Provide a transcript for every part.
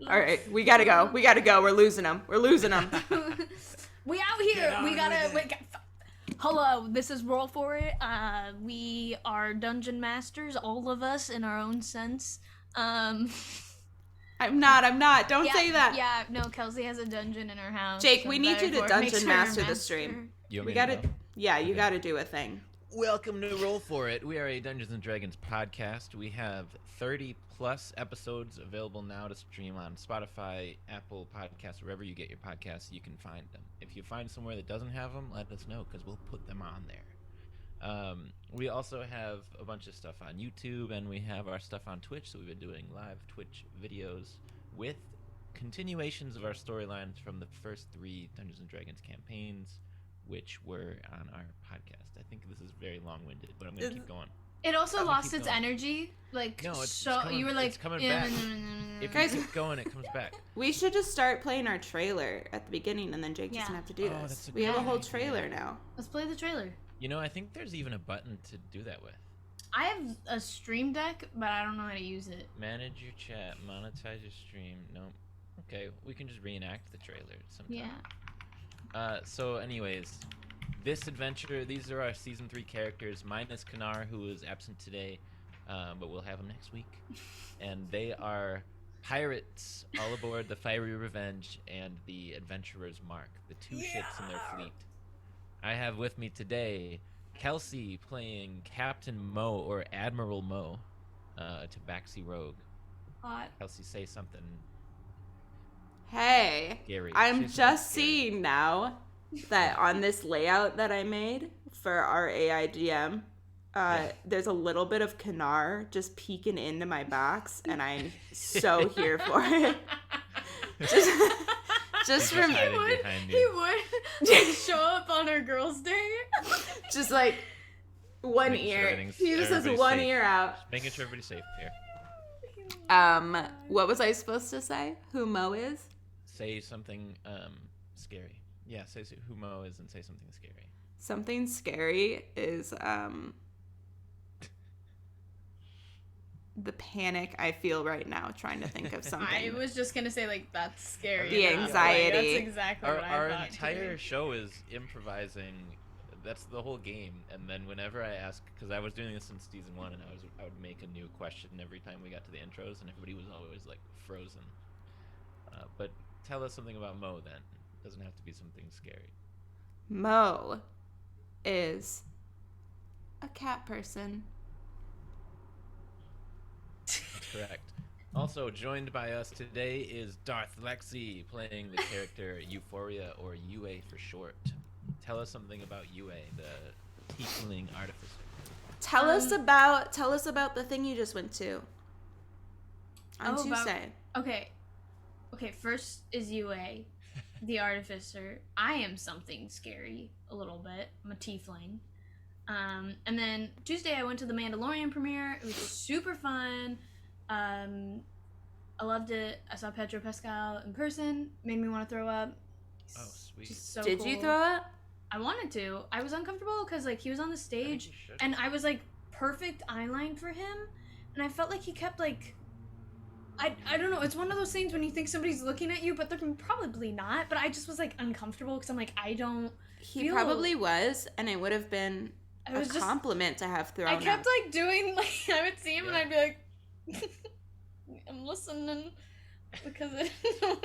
All right, we gotta go. We're losing them. We out here. We gotta. Hello, this is Roll For It. We are dungeon masters, all of us in our own sense. I'm not. Don't say that. Yeah, no, Kelsey has a dungeon in her house. Jake, we need you to dungeon master the stream. You gotta do a thing. Welcome to Roll For It. We are a Dungeons & Dragons podcast. We have 30 plus episodes available now to stream on Spotify, Apple Podcasts, wherever you get your podcasts, you can find them. If you find somewhere that doesn't have them, let us know because we'll put them on there. We also have a bunch of stuff on YouTube, and we have our stuff on Twitch, so we've been doing live Twitch videos with continuations of our storylines from the first 3 Dungeons & Dragons campaigns, which were on our podcast. I think this is very long-winded, but I'm going to keep going. It also lost its energy. Like, no, you were like, it's coming back. If you keep going, it comes back. We should just start playing our trailer at the beginning, and then Jake doesn't have to do this. We have a whole trailer now. Let's play the trailer. You know, I think there's even a button to do that with. I have a stream deck, but I don't know how to use it. Manage your chat, monetize your stream. Nope. Okay, we can just reenact the trailer sometime. Yeah. So anyways, this adventure, these are our season 3 characters, minus Kanar, who is absent today, but we'll have him next week. And they are pirates all aboard the Fiery Revenge and the Adventurer's Mark, the 2 ships in their fleet. I have with me today Kelsey playing Captain Mo, or Admiral Mo, Tabaxi Rogue. Hot. Kelsey, say something. Hey, Gary, I'm just seeing now that on this layout that I made for our AIDM, there's a little bit of Kanar just peeking into my box, and I'm so here for it. Just from he would like, show up on our girls' day. Just like one ear. He just has one ear out. Just making sure everybody's safe here. What was I supposed to say? Who Mo is? Say something scary. Yeah, say who Mo is and say something scary. Something scary is the panic I feel right now trying to think of something. I was just gonna say, like, that's scary. The anxiety. Like, that's exactly what I thought. Our entire show is improvising. That's the whole game. And then whenever I ask, because I was doing this in season 1, and I would make a new question every time we got to the intros, and everybody was always like frozen. But tell us something about Mo then. It doesn't have to be something scary. Mo is a cat person. That's correct. Also joined by us today is Darth Lexi, playing the character Euphoria, or UA for short. Tell us something about UA, the Tiefling Artificer. Tell us about the thing you just went to on Tuesday. Okay, first is UA, the Artificer. I am something scary, a little bit. I'm a tiefling. And then Tuesday I went to the Mandalorian premiere. It was super fun. I loved it. I saw Pedro Pascal in person. Made me want to throw up. Oh, sweet. Just so Did cool. you throw up? I wanted to. I was uncomfortable because, like, he was on the stage, and I was, like, perfect eyeline for him, and I felt like he kept, like, I don't know, it's one of those things when you think somebody's looking at you, but they're probably not, but I just was, like, uncomfortable because I'm like, I don't He probably was, and it would have been a compliment to have thrown up. I kept, like, doing, like, I would see him, and I'd be like, I'm listening. Because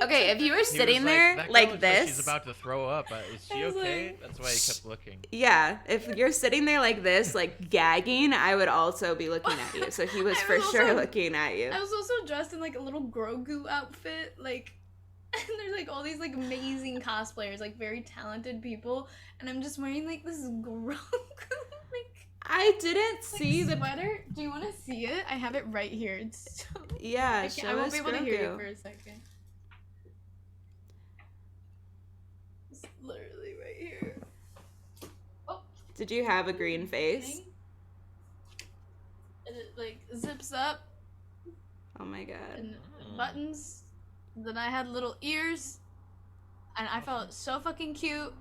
okay, if you were sitting there like this, she's about to throw up. Is she okay? That's why he kept looking. Yeah, if you're sitting there like this, like gagging, I would also be looking at you. So he was for sure looking at you. I was also dressed in like a little Grogu outfit, like, and there's like all these like amazing cosplayers, like very talented people, and I'm just wearing like this Grogu like. I didn't see the sweater. Do you want to see it? I have it right here. It's so... Yeah, I won't be able to hear you for a second. It's literally right here. Oh. Did you have a green face? And it like zips up. Oh my god. And buttons. Then I had little ears. And I felt so fucking cute.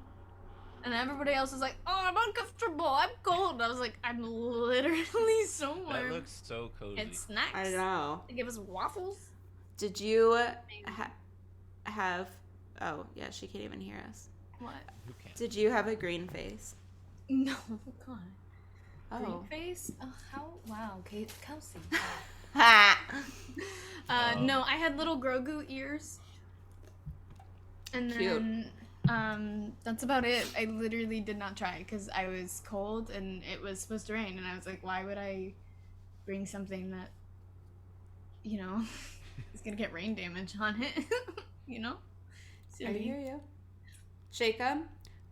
And everybody else is like, oh, I'm uncomfortable, I'm cold. And I was like, I'm literally so warm. That looks so cozy. And snacks. I know. They give us waffles. Did you have? Oh yeah, she can't even hear us. What? Who can? Did you have a green face? No, God. Oh. Green face? Oh, how? Wow, Kelsey. Ha! No, I had little Grogu ears. And Cute. then, that's about it. I literally did not try because I was cold and it was supposed to rain. And I was like, why would I bring something that, you know, is going to get rain damage on it? You know? I hear you. Jacob,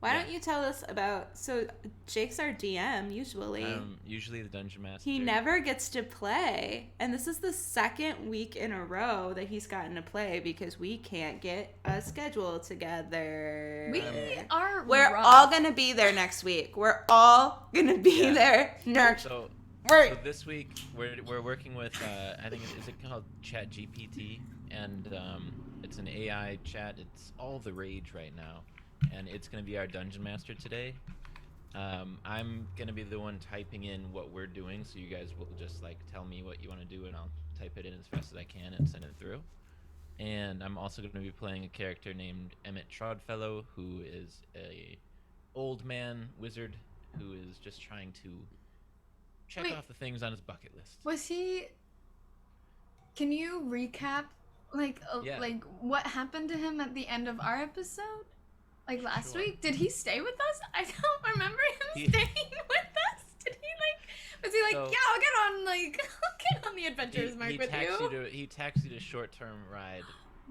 why don't you tell us about... So, Jake's our DM, usually. Usually the Dungeon Master. He never gets to play. And this is the second week in a row that he's gotten to play because we can't get a schedule together. We're rough. All going to be there next week. We're all going to be there next So this week, we're working with, I think, is it called ChatGPT? And it's an AI chat. It's all the rage right now. And it's going to be our Dungeon Master today. I'm going to be the one typing in what we're doing, so you guys will just, like, tell me what you want to do, and I'll type it in as fast as I can and send it through. And I'm also going to be playing a character named Emmett Trodfellow, who is a old man wizard who is just trying to check off the things on his bucket list. Was he... Can you recap, like what happened to him at the end of our episode? Like last week? Did he stay with us? I don't remember him staying with us. Did he was he like, yeah, I'll get on the adventures mark with you? He taxied a short-term ride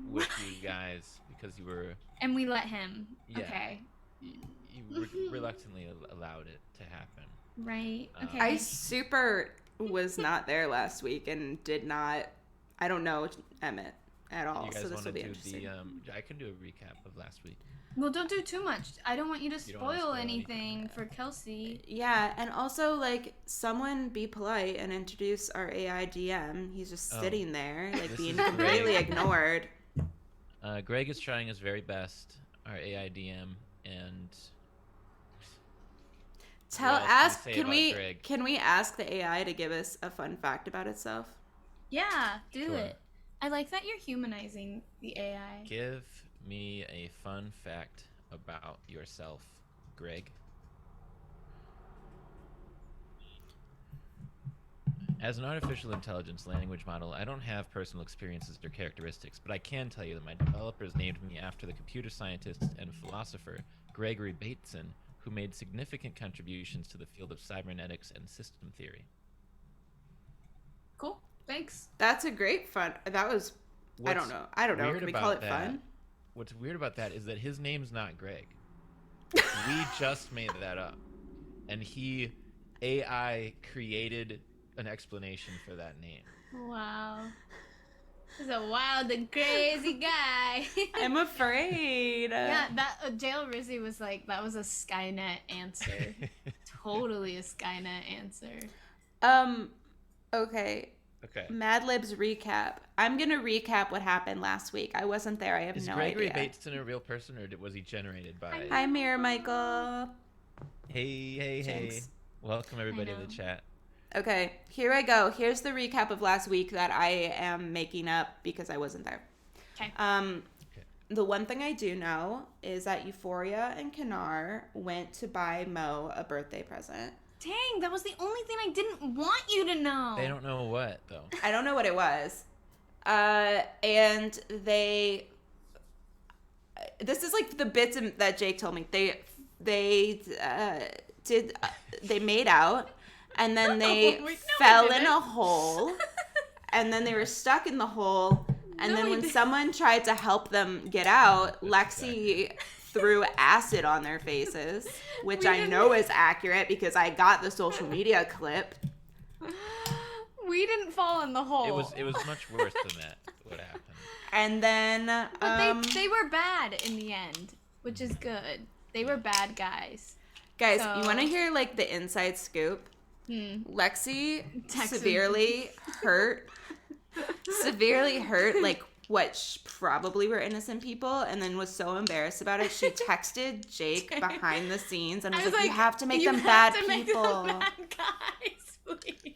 with you guys because you were... And we let him. Yeah, okay. You reluctantly allowed it to happen. Right. Okay. I super was not there last week and did not... I don't know Emmett at all, so this will be interesting. I can do a recap of last week. Well, don't do too much. I don't want you to spoil anything for Kelsey. Yeah, and also, like, someone be polite and introduce our AI DM. He's just sitting there, like, being completely ignored. Greg is trying his very best, our AI DM, and... Can we ask the AI to give us a fun fact about itself? Yeah, do it. I like that you're humanizing the AI. Give me a fun fact about yourself, Greg. As an artificial intelligence language model, I don't have personal experiences or characteristics, but I can tell you that my developers named me after the computer scientist and philosopher Gregory Bateson, who made significant contributions to the field of cybernetics and system theory. Cool. Thanks. That's a great fun. That was... I don't know. Can we call it fun? What's weird about that is that his name's not Greg. We just made that up. And AI created an explanation for that name. Wow. He's a wild and crazy guy. I'm afraid. Yeah, that Jail Rizzy was like, that was a Skynet answer. Totally a Skynet answer. Okay. Mad Lib's recap. I'm going to recap what happened last week. I wasn't there. I have no idea. Is Gregory Bateson a real person, or was he generated by... Hi, Mirror Michael. Hey. Welcome, everybody, to the chat. Okay, here I go. Here's the recap of last week that I am making up because I wasn't there. Okay. The one thing I do know is that Euphoria and Kanar went to buy Mo a birthday present. Dang, that was the only thing I didn't want you to know. They don't know what, though. I don't know what it was. And they... This is like the bits that Jake told me. They made out, and then they fell in a hole, and then they were stuck in the hole, and then when someone tried to help them get out, Lexi threw acid on their faces, which I know is accurate because I got the social media clip. We didn't fall in the hole. It was much worse than that. What happened? And then, but they were bad in the end, which is good. They were bad guys. Guys, you want to hear like the inside scoop? Lexi severely hurt, like what probably were innocent people, and then was so embarrassed about it, she texted Jake behind the scenes and was like, you have to make them bad people. Make them bad guys. Please.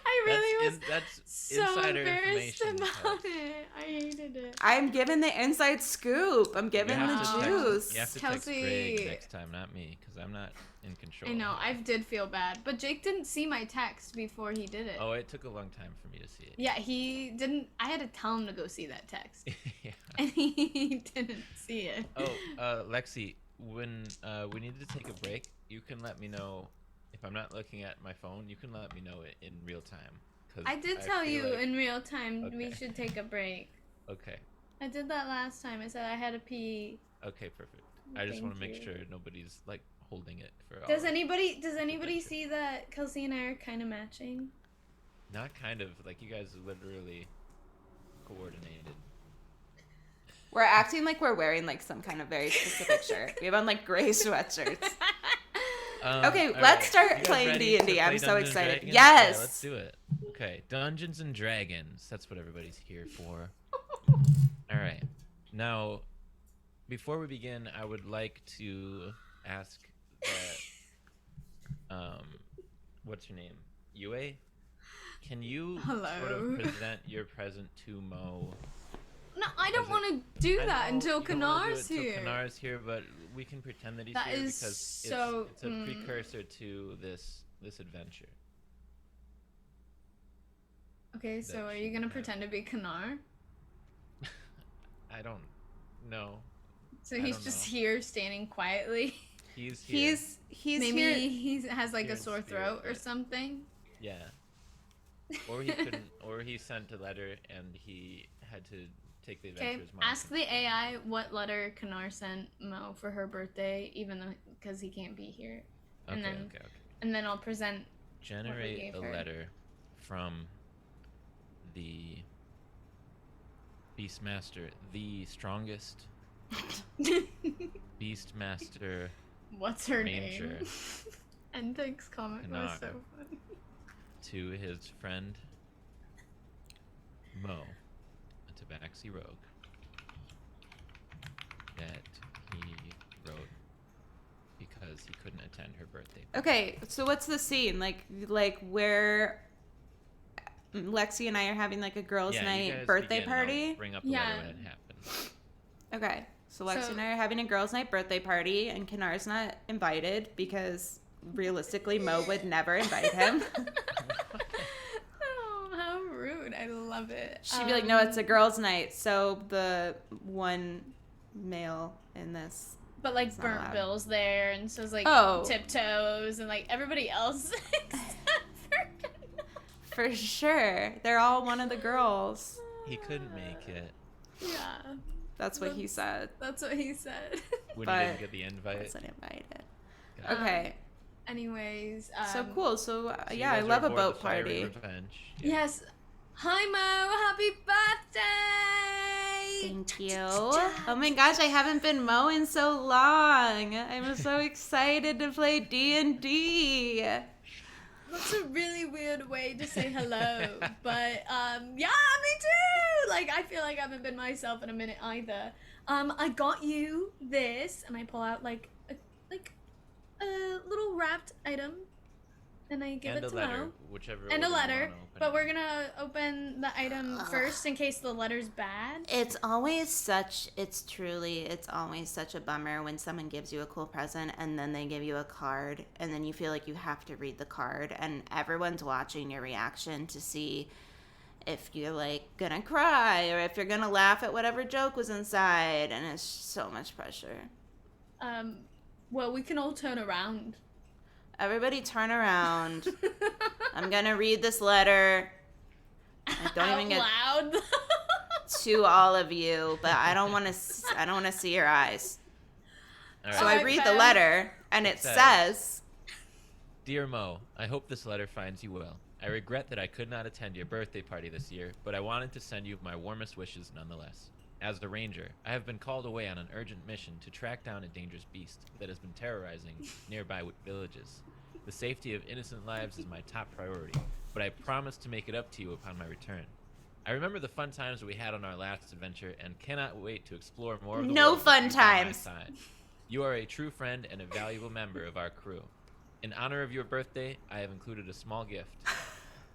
I really was that's so insider embarrassed information. about it. I hated it. I'm giving the inside scoop. I'm giving the juice. You have to Kelsey. text Greg next time, not me, because I'm not in control. I know, I did feel bad. But Jake didn't see my text before he did it. Oh, it took a long time for me to see it. Yeah, he didn't. I had to tell him to go see that text. Yeah. And he didn't see it. Oh, Lexi, when we need to take a break, you can let me know. If I'm not looking at my phone, you can let me know it in real time. I did tell you like... in real time we Okay. should take a break. Okay. I did that last time. I said I had to pee. Okay, perfect. I just Thank want to make you. sure nobody's like holding it for. Does anybody see that Kelsey and I are kind of matching? Not kind of, like you guys are literally coordinated. We're acting like we're wearing like some kind of very specific shirt. We have on like gray sweatshirts. Okay, all let's right. start You guys playing ready to D&D. I'm play so Dungeons and excited. Dragons? Yes. Yeah, let's do it. Okay, Dungeons and Dragons. That's what everybody's here for. All right. Now, before we begin, I would like to ask that, what's your name? Yue? Can you sort Hello. of present your present to Mo? No, I don't want to do I that know until you don't wanna do Kanar's it till here. Kanar's here, but we can pretend that he's That here is because so- it's a precursor to this adventure. Okay, so That are you should gonna happen. pretend to be Kanar? I don't know. So I he's don't just know. here standing quietly. He's here. He's Maybe here. he has like Here a in sore spirit, throat or but- something. Yeah. Or he couldn't. Or he sent a letter and he had to take the Okay, adventurer's mom. ask the AI what letter Kanar sent Mo for her birthday, even though because he can't be here, Okay, and then- okay. and then I'll present. Generate gave a her. letter from the Beastmaster, the strongest Beastmaster What's her Ranger. name? And thanks comment was Kanar. so funny. to his friend Mo Tabaxi Rogue that he wrote because he couldn't attend her birthday. Okay, so what's the scene? Like where Lexi and I are having like a girls' Yeah, you night guys birthday begin, and I'll party? bring up the Yeah. letter when it happens. Okay, so Lexi So- and I are having a girls' night birthday party, and Kanar's not invited because realistically, Mo would never invite him. Oh, how rude! I love it. She'd be like, "No, it's a girls' night." So the one male in this, But like It's not Burnt allowed. Bill's there, and so it's like Oh. Tiptoes, and like everybody else except for for sure, they're all one of the girls. He couldn't make it Yeah, That's what he said. that's what he said. when But- he didn't get the invite. Wasn't invited. Got it. Okay, Anyways, so cool. So, So you yeah, I guys are love a aboard the boat Fiery party. Revenge. Yeah. Yes. Hi Mo, happy birthday! Thank you. Oh my gosh, I haven't been Mo in so long. I'm so excited to play D&D. That's a really weird way to say hello, but yeah, me too. Like I feel like I haven't been myself in a minute either. I got you this, and I pull out like a little wrapped item, and I give And it a to letter, Mo. whichever. And a order you letter, wanna open but it. we're gonna open the item first in case the letter's bad. It's truly always such a bummer when someone gives you a cool present and then they give you a card and then you feel like you have to read the card and everyone's watching your reaction to see if you're like gonna cry or if you're gonna laugh at whatever joke was inside, and it's so much pressure. Well, we can all turn around. Everybody turn around. I'm gonna read this letter. I don't Out even get loud. to all of you, but I don't want to see your eyes. All So right. I Alright, read the fam. letter, and it says, Dear Mo, I hope this letter finds you well. I regret that I could not attend your birthday party this year, but I wanted to send you my warmest wishes nonetheless. As the ranger, I have been called away on an urgent mission to track down a dangerous beast that has been terrorizing nearby villages. The safety of innocent lives is my top priority, but I promise to make it up to you upon my return. I remember the fun times that we had on our last adventure and cannot wait to explore more of the No world with fun you by my times. side. You are a true friend and a valuable member of our crew. In honor of your birthday, I have included a small gift.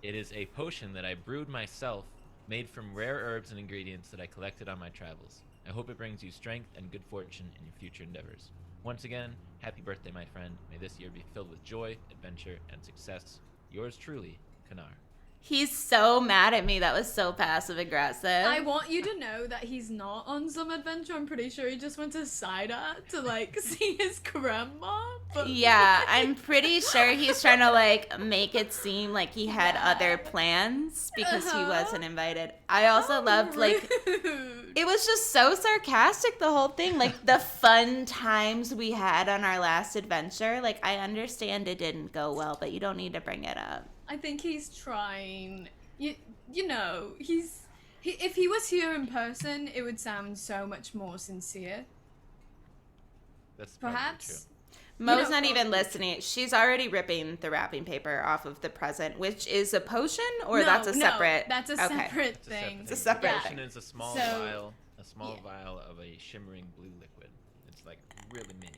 It is a potion that I brewed myself, made from rare herbs and ingredients that I collected on my travels. I hope it brings you strength and good fortune in your future endeavors. Once again, happy birthday, my friend. May this year be filled with joy, adventure, and success. Yours truly, Kanar. He's so mad at me. That was so passive aggressive. I want you to know that he's not on some adventure. I'm pretty sure he just went to Saida to like see his grandma. But Yeah, I'm pretty sure he's trying to like make it seem like he had other plans because he wasn't invited. I also loved like rude. it was just so sarcastic, the whole thing, like the fun times we had on our last adventure. Like I understand it didn't go well, but you don't need to bring it up. I think he's trying. You know, if he was here in person, it would sound so much more sincere. That's probably Perhaps. true. Mo's not even listening. She's already ripping the wrapping paper off of the present, which is a potion, or that's a separate. That's a okay. separate thing. It's a separate Potion thing. is a small So- vial of a shimmering blue liquid. It's like really mini.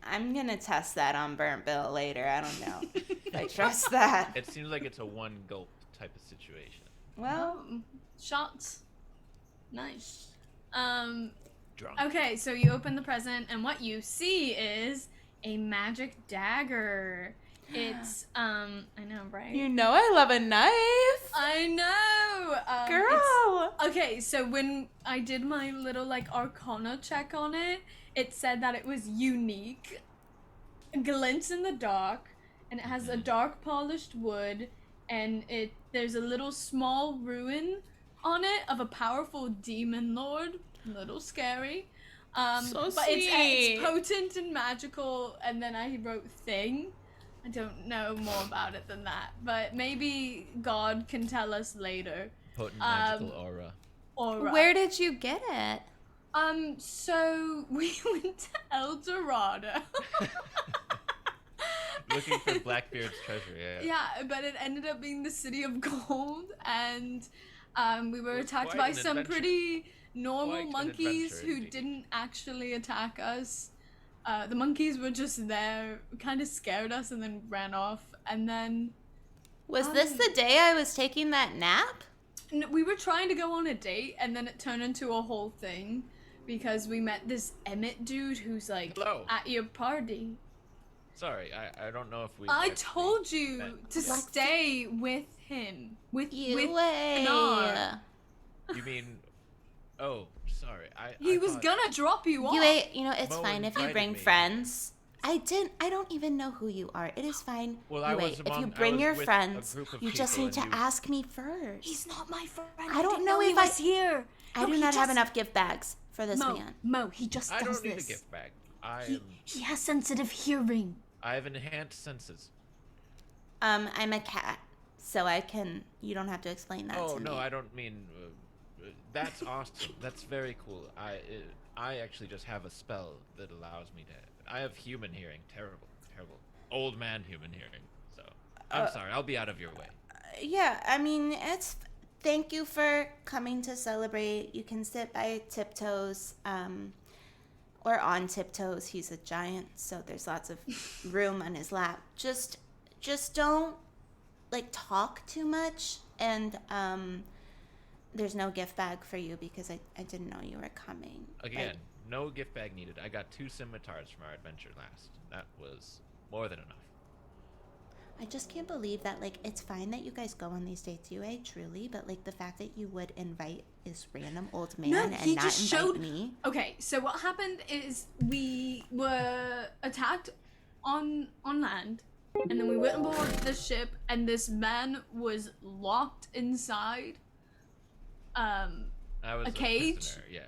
I'm gonna test that on Burnt Bill later. I don't know if I trust that. It seems like it's a one gulp type of situation. Well, Shots. Nice. Drunk. Okay, so you open the present, and what you see is a magic dagger. It's I know, right? you know I love a knife, I know. girl. Okay, so when I did my little like Arcana check on it, it said that it was unique, glints in the dark, and it has a dark polished wood, and there's a little small ruin on it of a powerful demon lord. A little scary. So but sweet. it's potent and magical, and then I wrote thing. I don't know more about it than that, but maybe God can tell us later. Potent magical aura. Or Where did you get it? So we went to El Dorado. Looking for Blackbeard's treasure, yeah. Yeah, but it ended up being the city of gold, and we were It was attacked quite by an some adventure. pretty normal Quite an monkeys adventure, who indeed. didn't actually attack us. The monkeys were just there, kind of scared us, and then ran off. And then Was this the day I was taking that nap? we were trying to go on a date, and then it turned into a whole thing because we met this Emmett dude who's like Hello. at your party. Sorry, I don't know if we. I actually told you met to before. stay with him. With Yue. Pinar. You mean? Oh, sorry. He I was thought- gonna drop you off. Yue, it's Mo fine if you invited bring me. friends. I don't even know who you are. It is fine. Well, I Yue, was if you among- I bring was your with a friends, group of you just people need to and you- ask me first. He's not my friend. I don't didn't know he if I- was here. I No, do he not have just- enough gift bags for this Mo, man. Mo, he just I does don't need this. a gift bag. He has sensitive hearing. I have enhanced senses. I'm a cat, so you don't have to explain that Oh to no, me. I don't mean. That's awesome. That's very cool. I actually just have a spell that allows me to. I have human hearing. Terrible, terrible. Old man human hearing. So I'm sorry. I'll be out of your way. Yeah, I mean, thank you for coming to celebrate. You can sit by tiptoes, or on tiptoes. He's a giant, so there's lots of room on his lap. Just don't like talk too much, and there's no gift bag for you because I didn't know you were coming. Again, no gift bag needed. I got 2 scimitars from our adventure last. That was more than enough. I just can't believe that, like, it's fine that you guys go on these dates, Yue, truly, but, like, the fact that you would invite this random old man No, and he not just invite showed- me. Okay, so what happened is we were attacked on land, and then we went aboard the ship, and this man was locked inside. I was A cage? prisoner, yeah.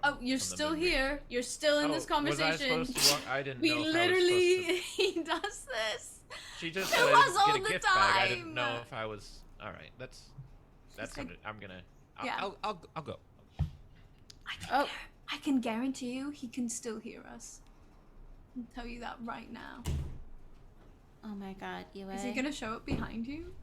Oh, you're from the still moon here. You're still in Oh, this conversation. Was I supposed to walk? I didn't We know if I was literally, supposed he does this. to. She just to said us all get a the gift bag. I didn't time. know if I was. All right, that's like- I'm gonna. Yeah. I'll go. Oh, I can guarantee you he can still hear us. I'll tell you that right now. oh my god, Yue. Is he gonna show up behind you?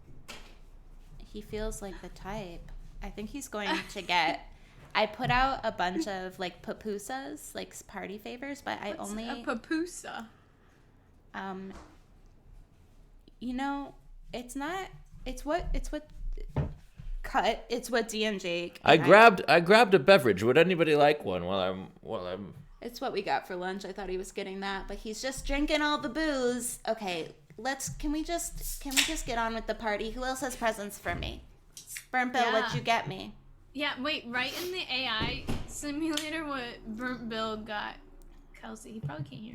He feels like the type. I think he's going to get... I put out a bunch of, like, pupusas, like, party favors, but I What's only... a papusa? you know, it's not. It's what cut. It's what DMJ. I grabbed a beverage. Would anybody like one while I'm? It's what we got for lunch. I thought he was getting that, but he's just drinking all the booze. Okay, can we just get on with the party? Who else has presents for me? Burnt Bill, what'd you get me? Yeah, wait, right in the AI simulator what Burnt Bill got Kelsey. He probably can't hear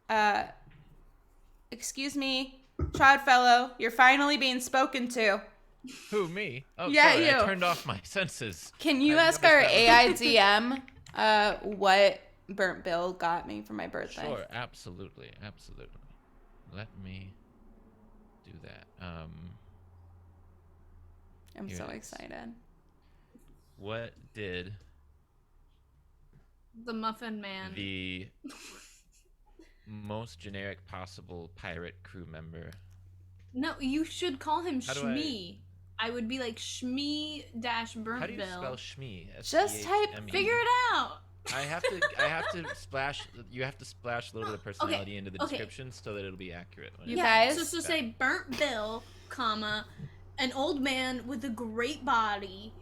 him. Excuse me, Trodfellow, you're finally being spoken to. Who, me? Oh, yeah, sorry, you. I turned off my senses. Can you ask our AI DM what Burnt Bill got me for my birthday? Sure, absolutely. Let me do that. I'm so excited. What did The Muffin Man. the most generic possible pirate crew member? No, you should call him How do Shmee. I would be like Shmee dash Burnt How do you Bill. spell Shmee? Just type. Figure it out. I have to splash. You have to splash a little bit of personality into the description so that it'll be accurate. You guys. So say Burnt Bill, comma, an old man with a great body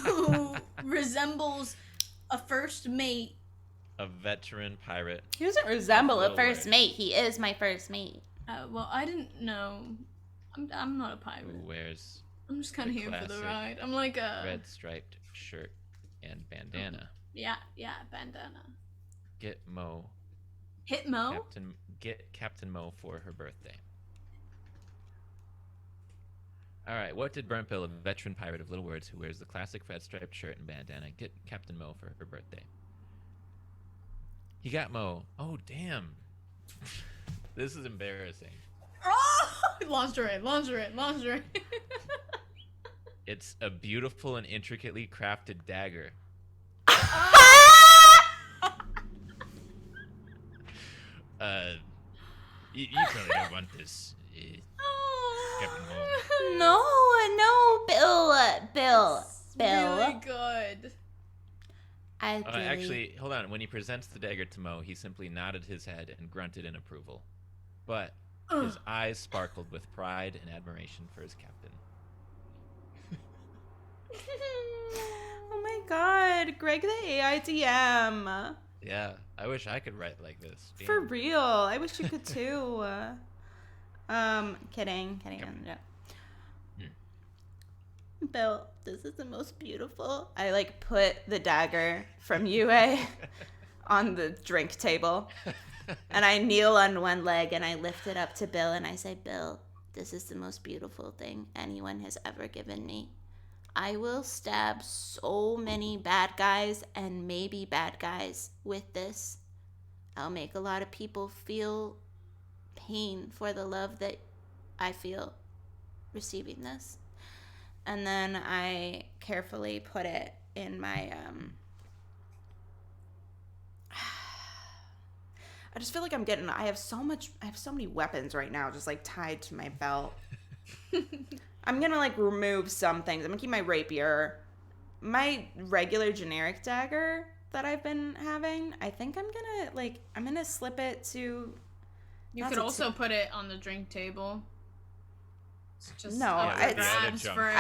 who resembles a first mate. A veteran pirate. He doesn't resemble a first mate. He is my first mate. Well, I didn't know. I'm not a pirate. Who wears I'm just kind of here for the ride. I'm like a red striped shirt and bandana. Yeah, bandana. Get Mo. Hit Mo? Get Captain Mo for her birthday. Alright, what did Burnt Bill, a veteran pirate of little words who wears the classic red striped shirt and bandana, get Captain Mo for her birthday? He got Mo. Oh, damn. This is embarrassing. Oh! Lingerie. It's a beautiful and intricately crafted dagger. You probably don't want this. No, Bill. Really good. Actually, hold on. When he presents the dagger to Mo, he simply nodded his head and grunted in approval. But his eyes sparkled with pride and admiration for his captain. Oh my god, Greg the AI DM. Yeah, I wish I could write like this. Damn. For real, I wish you could too. Kidding. Yeah. Bill, this is the most beautiful. I like put the dagger from UA on the drink table, and I kneel on one leg and I lift it up to Bill and I say, Bill, this is the most beautiful thing anyone has ever given me. I will stab so many bad guys and maybe bad guys with this. I'll make a lot of people feel pain for the love that I feel receiving this. And then I carefully put it in my, I just feel like I have so many weapons right now just like tied to my belt. I'm gonna like remove some things. I'm gonna keep my rapier. My regular generic dagger that I've been having, I think I'm gonna slip it to... You could also put it on the drink table. Just no, I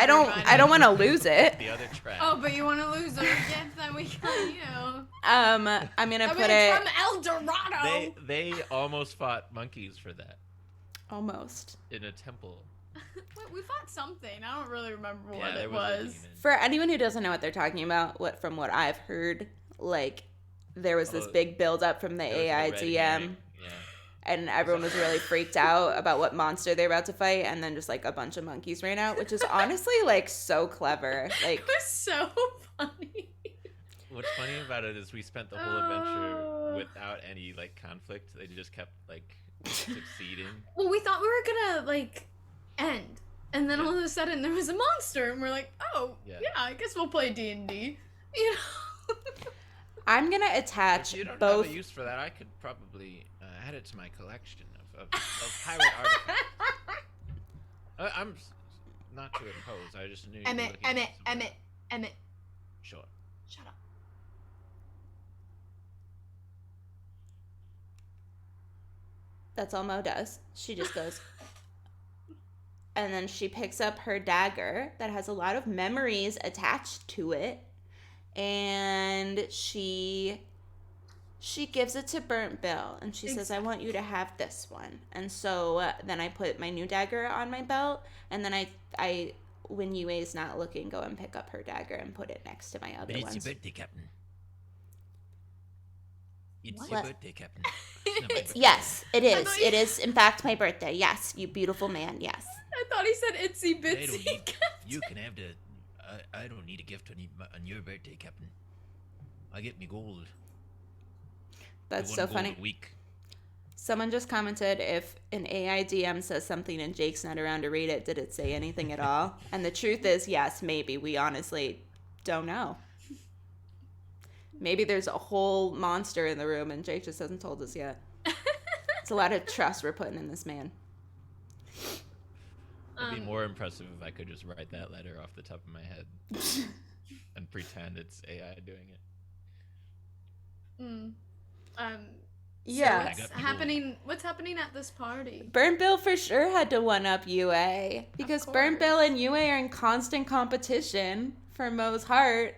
don't want to lose it. The other trash. Oh, but you want to lose the gift that we got you. I'm gonna put it from El Dorado. They almost fought monkeys for that. Almost. In a temple. Wait, we fought something. I don't really remember what there it was. For anyone who doesn't know what they're talking about, from what I've heard, like there was this big build up from the AI DM. Yeah. And everyone was really freaked out about what monster they're about to fight, and then just like a bunch of monkeys ran out, which is honestly like so clever. Like it was so funny. What's funny about it is we spent the whole adventure without any like conflict. They just kept like succeeding. Well, we thought we were gonna like end, and then all of a sudden there was a monster, and we're like, oh yeah, I guess we'll play D&D. You know. I'm gonna attach if you don't both. have a use for that, I could probably add it to my collection of pirate artifacts. I'm not to impose. I just knew. Emmett. Sure. Shut up. That's all Mo does. She just goes, and then she picks up her dagger that has a lot of memories attached to it, and she gives it to Burnt Bill, and she says, I want you to have this one. And so then I put my new dagger on my belt, and then I when Yue's not looking, go and pick up her dagger and put it next to my other ones. It's your birthday, Captain. It's What? your birthday, Captain. It's not my birthday. Yes, it is. It is, in fact, my birthday. Yes, you beautiful man. Yes. I thought he said itsy I don't bitsy. need, you can have the. I don't need a gift on your birthday, Captain. I get me gold. That's The so one gold funny. a week. Someone just commented, if an AI DM says something and Jake's not around to read it, did it say anything at all? And the truth is, yes, maybe. We honestly don't know. Maybe there's a whole monster in the room and Jake just hasn't told us yet. It's a lot of trust we're putting in this man. It'd be more impressive if I could just write that letter off the top of my head and pretend it's AI doing it. Yeah. So what's happening at this party? Burnt Bill for sure had to one-up UA because Burnt Bill and UA are in constant competition for Mo's heart.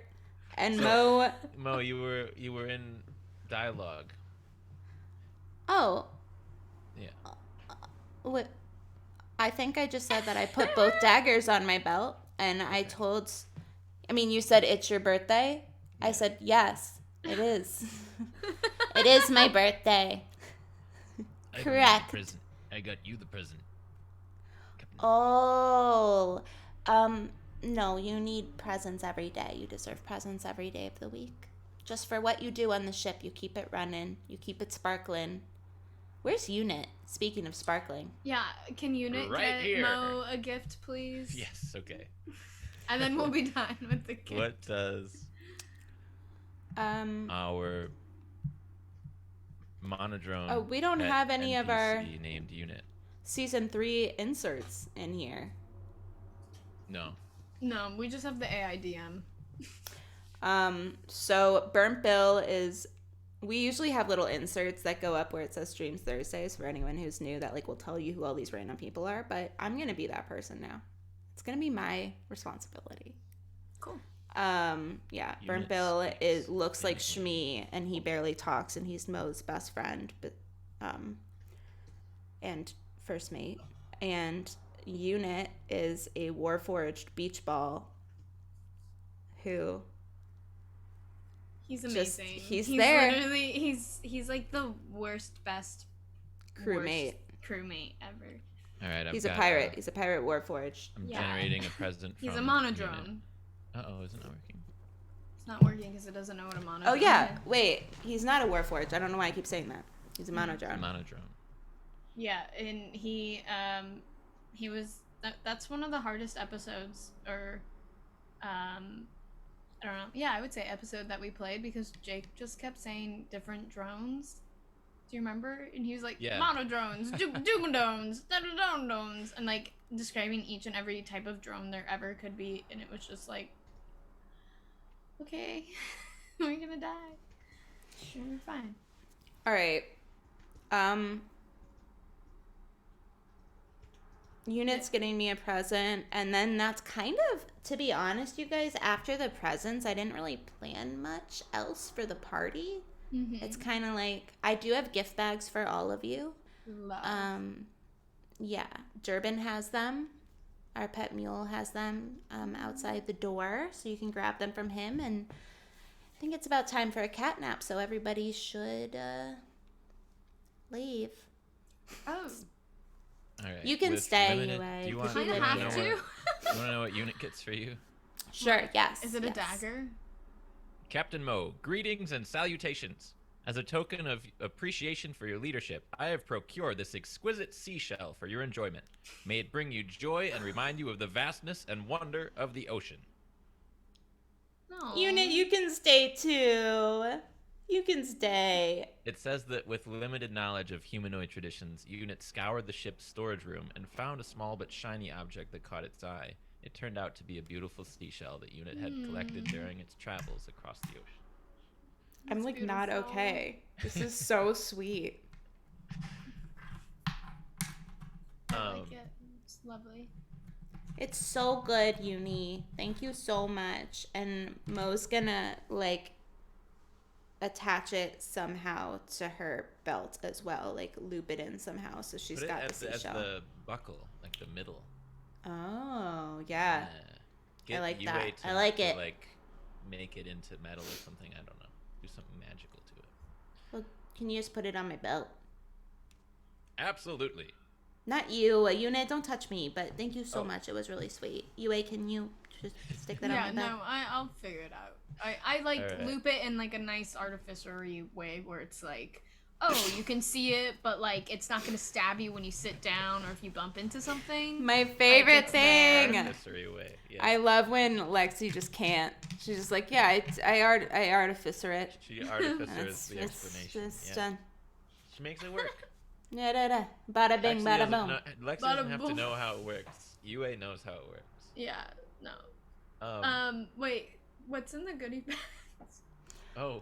And Mo... Mo, you were in dialogue. Oh. Yeah. What? I think I just said that I put both daggers on my belt, and I told... I mean, you said it's your birthday? Yeah. I said, yes, it is. It is my birthday. Correct. I got you the present. Oh. No, you need presents every day. You deserve presents every day of the week. Just for what you do on the ship. You keep it running. You keep it sparkling. Where's Unit? Speaking of sparkling. Yeah, can Unit get Mo a gift, please? Yes, okay. And then we'll be done with the gift. What does our monodrone? Oh, we don't have any of our named Unit. Season 3 inserts in here. No, we just have the AIDM. So Burnt Bill is... We usually have little inserts that go up where it says Streams Thursdays for anyone who's new that like will tell you who all these random people are, but I'm going to be that person now. It's going to be my responsibility. Cool. Yeah, Burnt Bill looks like Shmi, and he barely talks, and he's Mo's best friend, but and first mate. And Unit is a Warforged beach ball who... He's amazing. He's there. Literally, he's like the best crewmate ever. All right, he's a pirate. He's a pirate Warforged. I'm generating a present. He's a monodrone. Uh-oh, is it not working? It's not working because it doesn't know what a monodrone is. Oh yeah, wait. He's not a Warforged. I don't know why I keep saying that. He's a monodrone. It's a monodrone. Yeah, and he was. That's one of the hardest episodes, or I don't know. Yeah, I would say episode that we played because Jake just kept saying different drones. Do you remember? And he was like, monodrones, dugodones, da-da-don-dones, and like describing each and every type of drone there ever could be, and it was just like, okay, we're gonna die. Sure, we're fine. All right. Unit's getting me a present, and then that's kind of, to be honest, you guys, after the presents, I didn't really plan much else for the party. Mm-hmm. It's kind of like, I do have gift bags for all of you. Love. Yeah, Durbin has them. Our pet mule has them outside the door, so you can grab them from him, and I think it's about time for a cat nap, so everybody should leave. Oh. All right. You can stay, do you want to know what Unit gets for you? Sure, yes. Is it a dagger? Captain Mo, greetings and salutations. As a token of appreciation for your leadership, I have procured this exquisite seashell for your enjoyment. May it bring you joy and remind you of the vastness and wonder of the ocean. No. Unit, you can stay too. You can stay. It says that with limited knowledge of humanoid traditions, Unit scoured the ship's storage room and found a small but shiny object that caught its eye. It turned out to be a beautiful seashell that Unit had collected during its travels across the ocean. I'm like beautiful. Not okay. This is so sweet. I like it. It's lovely. It's so good, Uni. Thank you so much. And Mo's gonna like attach it somehow to her belt as well, like loop it in somehow, so she's Put it got as, the as seashell. the buckle, like the middle. Oh yeah, Get I like UA that. To, I like to, it. Like make it into metal or something. I don't know. Do something magical to it. Well, can you just put it on my belt? Absolutely. Not you, Yuna. Don't touch me. But thank you so much. It was really sweet. Ua, can you just stick that on my belt? Yeah, no, I'll figure it out. I like Alright. loop it in like a nice artificer-y way where it's like, oh, you can see it, but like it's not gonna stab you when you sit down or if you bump into something. My favorite it's there. thing. Artificery way. Yeah. I love when Lexi just can't. She's just like, yeah, I artificer it. She artificer is the It's explanation. just Yeah. done. She makes it work. Da da da. Bada bing, Lexi bada doesn't boom. know- Lexi Bada doesn't have to boom. know how it works. UA knows how it works. Yeah, no. Wait, what's in the goodie bag? Oh,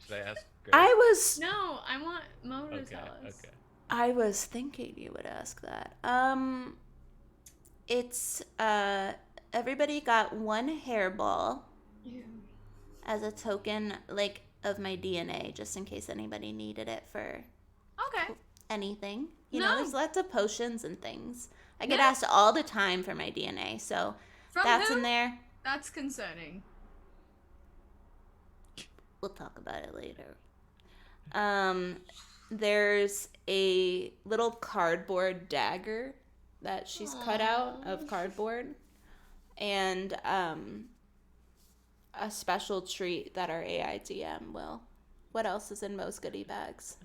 should I ask? Grace? I was No, I want Mo to tell us. Okay. I was thinking you would ask that. It's everybody got one hairball Ew. as a token, like, of my DNA, just in case anybody needed it for Okay. anything. You No. know, there's lots of potions and things. I get Yeah. asked all the time for my DNA, so From that's who? in there. That's concerning. We'll talk about it later. There's a little cardboard dagger that she's cut out of cardboard, and a special treat that our AIDM will. What else is in most goodie bags?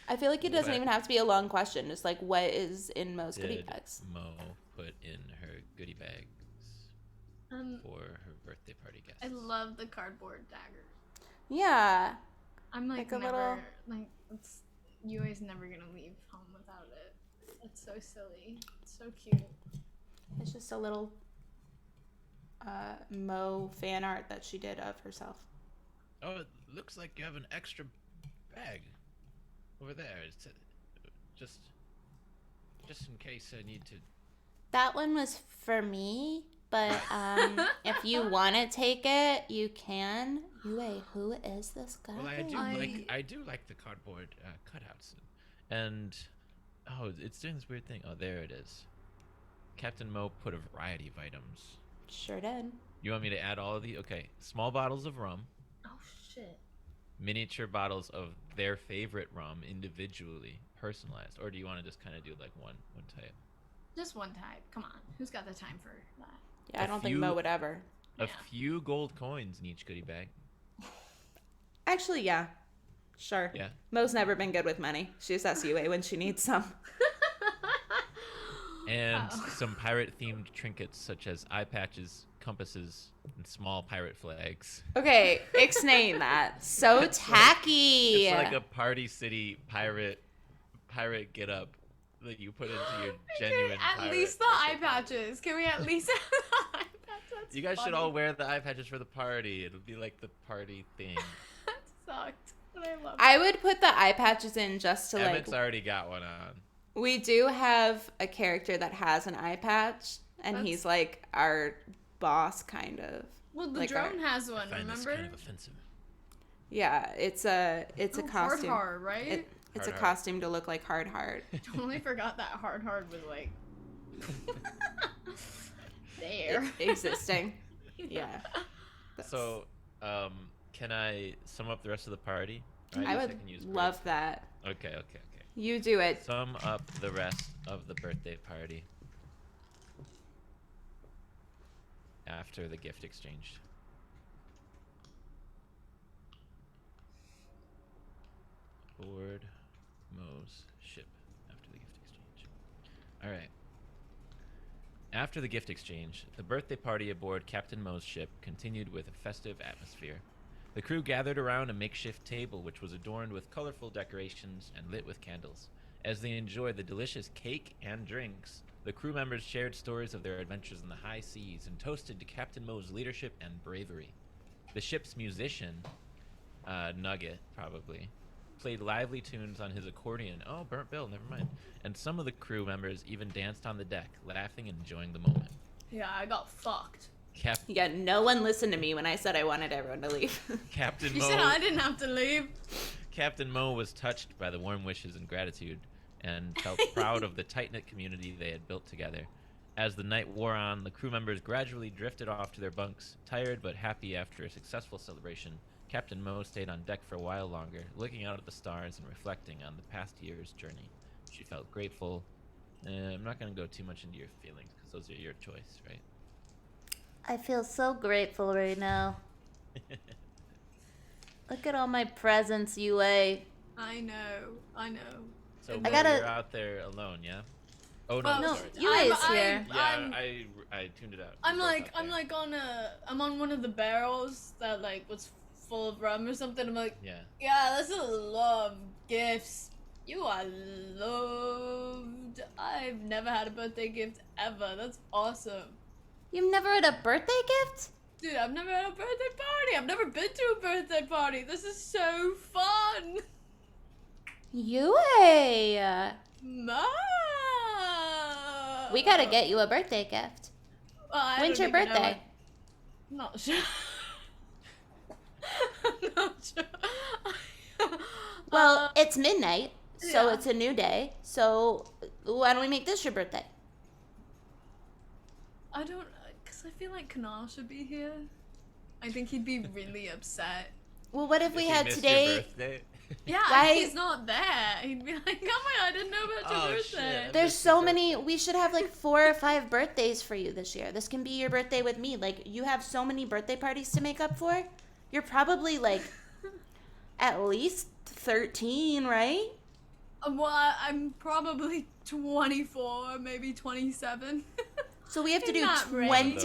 I feel like it doesn't What even have to be a long question. Just like, what is in most goodie Did bags? Mo put in her goodie bags for her birthday party guests? I love the cardboard dagger. Yeah, I'm like, Like a never little- like it's UA's never gonna leave home without it. It's so silly. It's so cute. it's just a little Mo fan art that she did of herself. Oh, it looks like you have an extra bag over there. It's just in case I need to. That one was for me, but if you want to take it, you can. Wait, who is this guy? Well, I do like the cardboard cutouts, and it's doing this weird thing. Oh, there it is. Captain Mo put a variety of items. Sure did. You want me to add all of these? Okay, small bottles of rum, Oh shit. miniature bottles of their favorite rum, individually personalized, or do you want to just kind of do like one type? Just one type. Come on. Who's got the time for that? Yeah, I A don't think few- Mo would ever. A Yeah. few gold coins in each goodie bag. Actually, yeah. Sure. Yeah. Mo's never been good with money. She just asks UA when she needs some. And Wow. some pirate-themed trinkets such as eye patches, compasses, and small pirate flags. Okay, explain that. So tacky. It's like a Party City pirate get-up that you put into your genuine At pirate least the eye outfit. patches. Can we at least have the eye patches? That's You guys should funny. all wear the eye patches for the party. It'll be like the party thing. That sucked. But I love it. I would put the eye patches in just to like. Emmett's already got one on. We do have a character that has an eye patch, and That's- he's like our boss, kind of. Well, the like drone has I one, find this remember? kind of offensive. Yeah, it's a Oh, costume. Hard, right? It's a Hard. costume to look like Hard. Totally forgot that hard was like there. Existing. Yeah. So, can I sum up the rest of the party? Or I guess would can use love words. that. Okay. You do it. Sum up the rest of the birthday party after the gift exchange. Board Mo's ship after the gift exchange. All right. After the gift exchange, the birthday party aboard Captain Mo's ship continued with a festive atmosphere. The crew gathered around a makeshift table which was adorned with colorful decorations and lit with candles. As they enjoyed the delicious cake and drinks, the crew members shared stories of their adventures in the high seas and toasted to Captain Mo's leadership and bravery. The ship's musician, Nugget, probably, played lively tunes on his accordion. Oh, burnt bill, never mind. And some of the crew members even danced on the deck, laughing and enjoying the moment. Yeah, I got fucked. Yeah, no one listened to me when I said I wanted everyone to leave. Captain You Mo. said I didn't have to leave. Captain Mo was touched by the warm wishes and gratitude, and felt proud of the tight-knit community they had built together. As the night wore on, the crew members gradually drifted off to their bunks, tired but happy after a successful celebration. Captain Mo stayed on deck for a while longer, looking out at the stars and reflecting on the past year's journey. She felt grateful. I'm not going to go too much into your feelings, because those are your choice, right? I feel so grateful right now. Look at all my presents, UA. I know. So I Mo, gotta- you're out there alone, yeah? Oh, no, Well, No, sorry. UA's here. Yeah, I tuned it out. I'm You both like out there. I'm on one of the barrels that like was full of rum or something. I'm like, Yeah. yeah, that's a lot of gifts. You are loved. I've never had a birthday gift ever. That's awesome. You've never had a birthday gift? Dude, I've never had a birthday party. I've never been to a birthday party. This is so fun. UA. Ma. We gotta get you a birthday gift. Well, I When's don't your even know birthday? I'm not sure. I'm not sure. Well, it's midnight, so yeah. it's a new day. So why don't we make this your birthday? I don't, because I feel like Kanal should be here. I think he'd be really upset. Well, what if If we you had missed today? Your birthday. Yeah, Why- if he's not there, he'd be like, oh my god, I didn't know about your Oh, birthday. shit. There's missed so your many. We should have like 4 or 5 birthdays for you this year. This can be your birthday with me. Like, you have so many birthday parties to make up for. You're probably like at least 13, right? Well, I'm probably 24, maybe 27. So we have to In do that range. One of those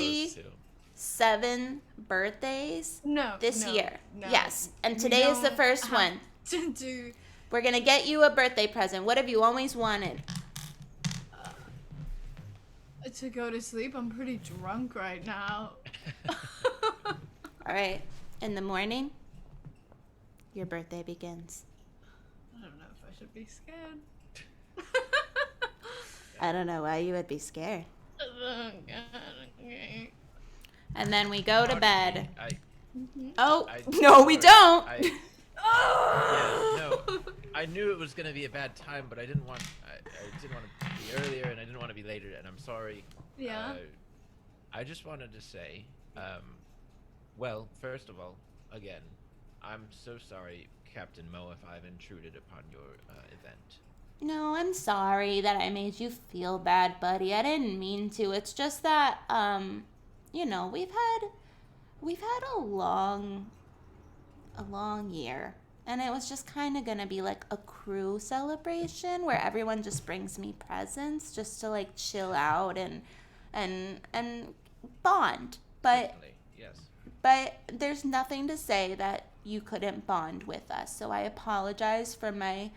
27 birthdays No. this no, year. no. Yes. And We today is the don't first have one. To do We're going to get you a birthday present. What have you always wanted? to go to sleep. I'm pretty drunk right now. All right. In the morning, your birthday begins. I don't know if I should be scared. I don't know why you would be scared. Oh, God, okay. And then we go to bed. Oh, I- no, we sorry. don't. Yeah, no. I knew it was gonna be a bad time, but I didn't want. I didn't want to be earlier, and I didn't want to be later. And I'm sorry. Yeah. I just wanted to say, well, first of all, again, I'm so sorry, Captain Mo, if I've intruded upon your event. No, I'm sorry that I made you feel bad, buddy. I didn't mean to. It's just that, you know, we've had a long year. And it was just kind of going to be like a crew celebration where everyone just brings me presents just to like chill out and bond. But Certainly, yes. But there's nothing to say that you couldn't bond with us. So I apologize for my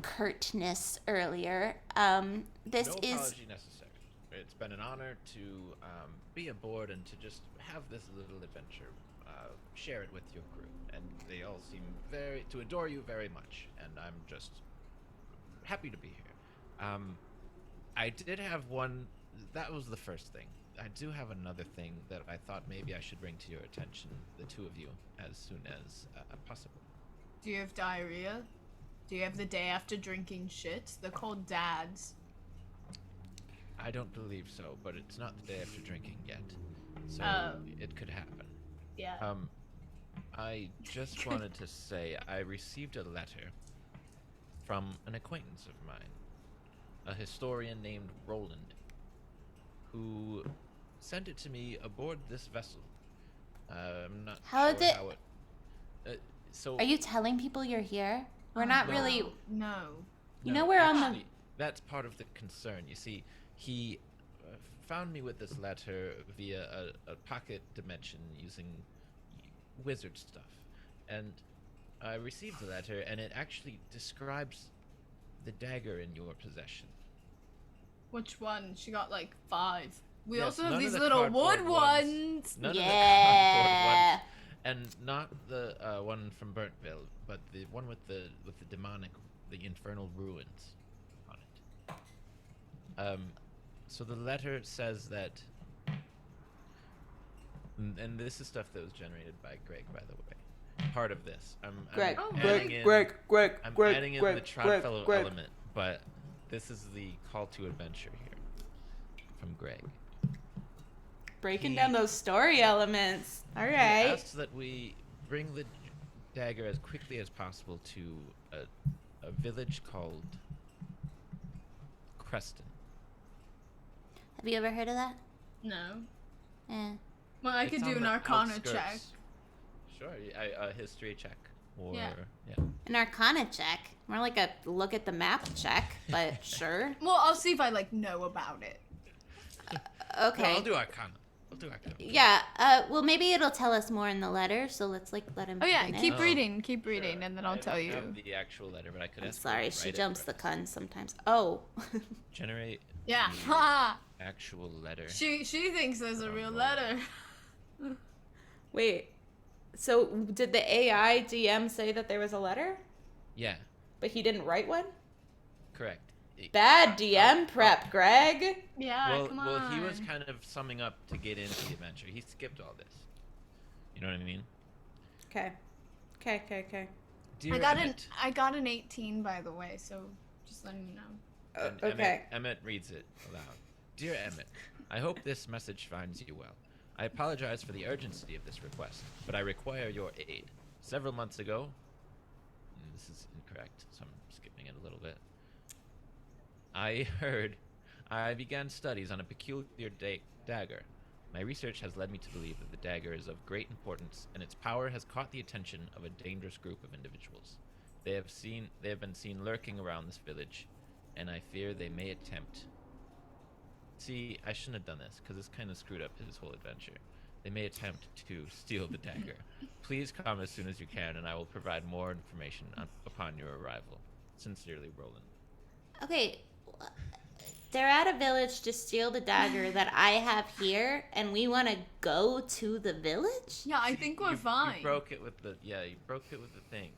curtness earlier. This No is apology necessary. It's been an honor to be aboard and to just have this little adventure. Share it with your crew, and they all seem to adore you very much, and I'm just happy to be here. I did have one. That was the first thing. I do have another thing that I thought maybe I should bring to your attention, the two of you, as soon as possible. Do you have diarrhea? Do you have the day after drinking shit? They're called dads. I don't believe so, but it's not the day after drinking yet, so it could happen. Yeah. I just wanted to say I received a letter from an acquaintance of mine, a historian named Roland, who sent it to me aboard this vessel. I'm not How sure did- how it. So Are you telling people you're here? We're not no. really. No. You no, know we're on the. actually, That's part of the concern. You see, he found me with this letter via a pocket dimension using wizard stuff, and I received the letter, and it actually describes the dagger in your possession. Which one? She got like 5. We Yes, also none have of these the little cardboard wood ones. ones. None Yeah. of the cardboard ones. And not the one from Burntville, but the one with the demonic, the infernal ruins on it. So the letter says that, and this is stuff that was generated by Greg, by the way. Part of this, I'm Greg, adding in the Trodfellow element, but this is the call to adventure here from Greg. Breaking down those story elements. All He right. asks that we bring the dagger as quickly as possible to a village called Creston. Have you ever heard of that? No. Eh. Well, I It's could on do an the Arcana outskirts. check. Sure, a history check. Or, Yeah. An Arcana check. More like a look at the map check, but sure. Well, I'll see if I like know about it. Okay. Well, I'll do Arcana. Yeah, well, maybe it'll tell us more in the letter, so let's, like, let him Oh yeah, finish. keep reading, and then I'll tell I you. have the actual letter, but I could I'm ask sorry, her to she write it jumps for the us. con sometimes. Oh. Generate Yeah. the Ha! actual letter. She thinks there's a real letter. Wait. So did the AI DM say that there was a letter, Yeah, but he didn't write one? correct. Bad DM prep, Greg. Yeah, come on. Well, he was kind of summing up to get into the adventure. He skipped all this. You know what I mean? Okay. Dear I Emmett, got an 18, by the way, so just letting you know. and Okay. Emmett reads it aloud. Dear Emmett, I hope this message finds you well. I apologize for the urgency of this request, but I require your aid. Several months ago, and this is incorrect, so I'm skipping it a little bit. I began studies on a peculiar dagger. My research has led me to believe that the dagger is of great importance, and its power has caught the attention of a dangerous group of individuals. They have been seen lurking around this village, and I fear they may attempt. See, I shouldn't have done this, because this kind of screwed up his whole adventure. They may attempt to steal the dagger. Please come as soon as you can, and I will provide more information upon your arrival. Sincerely, Roland. Okay, they're at a village to steal the dagger that I have here, and we want to go to the village? Yeah, I think we're fine. You broke it with the thing.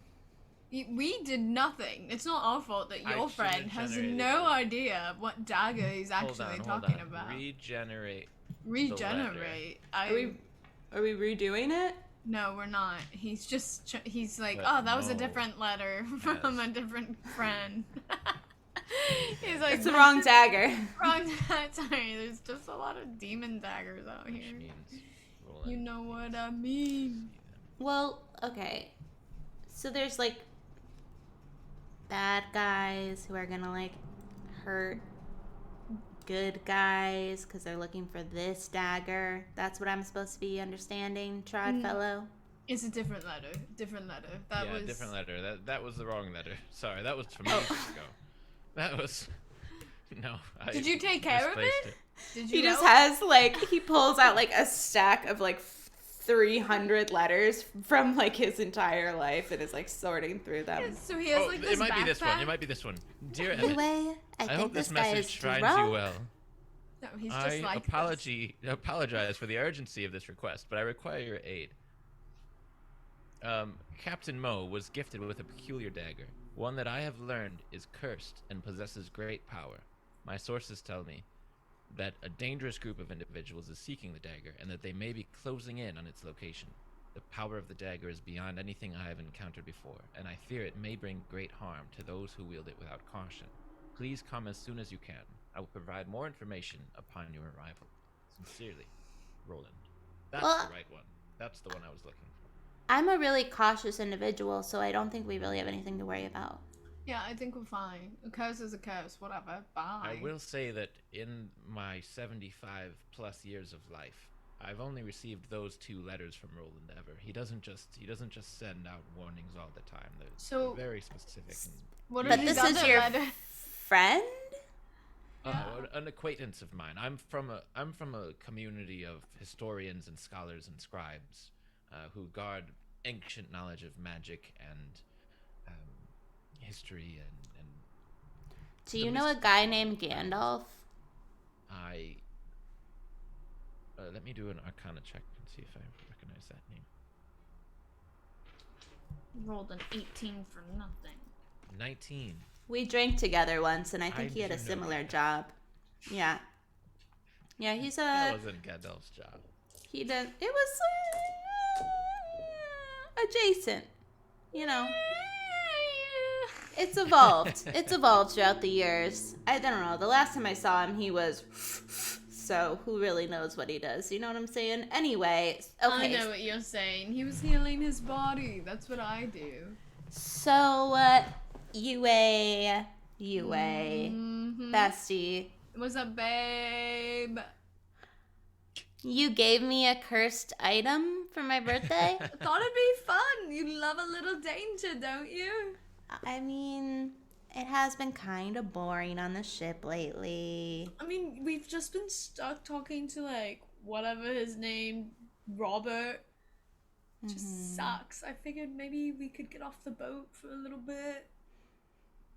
We did nothing. It's not our fault that I your shouldn't friend have has generated no it. idea what dagger he's actually talking about. Regenerate. Regenerate. Are we redoing it? No, we're not. He's just he's like, But oh, that was a no. different letter from Yes. a different friend. He's like, It's the wrong dagger. wrong. Sorry, there's just a lot of demon daggers out Which here. means Roland. You know what I mean. Well, okay. So there's, like, bad guys who are gonna, like, hurt good guys because they're looking for this dagger. That's what I'm supposed to be understanding, Trodfellow. It's a different letter. Different letter. That Yeah, was different letter. That was the wrong letter. Sorry, that was from ages ago. That was no. Did you take care of misplaced it? Did you? He just help? has, like, he pulls out, like, a stack of, like, 300 letters from, like, his entire life and is, like, sorting through them. Yeah, so he has like this it might backpack. be this one. It might be this one. Dear Emmett, Anyway, I I think hope this this guy is message finds drunk. you well. No, he's just I like apologize for the urgency of this request, but I require your aid. Captain Mo was gifted with a peculiar dagger, one that I have learned is cursed and possesses great power. My sources tell me that a dangerous group of individuals is seeking the dagger, and that they may be closing in on its location. The power of the dagger is beyond anything I have encountered before, and I fear it may bring great harm to those who wield it without caution. Please come as soon as you can. I will provide more information upon your arrival. Sincerely, Roland. That's Well, the right one. That's the one I was looking for. I'm a really cautious individual, so I don't think we really have anything to worry about. Yeah, I think we're fine. A curse is a curse. Whatever. Bye. I will say that in my 75 plus years of life, I've only received those 2 letters from Roland ever. He doesn't just send out warnings all the time. So- they're very specific. What But are this these is other your letters? friend? An acquaintance of mine. I'm from a community of historians and scholars and scribes who guard ancient knowledge of magic and history and Do you know a guy named Gandalf? let me do an Arcana check and see if I recognize that name. rolled an 18 for nothing. 19. We drank together once, and I think he had do a know similar that. job. Yeah. Yeah, he's That wasn't Gadol's job. he did. It was adjacent. You know. It's evolved. It's evolved throughout the years. I don't know. The last time I saw him, he was. So who really knows what he does? You know what I'm saying? Anyway, okay. I know what you're saying. He was healing his body. That's what I do. So, UA, Mhm. bestie, What's up, babe? you gave me a cursed item for my birthday? Thought it'd be fun. You love a little danger, don't you? I mean, it has been kind of boring on the ship lately. I mean, we've just been stuck talking to, like, whatever his name, Robert. Just sucks. I figured maybe we could get off the boat for a little bit.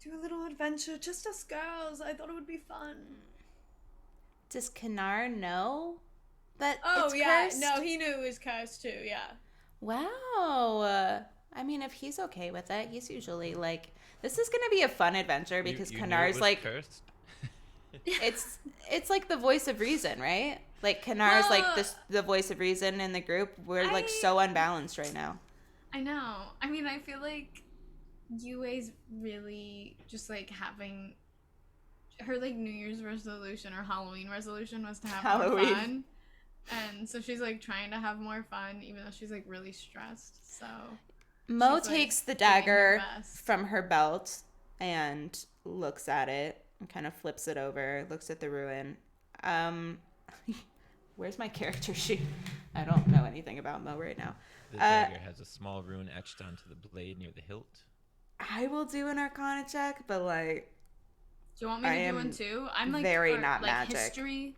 Do a little adventure, just us girls. I thought it would be fun. Does Kanar know that Oh, it's yeah. cursed? No, he knew it was cursed too, yeah. Wow. I mean, if he's okay with it, he's usually like, this is going to be a fun adventure because You knew it Kanar's was like, cursed? it's like the voice of reason, right? Like Kanar's like Well, the voice of reason in the group. We're like I- so unbalanced right now. I know. I mean, I feel like UA's really just like having her like New Year's resolution or Halloween resolution was to have Halloween. more fun. And so she's like trying to have more fun even though she's like really stressed. So Mo she's, like, takes the giving her dagger best. from her belt and looks at it and kind of flips it over, looks at the ruin. Where's my character sheet? I don't know anything about Mo right now. The dagger has a small rune etched onto the blade near the hilt. I will do an Arcana check, but like, Do you want me I to do am one too? I'm like very for, not like, magic. history.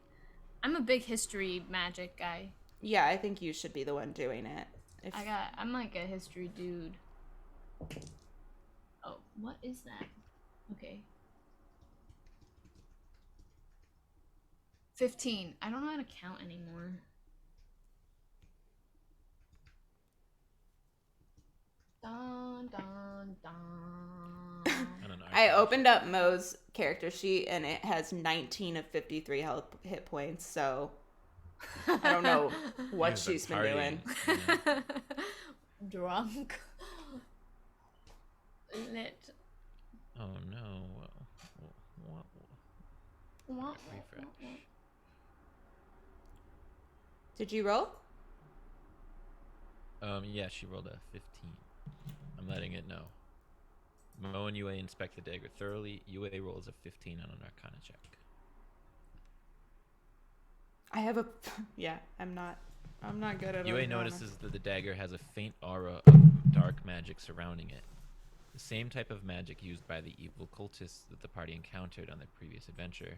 I'm a big history magic guy. yeah, I think you should be the one doing it. If, I'm like a history dude. Oh, what is that? Okay. 15. I don't know how to count anymore. Dun dun dun. I don't know. I opened up Mo's character sheet and it has 19 of 53 hit points, so I don't know what You've been she's been partying. doing. Yeah. Drunk. Lit. Oh no. What? Refresh. Did you roll? Yeah, she rolled a 15. I'm letting it know. Mo and UA inspect the dagger thoroughly. UA rolls a 15 on an Arcana check. I have a yeah, I'm not good at UA Arcana. notices that the dagger has a faint aura of dark magic surrounding it. The same type of magic used by the evil cultists that the party encountered on their previous adventure.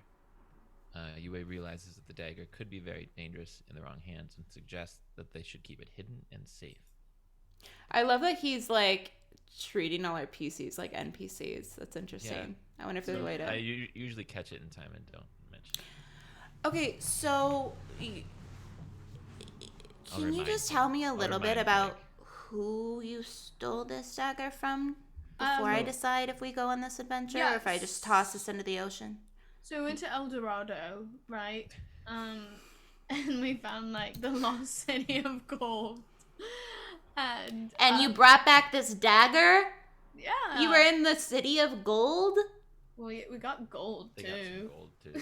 UA realizes that the dagger could be very dangerous in the wrong hands and suggests that they should keep it hidden and safe. I love that he's like treating all our PCs like NPCs. That's interesting. I wonder if there's a way to. I usually catch it in time and don't mention it. Okay, so I'll can you remind just you. tell me a I'll little bit remind about Greg. who you stole this dagger from before I decide if we go on this adventure or if I just toss this into the ocean? So we went to El Dorado, right? And we found like the lost city of gold. And you brought back this dagger? yeah. You were in the city of gold? Well, we got gold They too. got some gold too.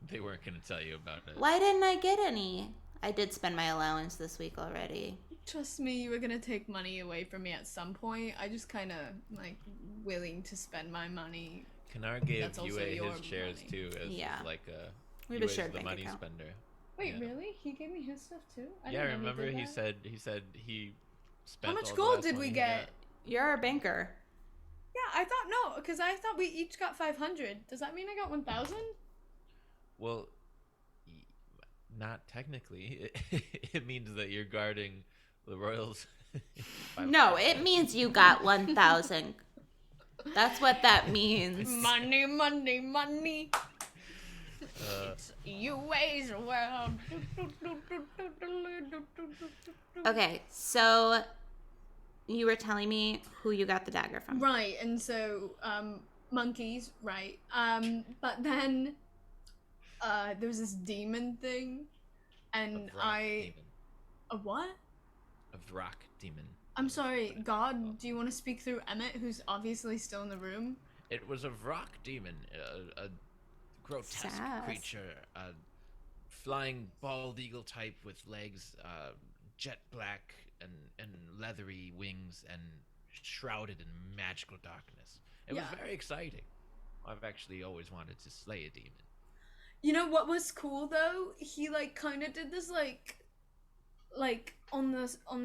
They weren't going to tell you about it. Why didn't I get any? I did spend my allowance this week already. Trust me, you were gonna take money away from me at some point. I just kind of like willing to spend my money. Kanar gave That's also UA your his shares money. too as Yeah. like a We have a UA's shared the bank money account. spender. Wait, Yeah. really? He gave me his stuff too? I Yeah, didn't know remember did he that. said he spent How much all the gold last did money we he get? got. You're a banker. Yeah, I thought no, because I thought we each got 500. Does that mean I got 1,000? Well, not technically. It means that you're guarding the royals. No, it means you got 1,000. That's what that means. Money, money, money. Uh, It's UA's world. Okay, so you were telling me who you got the dagger from. Right, and so monkeys, right? But then there was this demon thing, and Demon. a what? A Vrock demon. I'm sorry, God. Do you want to speak through Emmett, who's obviously still in the room? It was a Vrock demon, a grotesque Sass. creature, a flying bald eagle type with legs, jet black and leathery wings, and shrouded in magical darkness. It was very exciting. I've actually always wanted to slay a demon. You know what was cool though? He like kind of did this like on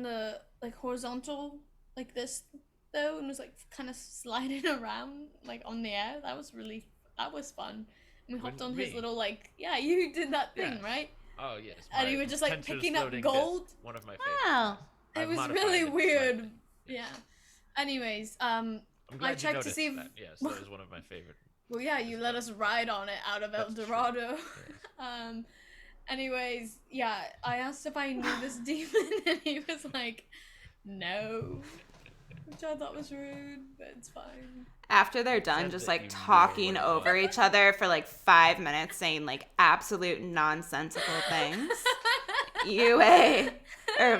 the like horizontal like this though, and was like kind of sliding around like on the air. That was fun. And we hopped on his little like you did that thing, right? Oh yes. And he was just like Tensor's picking up floating gold. disc, one of my favorites. Wow. It I've was modified really it weird. slightly. Yeah. Anyways, I'm glad I you checked to noticed see if that. Yes, that was one of my favorite. well, yeah, you let us ride on it out of El That's true. Dorado. Yes. Anyways, yeah, I asked if I knew this demon, and he was like, "No," which I thought was rude, but it's fine. After they're done Said just that like you knew talking what it over was. each other for like 5 minutes saying like absolute nonsensical things,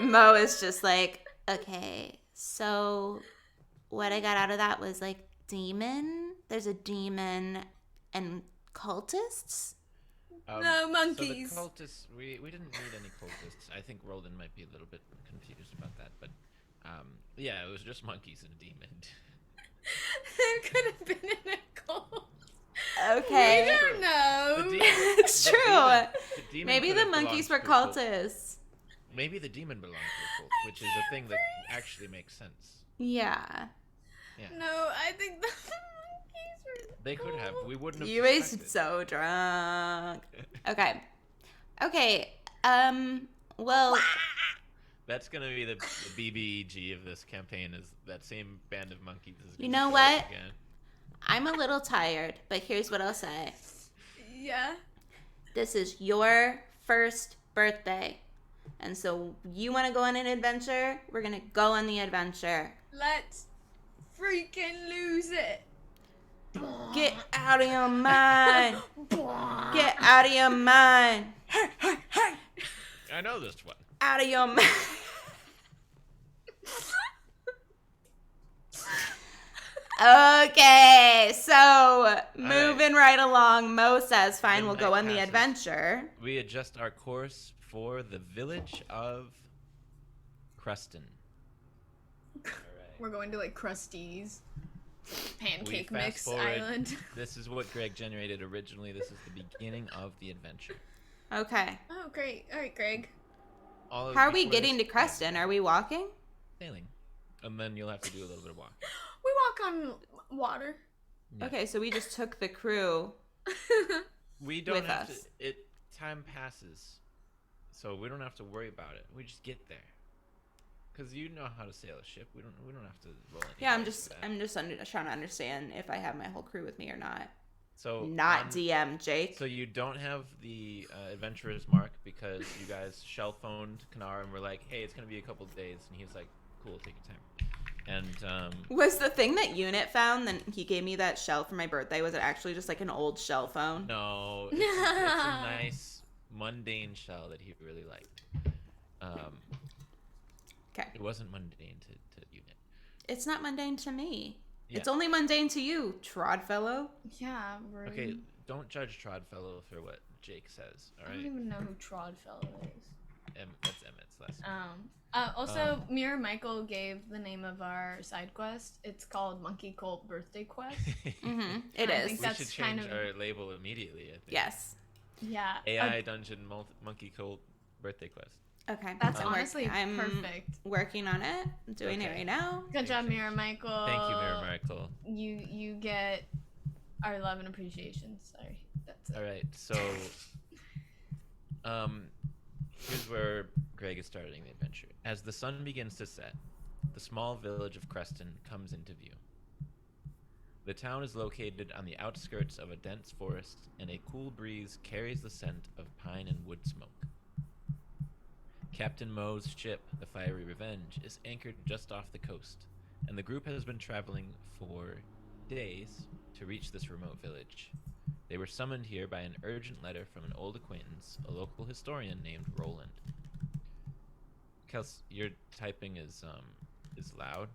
Mo is just like, okay, so what I got out of that was like demon. There's a demon and cultists. No, monkeys. So the cultists, we didn't need any cultists. I think Roland might be a little bit confused about that, but yeah, it was just monkeys and a demon. There could have been in a cult. Okay. We don't know. The demon- It's the true. demon Maybe could the have monkeys were belonged to a cult. cultists. Maybe the demon belonged to a cult, which is a thing that actually makes sense. Yeah. Yeah. No, I think the monkeys were. They could have. We wouldn't have. You is suspected. so drunk. Okay. Okay. Well, That's gonna be the BBEG of this campaign. Is that same band of monkeys? Is You gonna know show up what? again. I'm a little tired, but here's what I'll say. Yeah. This is your first birthday. And so you want to go on an adventure? We're going to go on the adventure. Let's freaking lose it. Get out of your mind. Get out of your mind. I know this one. Out of your mind. Okay, so moving right along, Mo says, fine, The we'll go night on the passes. adventure. We adjust our course for the village of Cruston. We're going to like Krusty's pancake We mix fast forward. island. This is what Greg generated originally. This is the beginning of the adventure. okay. Oh, great. All right, Greg. All of How are we before getting to this- Creston? Are we walking? Sailing. And then you'll have to do a little bit of walk. We walk on water. Yeah. Okay, so we just took the crew. We don't With have us. to. Time passes, so we don't have to worry about it. We just get there. Cause you know how to sail a ship. We don't have to roll any Yeah, I'm dice just for that. trying to understand if I have my whole crew with me or not. So Not on- DM Jake. So you don't have the adventurer's mark because you guys shell phoned Kanar and were like, "Hey, it's gonna be a couple of days," and he was like, "Cool, take your time." And Was the thing that Unit found, then he gave me that shell for my birthday, was it actually just like an old shell phone? no, it's a nice mundane shell that he really liked. Okay. It wasn't mundane to Unit. It's not mundane to me. Yeah. It's only mundane to you, Trodfellow. Yeah, rude. Okay, don't judge Trodfellow for what Jake says. All I don't right, even know who Trodfellow is. That's Emmett's last name. Also, Mira Michael gave the name of our side quest. It's called Monkey Cult Birthday Quest. Mm-hmm. It I is. think We that's should kind change of- our label immediately. I think. Yes. Yeah. AI Dungeon Monkey Cult Birthday Quest. Okay. That's I'm honestly I'm perfect. working on it. I'm doing it Okay. right now. Good job, Mira Michael. Thank you, Mira Michael. You get our love and appreciation. Sorry. That's it. All right, so here's where Greg is starting the adventure. As the sun begins to set, the small village of Creston comes into view. The town is located on the outskirts of a dense forest, and a cool breeze carries the scent of pine and wood smoke. Captain Mo's ship, the Fiery Revenge, is anchored just off the coast, and the group has been traveling for days to reach this remote village. They were summoned here by an urgent letter from an old acquaintance, a local historian named Roland. Kelsey, your typing is loud.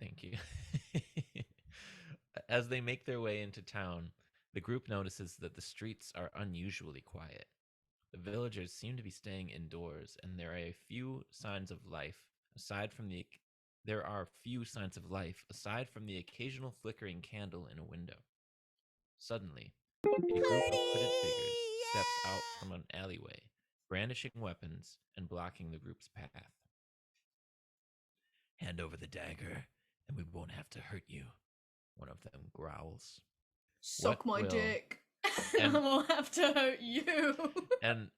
Thank you. As they make their way into town, the group notices that the streets are unusually quiet. The villagers seem to be staying indoors, and there are few signs of life aside from the occasional flickering candle in a window. Suddenly, a group of hooded figures steps out from an alleyway, brandishing weapons and blocking the group's path. Hand over the dagger, and we won't have to hurt you, one of them growls. Suck my dick. And- I won't have to hurt you. And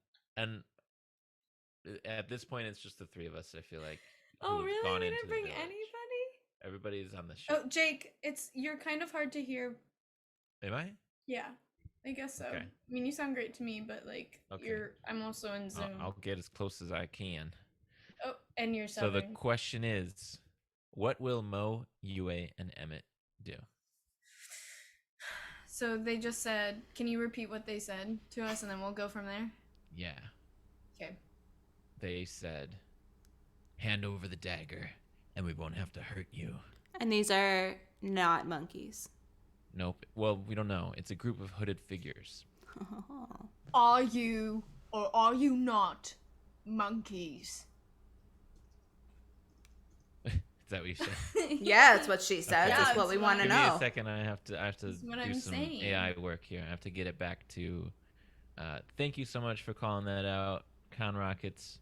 at this point, it's just the three of us, I feel like. Oh, who've really? gone We into didn't the bring village. anybody? Everybody's on the ship. Oh, Jake, you're kind of hard to hear. Am I? Yeah, I guess so. Okay. I mean, you sound great to me, but like, Okay. I'm also in Zoom. I'll get as close as I can. Oh, and you're So the southern. question is, what will Mo, Yue, and Emmett do? So they just said, can you repeat what they said to us, and then we'll go from there? Yeah. Okay. They said, hand over the dagger, and we won't have to hurt you. And these are not monkeys. Nope. Well, we don't know. It's a group of hooded figures. Are you or are you not monkeys? Is that what you said? Yeah, that's what she says. Okay. That's Yeah, what it's we what- want to Give me a know. second. I have to That's what do I'm some saying. AI work here. I have to get it back to. Thank you so much for calling that out, Con Rockets.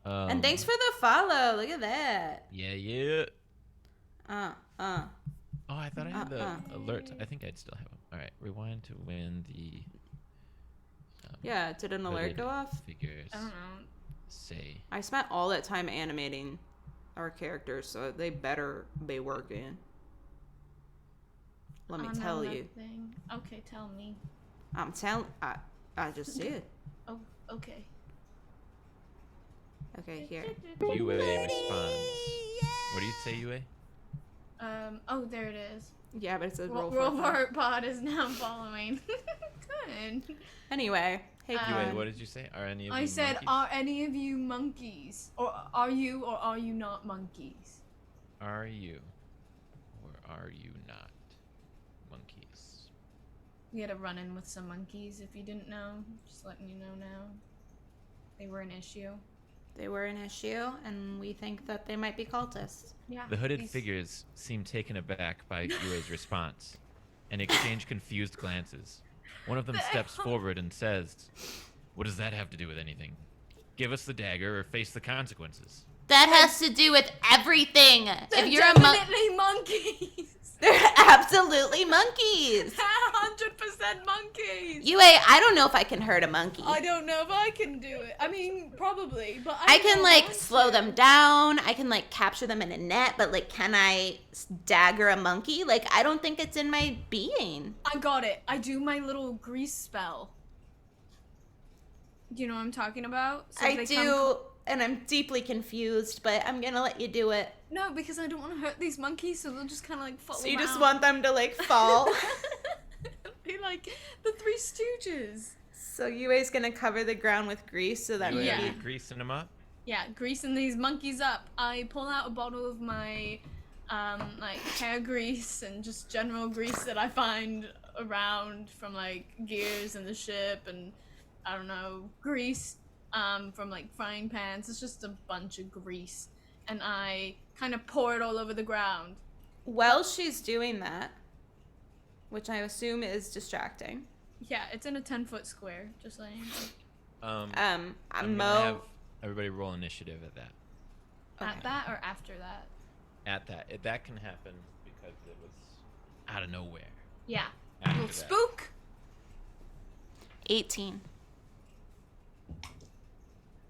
And thanks for the follow. Look at that. Yeah. Uh. Oh, I thought I had the Uh-uh. alert. I think I'd still have them. All right, rewind to when the. Yeah, did an alert hooded go off? Figures I don't know. say. I spent all that time animating our characters, so they better be working. Let me Oh, tell no, you. nothing. Okay, tell me. I'm telling. I just did. Oh, okay. Okay, here. Yue responds. What do you say, Yue? Oh, there it is. Yeah, but it says roll Roll for Fart Pod is now following. Good. Anyway, hey, Yue, Con. what did you say? Are any of I you said, monkeys? are any of you monkeys? Or are you not monkeys? Are you or are you not monkeys? We had a run-in with some monkeys, if you didn't know. Just letting you know now. They were an issue. They were an issue, and we think that they might be cultists. Yeah. The hooded these- figures seem taken aback by Yue's response and exchange confused glances. One of them steps forward and says, "What does that have to do with anything? Give us the dagger or face the consequences." That has to do with everything. They're If you're a monkey, definitely monkeys. They're absolutely monkeys. 100% monkeys. Yue, I don't know if I can hurt a monkey. I don't know if I can do it. I mean, probably, but I don't can like want slow to. them down. I can like capture them in a net, but like, can I dagger a monkey? Like, I don't think it's in my being. I got it. I do my little grease spell. Do you know what I'm talking about? So I they do, come and I'm deeply confused, but I'm gonna let you do it. No, because I don't want to hurt these monkeys, so they'll just kind of like follow So you just around. want them to like fall. Be like the Three Stooges. So Yue's gonna cover the ground with grease so that Yue, Yeah. are you maybe. greasing them up? Yeah, greasing these monkeys up. I pull out a bottle of my like hair grease and just general grease that I find around from like gears in the ship and I don't know, grease from like frying pans. It's just a bunch of grease. And I kind of pour it all over the ground. While she's doing that, which I assume is distracting. Yeah, it's in a 10-foot square, just like I'm I'm gonna have Mo. everybody roll initiative at that. at Okay. that or after that. At that, that can happen because it was out of nowhere. Yeah. After Little that. spook. 18.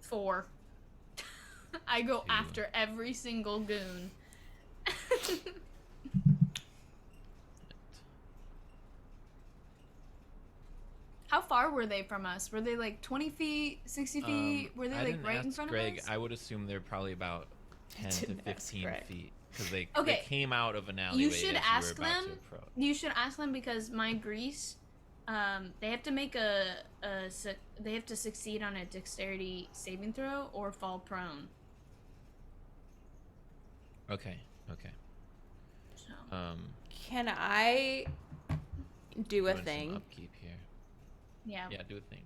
4. I go 2. after every single goon. How far were they from us? Were they like 20 feet, 60 feet? Were they I like didn't right ask in front Greg. of us? I would assume they're probably about 10 to didn't ask 15 Greg. feet because they Okay. came out of an alleyway. You should as ask you were about them. to approach. You should ask them because my grease, they have to make they have to succeed on a dexterity saving throw or fall prone. Okay. So. Can I do a Doing some thing? upkeep here. Yeah. Yeah, do a thing.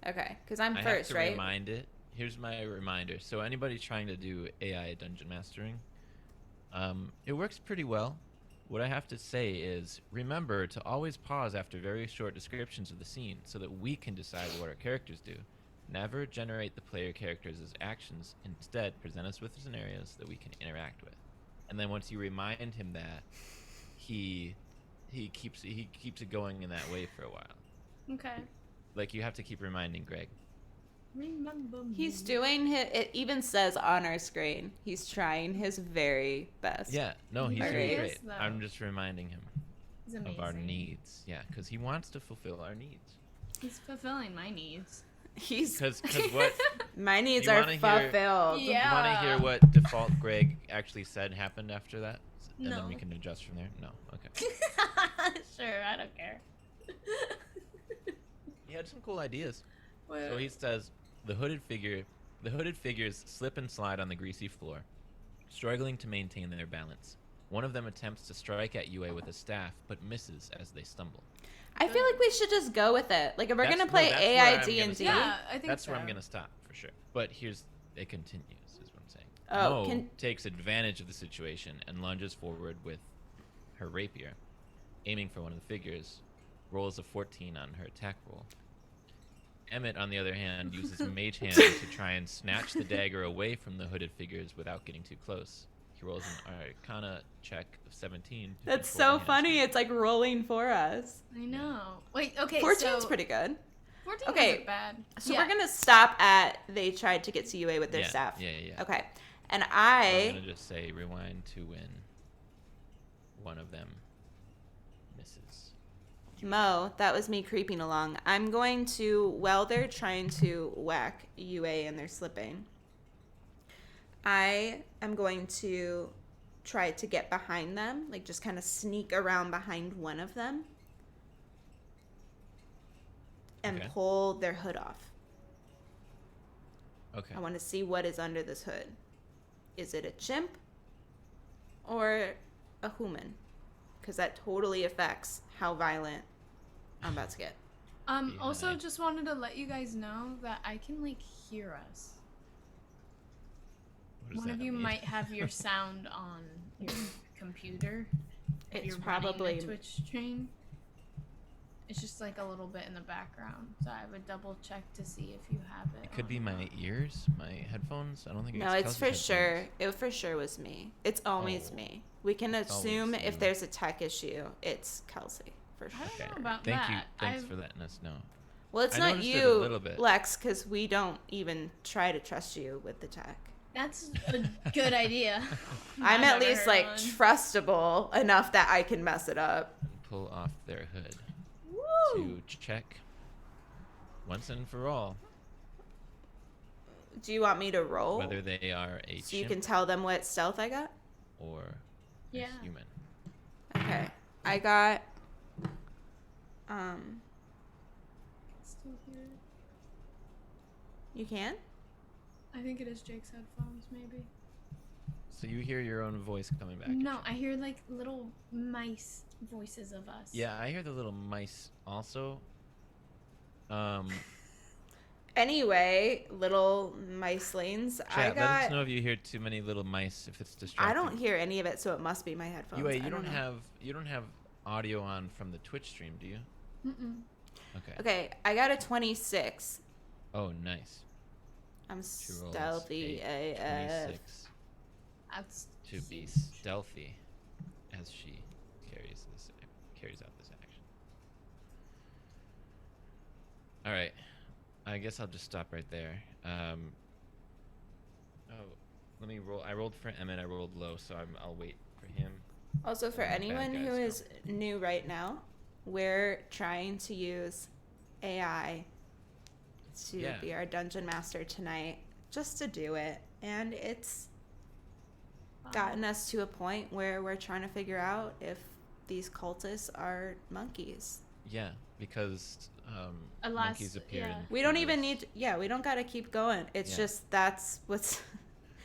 Okay, because I'm I first, have to right? remind it. Here's my reminder. So anybody trying to do AI dungeon mastering, it works pretty well. What I have to say is remember to always pause after very short descriptions of the scene so that we can decide what our characters do. Never generate the player characters as actions. Instead, present us with scenarios that we can interact with. And then once you remind him that, he keeps it going in that way for a while. Okay. Like you have to keep reminding Greg. Remember me. He's doing it even says on our screen. He's trying his very best. Yeah, no, he's He doing really great. is, though. I'm just reminding him He's of our amazing. needs. Yeah, because he wants to fulfill our needs. He's fulfilling my needs. He's Because what my needs You are wanna hear- fulfilled. Yeah. you want to hear what default Greg actually said happened after that, and then No. we can adjust from there. No, okay. Sure, I don't care. He had some cool ideas. What? So he says the hooded figures slip and slide on the greasy floor, struggling to maintain their balance. One of them attempts to strike at UA with a staff, but misses as they stumble. I feel like we should just go with it. Like if we're That's- gonna no, play that's where AI I'm gonna D&D. stop. Yeah, I think That's so. where I'm gonna stop for sure. But it continues, is what I'm saying. Oh, Mo takes advantage of the situation and lunges forward with her rapier, aiming for one of the figures. Rolls a 14 on her attack roll. Emmett, on the other hand, uses Mage Hand to try and snatch the dagger away from the hooded figures without getting too close. He rolls an Arcana check of 17. to That's control so the hand funny. speed. It's like rolling for us. I know. Wait, okay, 14's so... pretty good. 14 Okay, isn't bad. So Yeah. we're gonna stop at they tried to get to UA with their Yeah, staff. yeah. Okay. And So I I'm gonna just say rewind to when one of them misses. Mo, that was me creeping along. I'm going to, while they're trying to whack UA and they're slipping, I am going to try to get behind them, like just kind of sneak around behind one of them and Okay. pull their hood off. Okay. I want to see what is under this hood. Is it a chimp or a human? Because that totally affects how violent I'm about to get. Also Behind. just wanted to let you guys know that I can, like, hear us. What does One that of you mean? might have your sound on your computer. if It's you're running probably a Twitch stream. It's just like a little bit in the background, so I would double check to see if you have it. It could be on. my ears, my headphones. I don't think no, it's for Kelsey's sure. headphones. It for sure was me. It's always Oh. me. We can It's assume always if you. there's a tech issue, it's Kelsey for sure. I don't Okay. know about Thank you. that. Thanks I've- for letting us know. Well, it's I not noticed it a you, little bit. Lex, because we don't even try to trust you with the tech. That's a good idea. I'm I've at never least heard like one. trustable enough that I can mess it up. Pull off their hood Woo! to check once and for all Do you want me to roll? whether they are a So you chimp can tell them what stealth I got? or Yeah. a human. Okay. I got Still hear it. you can? I think it is Jake's headphones, maybe. So you hear your own voice coming back. at No, you. I hear like little mice voices of us. Yeah, I hear the little mice also. Anyway, little mice lanes. I Chat, let us got know if you hear too many little mice. If it's I distracting. don't hear any of it, so it must be my headphones. You I you don't know. have audio on from the Twitch stream, do you? Mm-mm. Okay. Okay, I got a 26. Oh, nice. I'm She rolls stealthy a AF. 26 That's to be huge. stealthy as she carries out this action. All right. I guess I'll just stop right there. Oh, let me roll. I rolled for Emmett. I rolled low, so I'll wait for him. Also, for Bad anyone who guys is new right now, we're trying to use AI to Yeah. be our dungeon master tonight, just to do it. And it's gotten us to a point where we're trying to figure out if these cultists are monkeys. Yeah, because Alas, monkeys appear yeah. in We don't even previous- need, we don't got to keep going. It's Yeah. just that's what's,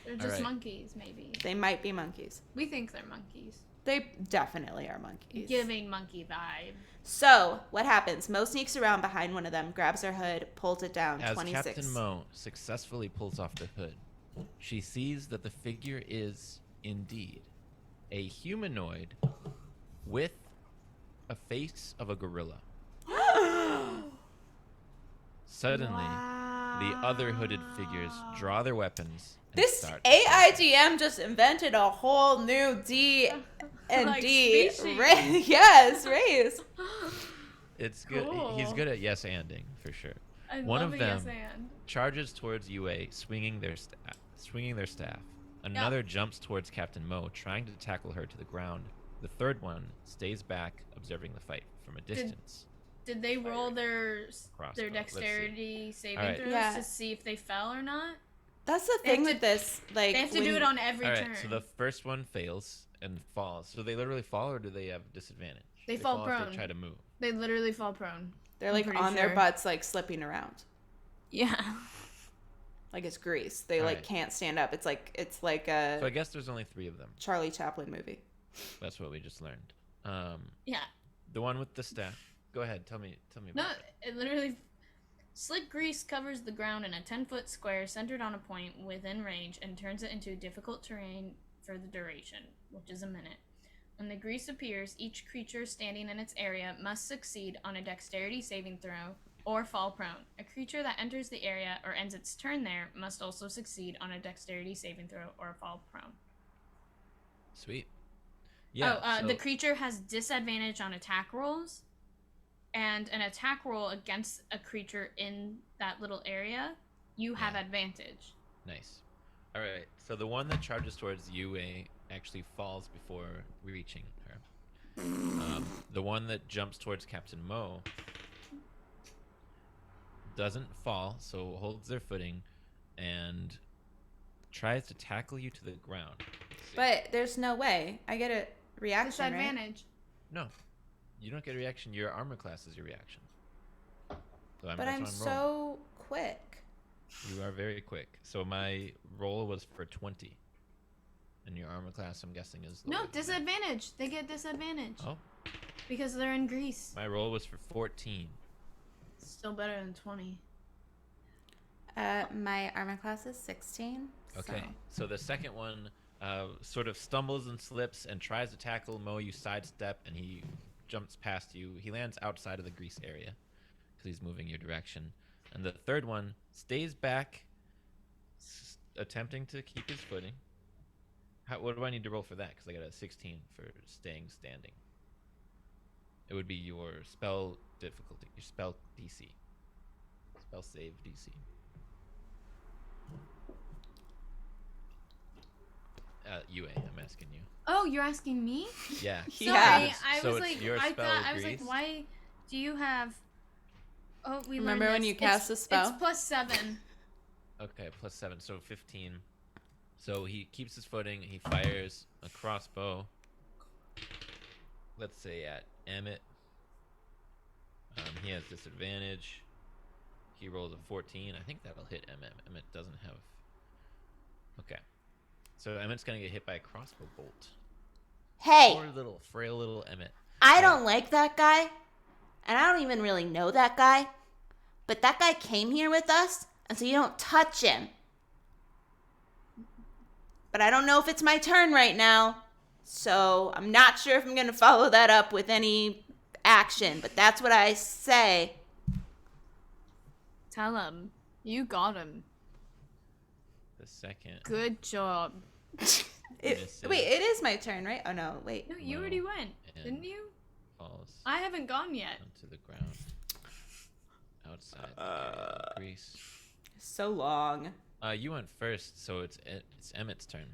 They're just Alright. monkeys, maybe. they might be monkeys. We think they're monkeys. They definitely are monkeys. Giving monkey vibe. So, what happens? Mo sneaks around behind one of them, grabs her hood, pulls it down. As 26. Captain Mo successfully pulls off the hood, she sees that the figure is, indeed, a humanoid with a face of a gorilla. Suddenly, the other hooded figures draw their weapons and This start. AIGM just invented a whole new D and Like D. species. Yes, race. It's good. Cool. He's good at yes-anding for sure. I One love of a yes them and. charges towards UA, swinging their staff. Another jumps towards Captain Mo, trying to tackle her to the ground. The third one stays back, observing the fight from a distance. Did they roll their Crossbow. Let's see. dexterity saving Alright. throws Yeah. to see if they fell or not? That's the They have thing to- with this. Like, They have to do it on every All turn. right, so the first one fails and falls. So they literally fall, or do they have disadvantage? They fall if prone. they try to move. They literally fall prone. they're I'm like pretty on their sure. butts, like slipping around, Yeah. like it's grease. They like Alright. can't stand up. It's like a So I guess there's only 3 of them. Charlie Chaplin movie. That's what we just learned. Yeah. The one with the staff. Go ahead. Tell me No, about it. it literally. Slick grease covers the ground in a 10-foot square centered on a point within range and turns it into difficult terrain for the duration, which is a minute. When the grease appears, each creature standing in its area must succeed on a dexterity saving throw or fall prone. A creature that enters the area or ends its turn there must also succeed on a dexterity saving throw or fall prone. Sweet. Yeah. The creature has disadvantage on attack rolls, and an attack roll against a creature in that little area, you have Yeah. advantage. Nice. All right. So the one that charges towards UA actually falls before reaching her. The one that jumps towards Captain Mo doesn't fall, so holds their footing and tries to tackle you to the ground. Let's see. But there's no way I get a reaction. Right? Disadvantage. No, you don't get a reaction. Your armor class is your reaction. So But that's I'm what rolling. so quick. You are very quick. So my roll was for 20. And your armor class, I'm guessing, is lower No, than that. disadvantage. They get disadvantage. Oh, Because they're in grease. my roll was for 14. Still better than 20. My armor class is 16. Okay, so the second one sort of stumbles and slips and tries to tackle Mo. You sidestep, and he jumps past you. He lands outside of the grease area because he's moving your direction. And the third one stays back, attempting to keep his footing. What do I need to roll for that? Because I got a 16 for staying standing. It would be your spell difficulty, your spell DC. Spell save DC. UA, I'm asking you. Oh, you're asking me? Yeah. Yeah. Sorry, I So was it's like, your I spell, thought, I was like, Grease? why do you have? Oh, we Remember learned when this. you cast a spell? It's +7. Okay, +7, so 15. So he keeps his footing. He fires a crossbow. Let's say at Emmett. He has disadvantage. He rolls a 14. I think that'll hit Emmett. Emmett doesn't have. Okay. So Emmett's gonna get hit by a crossbow bolt. Hey, Poor little frail little Emmett. I don't like that guy, and I don't even really know that guy, but that guy came here with us, and so you don't touch him. But I don't know if it's my turn right now, so I'm not sure if I'm going to follow that up with any action, but that's what I say. Tell him you got him. The second. Good job. Misses. Wait, it is my turn, right? Oh no, wait. No, you No, already went, and- didn't you? Falls I haven't gone yet. onto the ground. Outside the area of grease. So long. You went first, so it's Emmett's turn.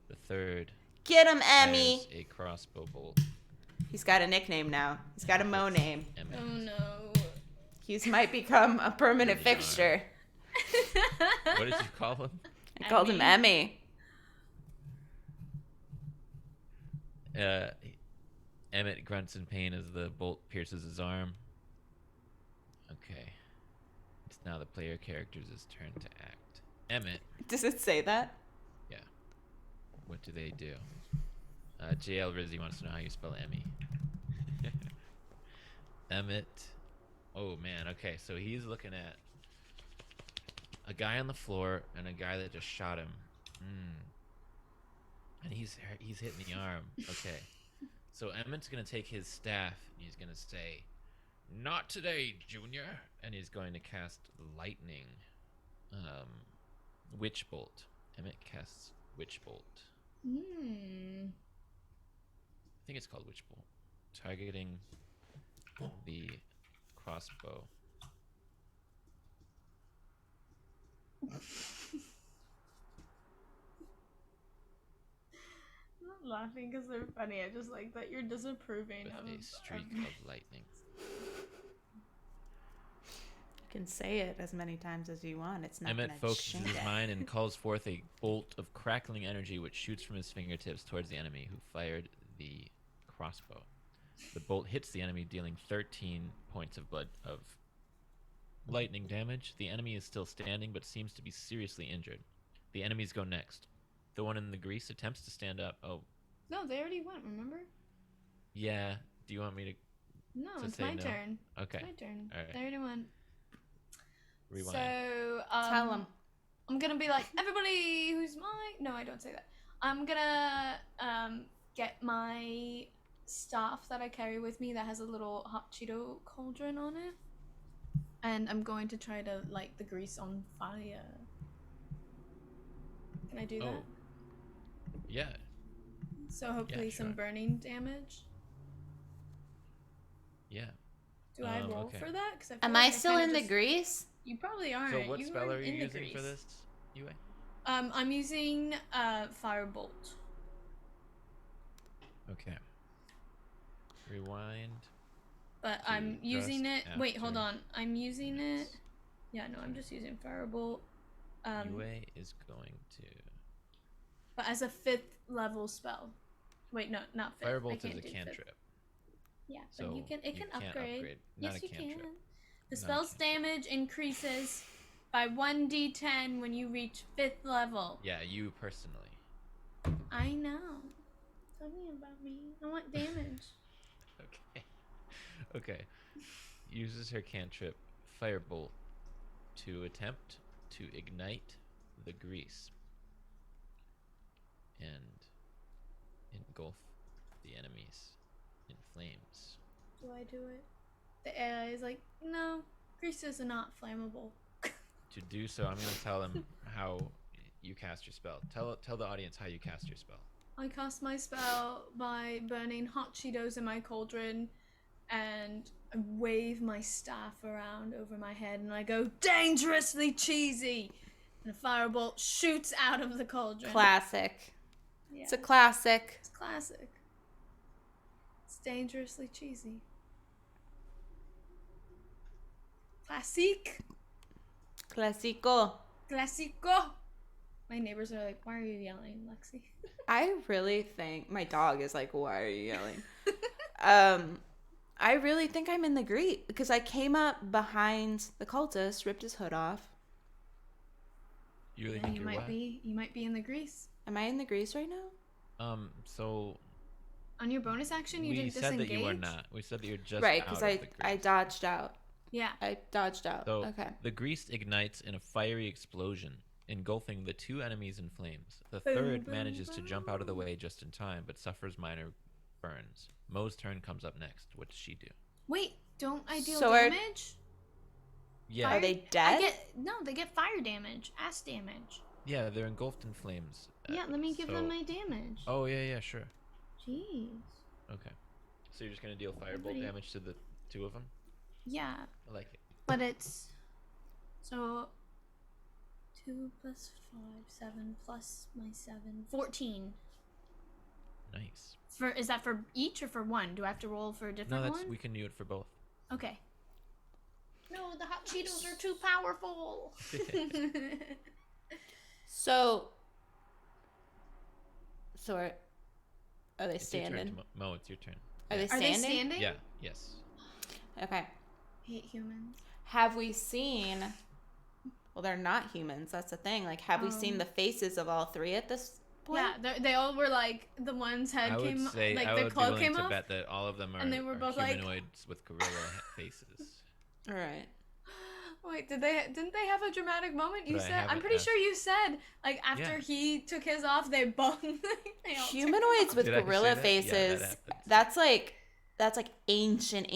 The third Get him, Emmy. fires a crossbow bolt. He's got a nickname now. He's got a Mo name. Emmett. Oh no. He's might become a permanent Really are. fixture. What did you call him? I called him Emmy. Emmett grunts in pain as the bolt pierces his arm. Okay. It's now the player character's turn to act. Emmett. Does it say that? Yeah. What do they do? JL Rizzy wants to know how you spell Emmy. Emmett. Oh, man. Okay, so he's looking at a guy on the floor and a guy that just shot him. And he's hitting the arm. Okay. So Emmett's going to take his staff and he's going to say, "Not today, Junior." And he's going to cast lightning. Witch Bolt. Emmett casts Witch Bolt. I think it's called Witch Bolt. Targeting the crossbow. I'm not laughing because they're funny. I just like that you're disapproving With of a streak of lightning. You can say it as many times as you want. It's not Emmett gonna focuses change his it. mind and calls forth a bolt of crackling energy which shoots from his fingertips towards the enemy who fired the crossbow. The bolt hits the enemy, dealing 13 points of lightning damage. The enemy is still standing but seems to be seriously injured. The enemies go next. The one in the grease attempts to stand up. Oh, No, they already went, remember? yeah. Do you want me to No, To it's say my no? turn. Okay. It's my turn. All right. They already went. rewind? So, Tell him. I'm gonna be like, everybody who's no, I don't say that. I'm gonna get my staff that I carry with me that has a little hot Cheeto cauldron on it. And I'm going to try to light the grease on fire. Can I do that? Oh. Yeah. So hopefully some sure. burning damage. Yeah. Do I roll okay. for that? 'Cause I feel Am like I still kinda in the just- grease? You probably aren't. So what You spell weren't are you in the using for grease. this, Yue? I'm using Firebolt. Okay. Rewind. But To I'm using just it. Wait, hold after on. I'm using it. Yeah, no, I'm just using Firebolt. Yue is going to. But as a 5th level spell. Wait, no, not 5th. I Firebolt is can't a do 5th. cantrip. Yeah, So but it you can can't upgrade. Not Yes, a you cantrip. can. The Not a spell's cantrip. damage increases by 1d10 when you reach 5th level. Yeah, you personally. I know. Tell me about me. I want damage. Okay. Okay. Uses her cantrip Firebolt to attempt to ignite the grease and engulf the enemies in flames. Do I do it? The AI is like, no, grease is not flammable. To do so, I'm going to tell them how you cast your spell. Tell the audience how you cast your spell. I cast my spell by burning hot Cheetos in my cauldron, and I wave my staff around over my head, and I go, dangerously cheesy! And a firebolt shoots out of the cauldron. Classic. Yeah, It's a classic. it's classic. It's dangerously cheesy. Classique. Classico. Classico. My neighbors are like, why are you yelling, Lexi? I really think my dog is like, "Why are you yelling?" I really think I'm in the grease because I came up behind the cultist, ripped his hood off. You really Yeah, think you you're might what? be. You might be in the grease. Am I in the grease right now? So On your bonus action, you we didn't said disengage. that you were not. We said that you're just Right, out because of the I grease. dodged out. Yeah. I dodged out. So Okay. the grease ignites in a fiery explosion, engulfing the 2 enemies in flames. The Boom, third boom, manages to jump out of the boom. way just in time, but suffers minor burns. Mo's turn comes up next. What does she do? Wait, don't I deal So are- damage? Yeah, Are they dead? They get fire damage, ass damage. yeah, they're engulfed in flames. Yeah, let me give them so- my damage. Oh yeah, sure. Jeez. Okay. So you're just gonna deal firebolt Everybody- damage to the 2 of them? Yeah, I like it. but it's so 2 plus 5, 7 plus my 7, 14. Nice. Is that for each or for one? Do I have to roll for a No, different one? we can do it for both. Okay. No, the hot Cheetos are too powerful. So are they It's your turn, standing? Mo, it's your turn. Are they Are standing? they standing? Yeah. Yes. Okay. Hate humans. Have we seen? Well, they're not humans. That's the thing. Like, have we seen the faces of all three at this point? Yeah, they all were like the one's head I would came, say like I their would be cloak willing came to off. bet that all of them are, and they were both like- humanoids with gorilla faces. All right. Wait, didn't they have a dramatic moment? You But I said I'm haven't pretty asked. sure you said like after Yeah. he took his off, they both they all took Humanoids with Did I say gorilla that? Yeah, faces. that happens. That's like ancient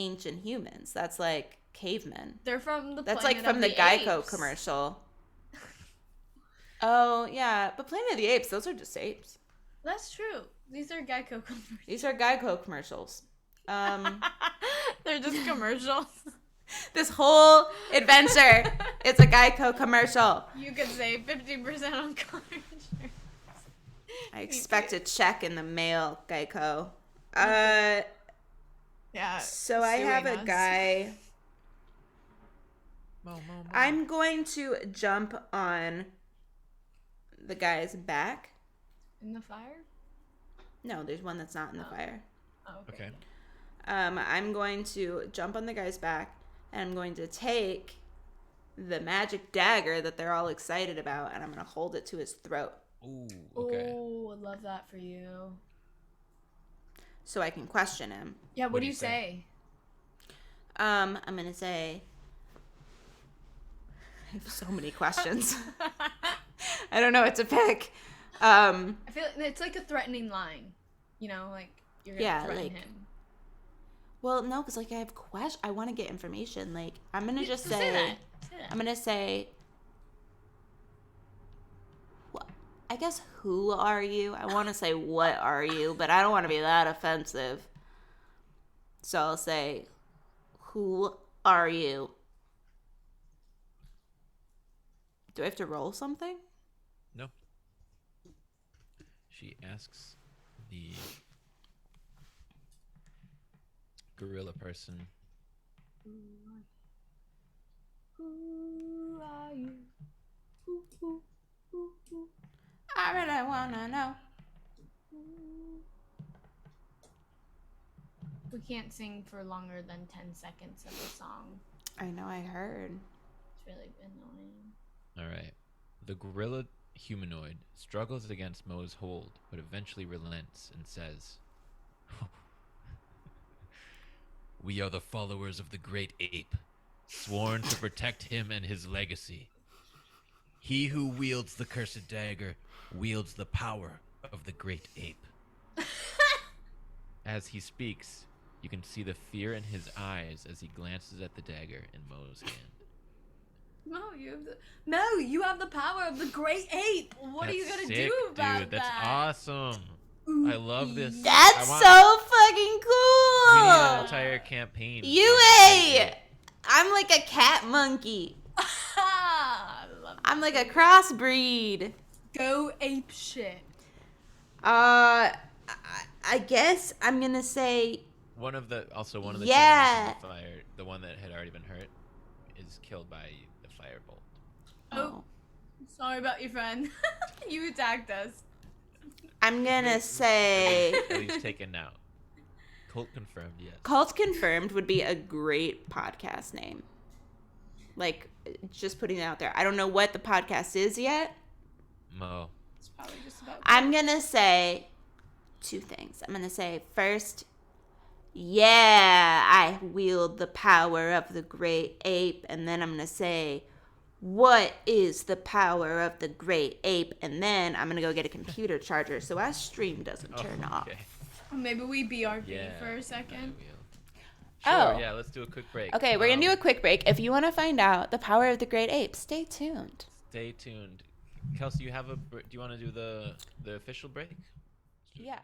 humans. That's like cavemen. They're from the. That's like Planet from of the Geico Apes. commercial. Oh yeah, but Planet of the Apes, those are just apes. That's true. These are Geico commercials. These are Geico commercials. They're just commercials. This whole adventure, it's a Geico commercial. You could save 50% on car insurance. I expect a check in the mail, Geico. Yeah. So I have a guy. Mo. I'm going to jump on the guy's back. In the fire? No, there's one that's not in the fire. Oh, Okay. I'm going to jump on the guy's back, and I'm going to take the magic dagger that they're all excited about, and I'm going to hold it to his throat Ooh. Okay. Oh, I love that for you. so I can question him. Yeah, what do you say? I'm going to say... I have so many questions. I don't know what to pick. I feel like it's like a threatening line. You know, like you're gonna Yeah, threaten like- him. Well, no, because like I have I want to get information. Like I'm gonna just Say say, that. Say that. I'm gonna say, well, I guess who are you? I want to say what are you, but I don't want to be that offensive. So I'll say, who are you? Do I have to roll something? No. She asks the gorilla person. Who are you? Who? I really wanna know. We can't sing for longer than 10 seconds of a song. I know, I heard. It's really annoying. All right. The gorilla humanoid struggles against Mo's hold, but eventually relents and says, "We are the followers of the great ape, sworn to protect him and his legacy. He who wields the cursed dagger wields the power of the great ape." As he speaks, you can see the fear in his eyes as he glances at the dagger in Mo's hand. You have the power of the great ape. What are you That's gonna sick, do about dude. That's that? awesome. I love this. That's I want, so fucking We need an cool. entire campaign. UA! I'm like a cat monkey. I love I'm like a crossbreed. Go ape shit. I guess I'm gonna say One of the Yeah. in the fire, the one that had already been hurt, is killed by the firebolt. Oh. Sorry about your friend. You attacked us. I'm gonna say But he's taken out. Cult confirmed, yes. Cult Confirmed would be a great podcast name. Like, just putting it out there. I don't know what the podcast is yet. Mo. It's probably just about. I'm gonna say two things. I'm gonna say first, yeah, I wield the power of the great ape, and then I'm gonna say, what is the power of the great ape? And then I'm gonna go get a computer charger so our stream doesn't turn off. Okay. Maybe we BRB Yeah. for a second. Sure, Oh. yeah, let's do a quick break. Okay, we're gonna do a quick break. If you want to find out the power of the great ape, stay tuned. Stay tuned. Kelsey, do you want to do the official break? Yeah.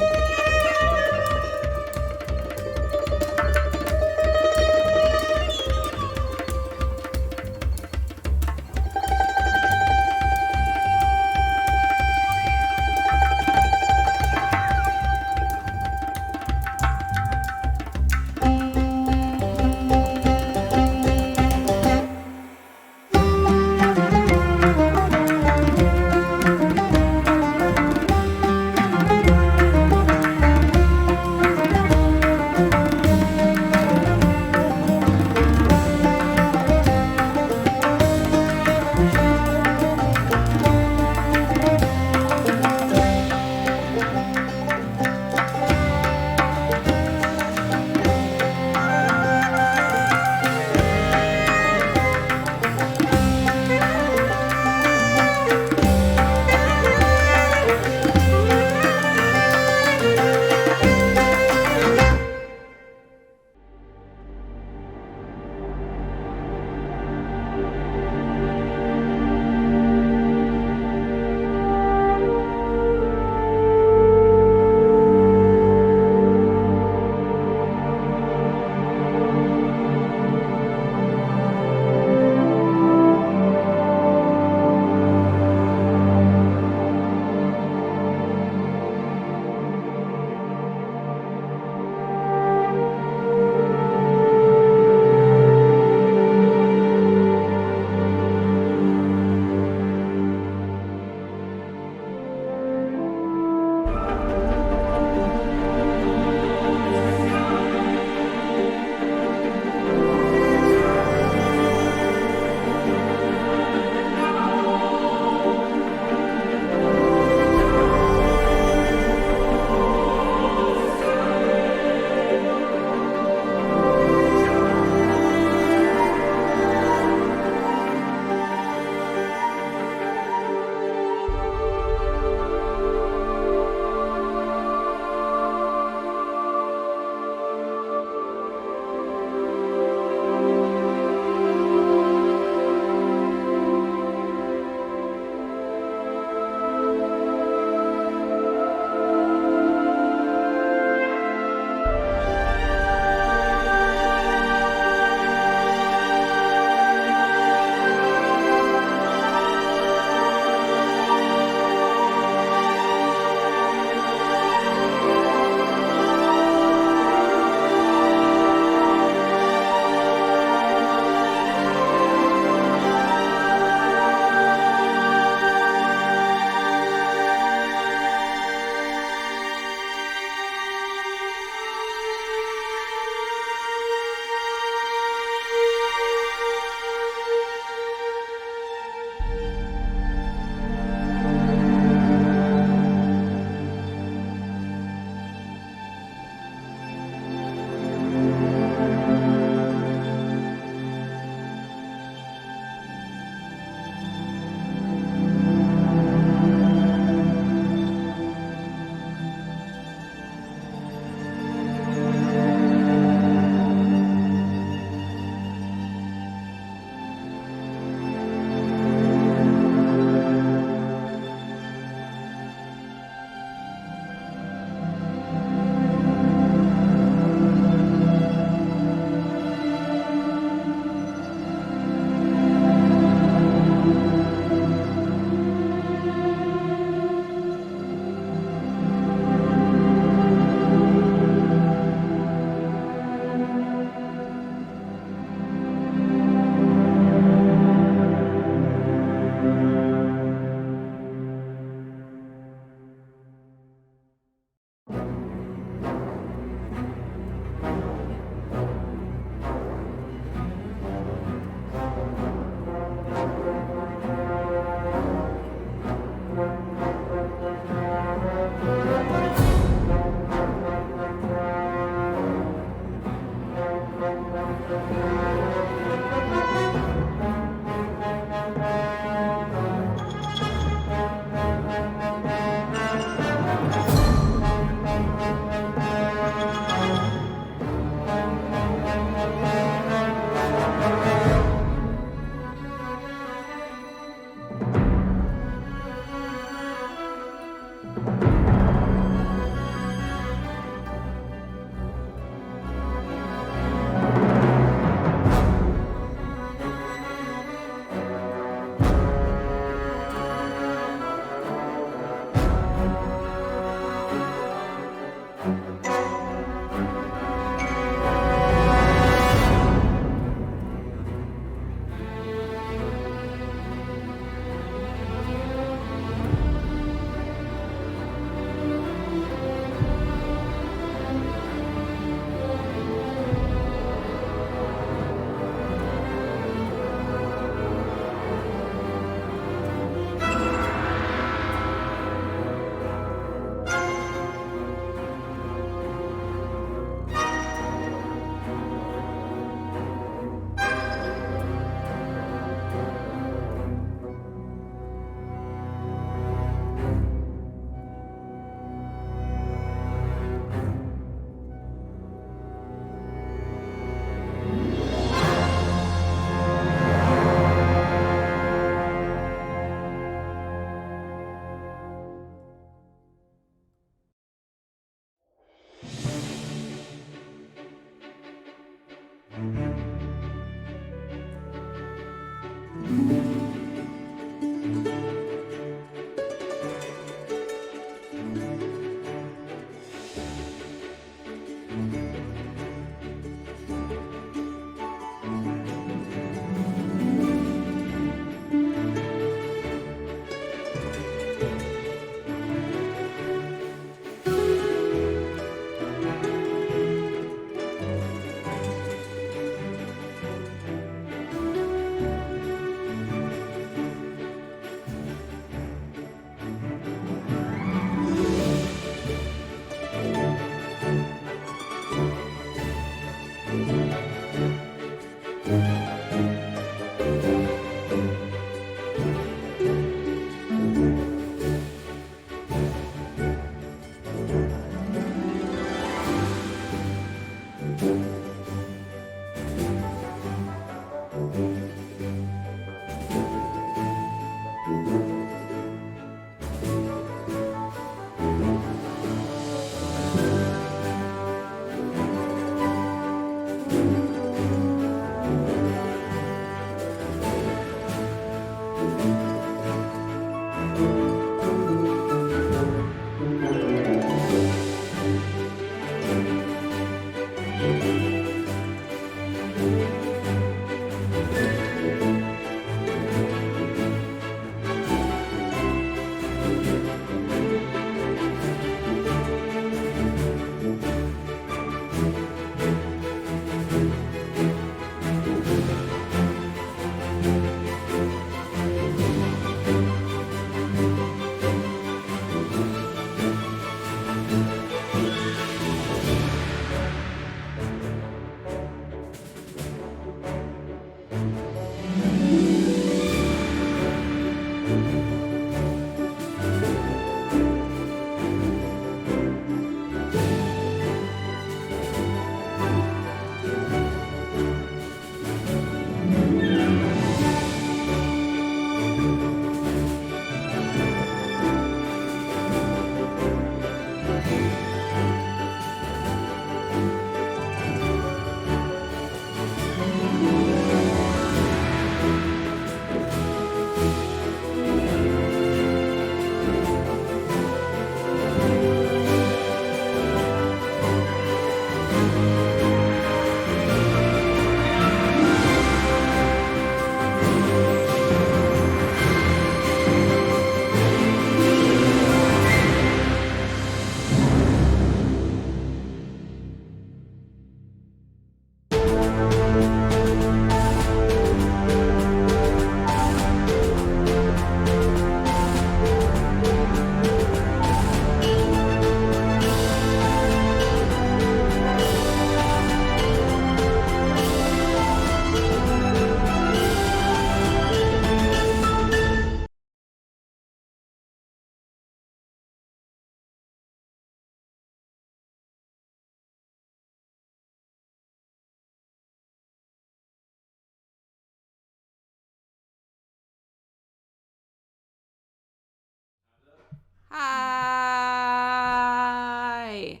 Hi.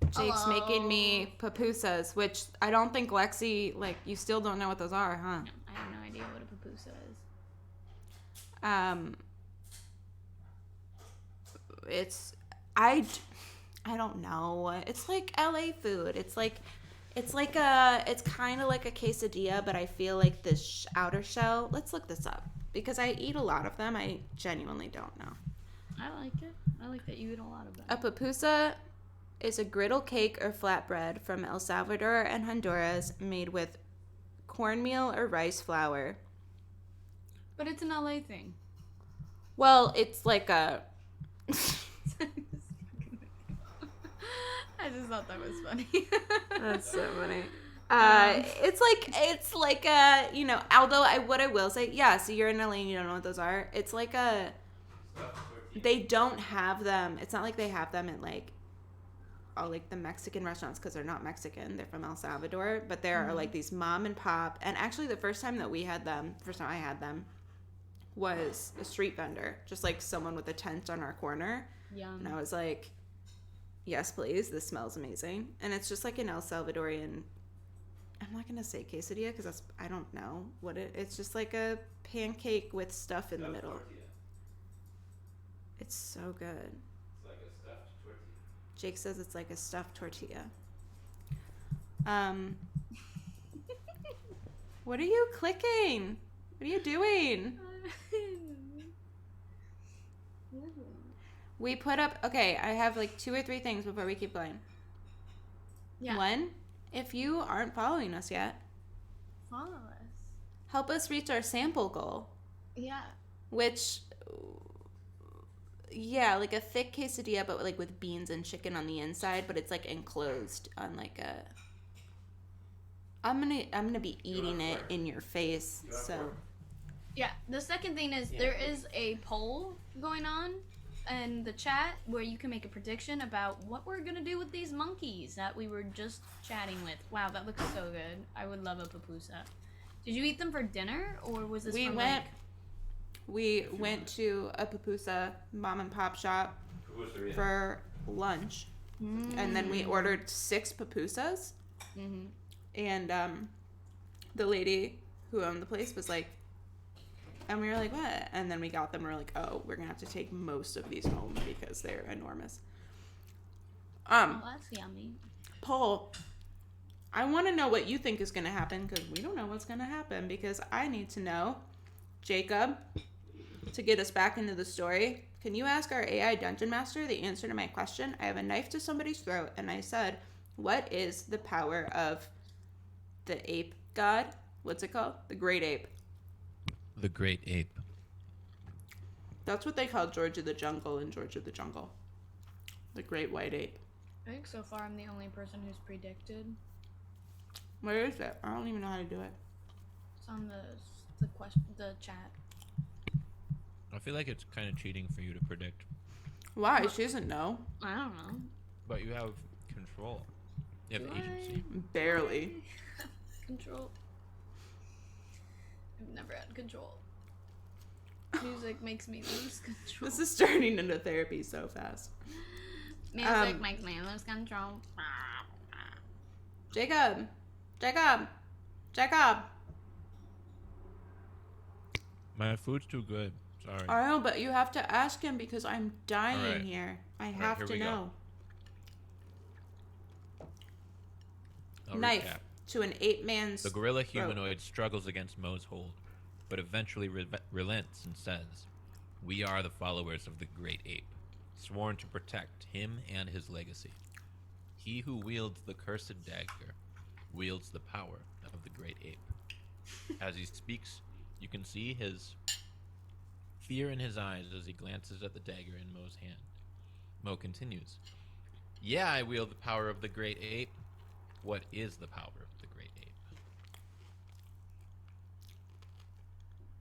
Jake's Hello. making me pupusas, which I don't think Lexi, like, you still don't know what those are, huh? No, I have no idea what a pupusa is. It's I don't know. It's like LA food. It's kind of like a quesadilla, but I feel like this outer shell. Let's look this up because I eat a lot of them. I genuinely don't know. I like it. I like that you eat a lot of them. A pupusa is a griddle cake or flatbread from El Salvador and Honduras made with cornmeal or rice flour. But it's an LA thing. Well, it's like a I just thought that was funny. That's so funny. It's like a, you know, although what I will say, yeah, so you're in LA and you don't know what those are. It's like they don't have them. It's not like they have them at like all like the Mexican restaurants because they're not Mexican. They're from El Salvador, but there are like these mom and pop. And actually the first time I had them was a street vendor, just like someone with a tent on our corner. Yum. And I was like, yes, please. This smells amazing. And it's just like an El Salvadorian, I'm not going to say quesadilla because I don't know what it's just like a pancake with stuff in the middle. Tortilla. It's so good. It's like a stuffed tortilla. Jake says it's like a stuffed tortilla. What are you clicking? What are you doing? We put up, okay, I have like 2 or 3 things before we keep going. Yeah. 1, if you aren't following us yet, Follow us. help us reach our sample goal, Yeah. which, yeah, like a thick quesadilla, but like with beans and chicken on the inside, but it's like enclosed on like a, I'm gonna be eating it in your face, so. Yeah. The second thing is there is a poll going on in the chat where you can make a prediction about what we're gonna do with these monkeys that we were just chatting with. Wow, that looks so good. I would love a pupusa. Did you eat them for dinner or was this We went to a pupusa mom and pop shop for lunch, and then we ordered 6 pupusas. Mm-hmm. And the lady who owned the place was like, and we were like, what? And then we got them. We were like, oh, we're gonna have to take most of these home because they're enormous. Oh, that's yummy. Paul, I want to know what you think is gonna happen because we don't know what's gonna happen because I need to know. Jacob, to get us back into the story, can you ask our AI dungeon master the answer to my question? I have a knife to somebody's throat, and I said, what is the power of the ape god? What's it called? The great ape. The Great Ape. That's what they call George of the Jungle in George of the Jungle. The great white ape. I think so far I'm the only person who's predicted. Where is it? I don't even know how to do it. It's on the chat. I feel like it's kind of cheating for you to predict, Why? She doesn't know. I don't know. but you have control. You have Do agency. Barely. Control. I've never had control. Music makes me lose control. This is turning into therapy so fast. Music makes me lose control. Jacob! Jacob! Jacob! My food's too good. Sorry. I know, but you have to ask him because I'm dying All right. here. I right, have here to we go. know. I'll Knife recap. to an ape man's The gorilla throat. humanoid struggles against Mo's hold, but eventually relents and says, "We are the followers of the Great Ape, sworn to protect him and his legacy. He who wields the cursed dagger wields the power of the Great Ape." As he speaks, you can see his fear in his eyes as he glances at the dagger in Mo's hand. Mo continues, "Yeah, I wield the power of the Great Ape. What is the power of the Great Ape?"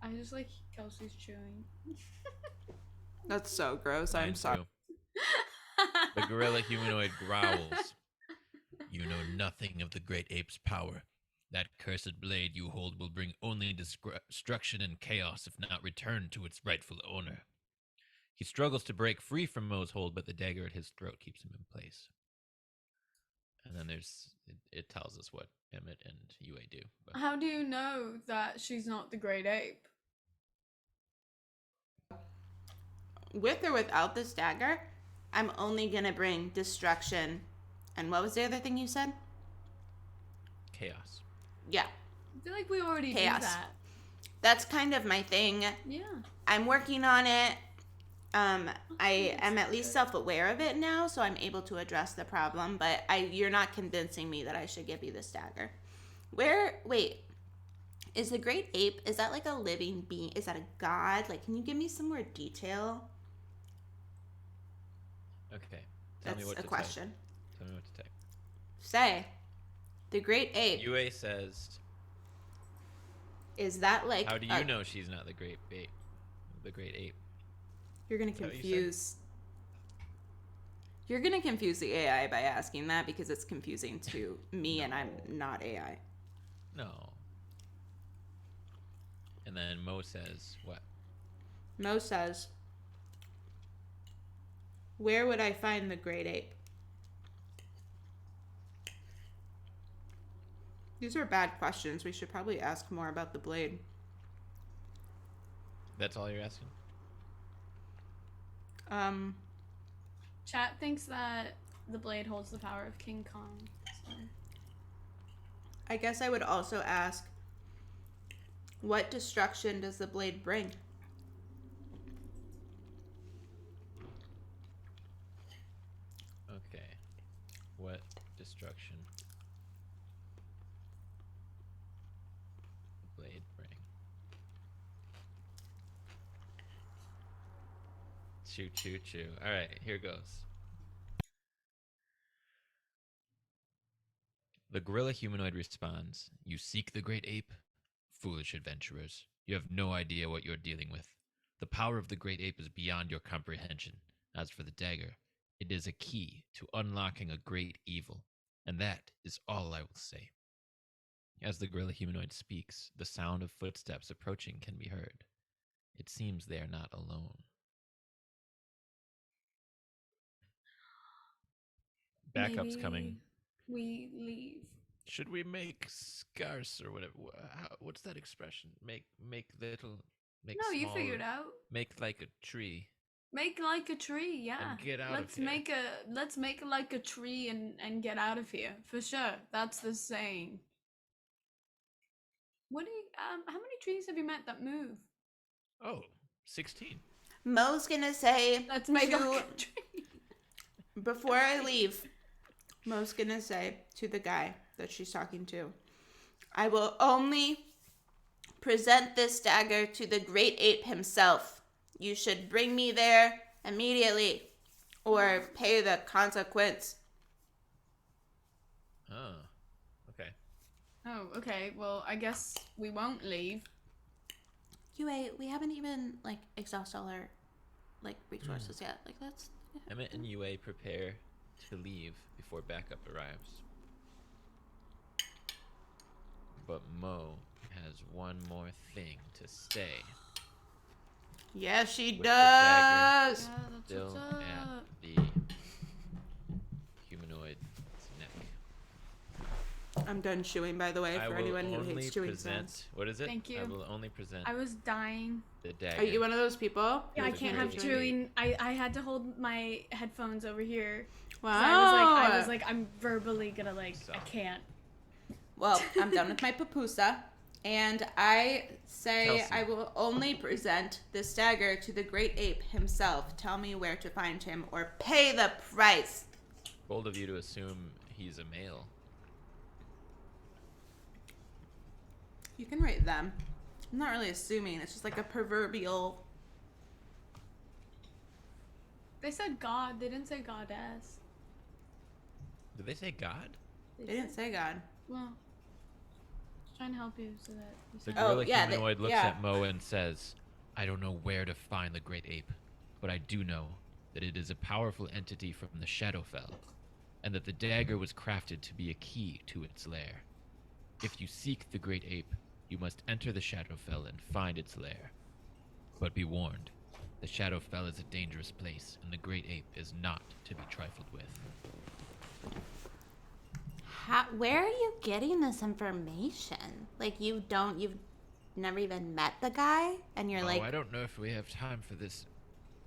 I just like Kelsey's chewing. That's so gross. I'm Mine sorry. too. The gorilla humanoid growls. "You know nothing of the Great Ape's power. That cursed blade you hold will bring only destruction and chaos if not returned to its rightful owner. He struggles to break free from Mo's hold, but the dagger at his throat keeps him in place. And then it tells us what Emmett and Yue do. But How do you know that she's not the great ape? With or without this dagger, I'm only gonna bring destruction. And what was the other thing you said? chaos. Yeah, I feel like we already Chaos. do that. that's kind of my thing. Yeah. I'm working on it. I am at least self-aware of it now, so I'm able to address the problem. But you're not convincing me that I should give you this dagger. Wait, is the great ape? Is that like a living being? Is that a god? Like, can you give me some more detail? Okay. Tell me That's what a to question. Type. Tell me what to type. Say, the great ape. Yue says, Is that like? how do you know she's not the great ape? The great ape. You're gonna that what you said? confuse. You're gonna confuse the AI by asking that because it's confusing to me, and I'm not AI. No. And then Mo says, what? Mo says, "Where would I find the great ape?" These are bad questions. We should probably ask more about the blade. That's all you're asking? Chat thinks that the blade holds the power of King Kong. So. I guess I would also ask, what destruction does the blade bring? Okay. What destruction the blade bring? Choo choo choo. Alright, here goes. The gorilla humanoid responds, "You seek the great ape? Foolish adventurers. You have no idea what you're dealing with. The power of the great ape is beyond your comprehension. As for the dagger, it is a key to unlocking a great evil, and that is all I will say." As the gorilla humanoid speaks, the sound of footsteps approaching can be heard. It seems they are not alone. Backup's Maybe coming. We leave. Should we make scarce or whatever? What's that expression? Make little. Make No, you small, figured out. Make like a tree. Make like a tree, yeah. And get out of let's here. let's make like a tree and get out of here for sure. That's the saying. What do you how many trees have you met that move? Oh, 16. Mo's gonna say, Let's make to- like a tree. before I leave, Mo's gonna say to the guy that she's talking to, "I will only present this dagger to the great ape himself. You should bring me there immediately or pay the consequence." Oh, okay. Oh, okay. Well, I guess we won't leave. Yue, we haven't even like exhausted all our like resources yet. Like that's Emmett and Yue prepare to leave before backup arrives. But Mo has one more thing to say. Yes, she With the does. Yeah, that's Still what's at up. the humanoid's neck. I'm done chewing, by the way, I for will anyone who only hates chewing present. sounds. What is it? Thank you. I will only present I was dying. the dagger. Are you one of those people? Yeah, I With the can't have great chewing. I had to hold my headphones over here. Wow. So I was like, I'm verbally gonna like, I Stop. can't. Well, I'm done with my pupusa, and I say Kelsey. I will only present this dagger to the great ape himself. Tell me where to find him or pay the price. Bold of you to assume he's a male. You can write them. I'm not really assuming. It's just like a proverbial. They said God. They didn't say goddess. Did they say God? They didn't say God. Well, just trying to help you so that you The sound. Oh, gorilla yeah, humanoid looks yeah. at Mo and says, "I don't know where to find the great ape, but I do know that it is a powerful entity from the Shadowfell, and that the dagger was crafted to be a key to its lair. If you seek the great ape, you must enter the Shadowfell and find its lair. But be warned, The Shadowfell is a dangerous place, and the Great Ape is not to be trifled with. Where are you getting this information? Like, you've never even met the guy, and you're like, I don't know if we have time for this,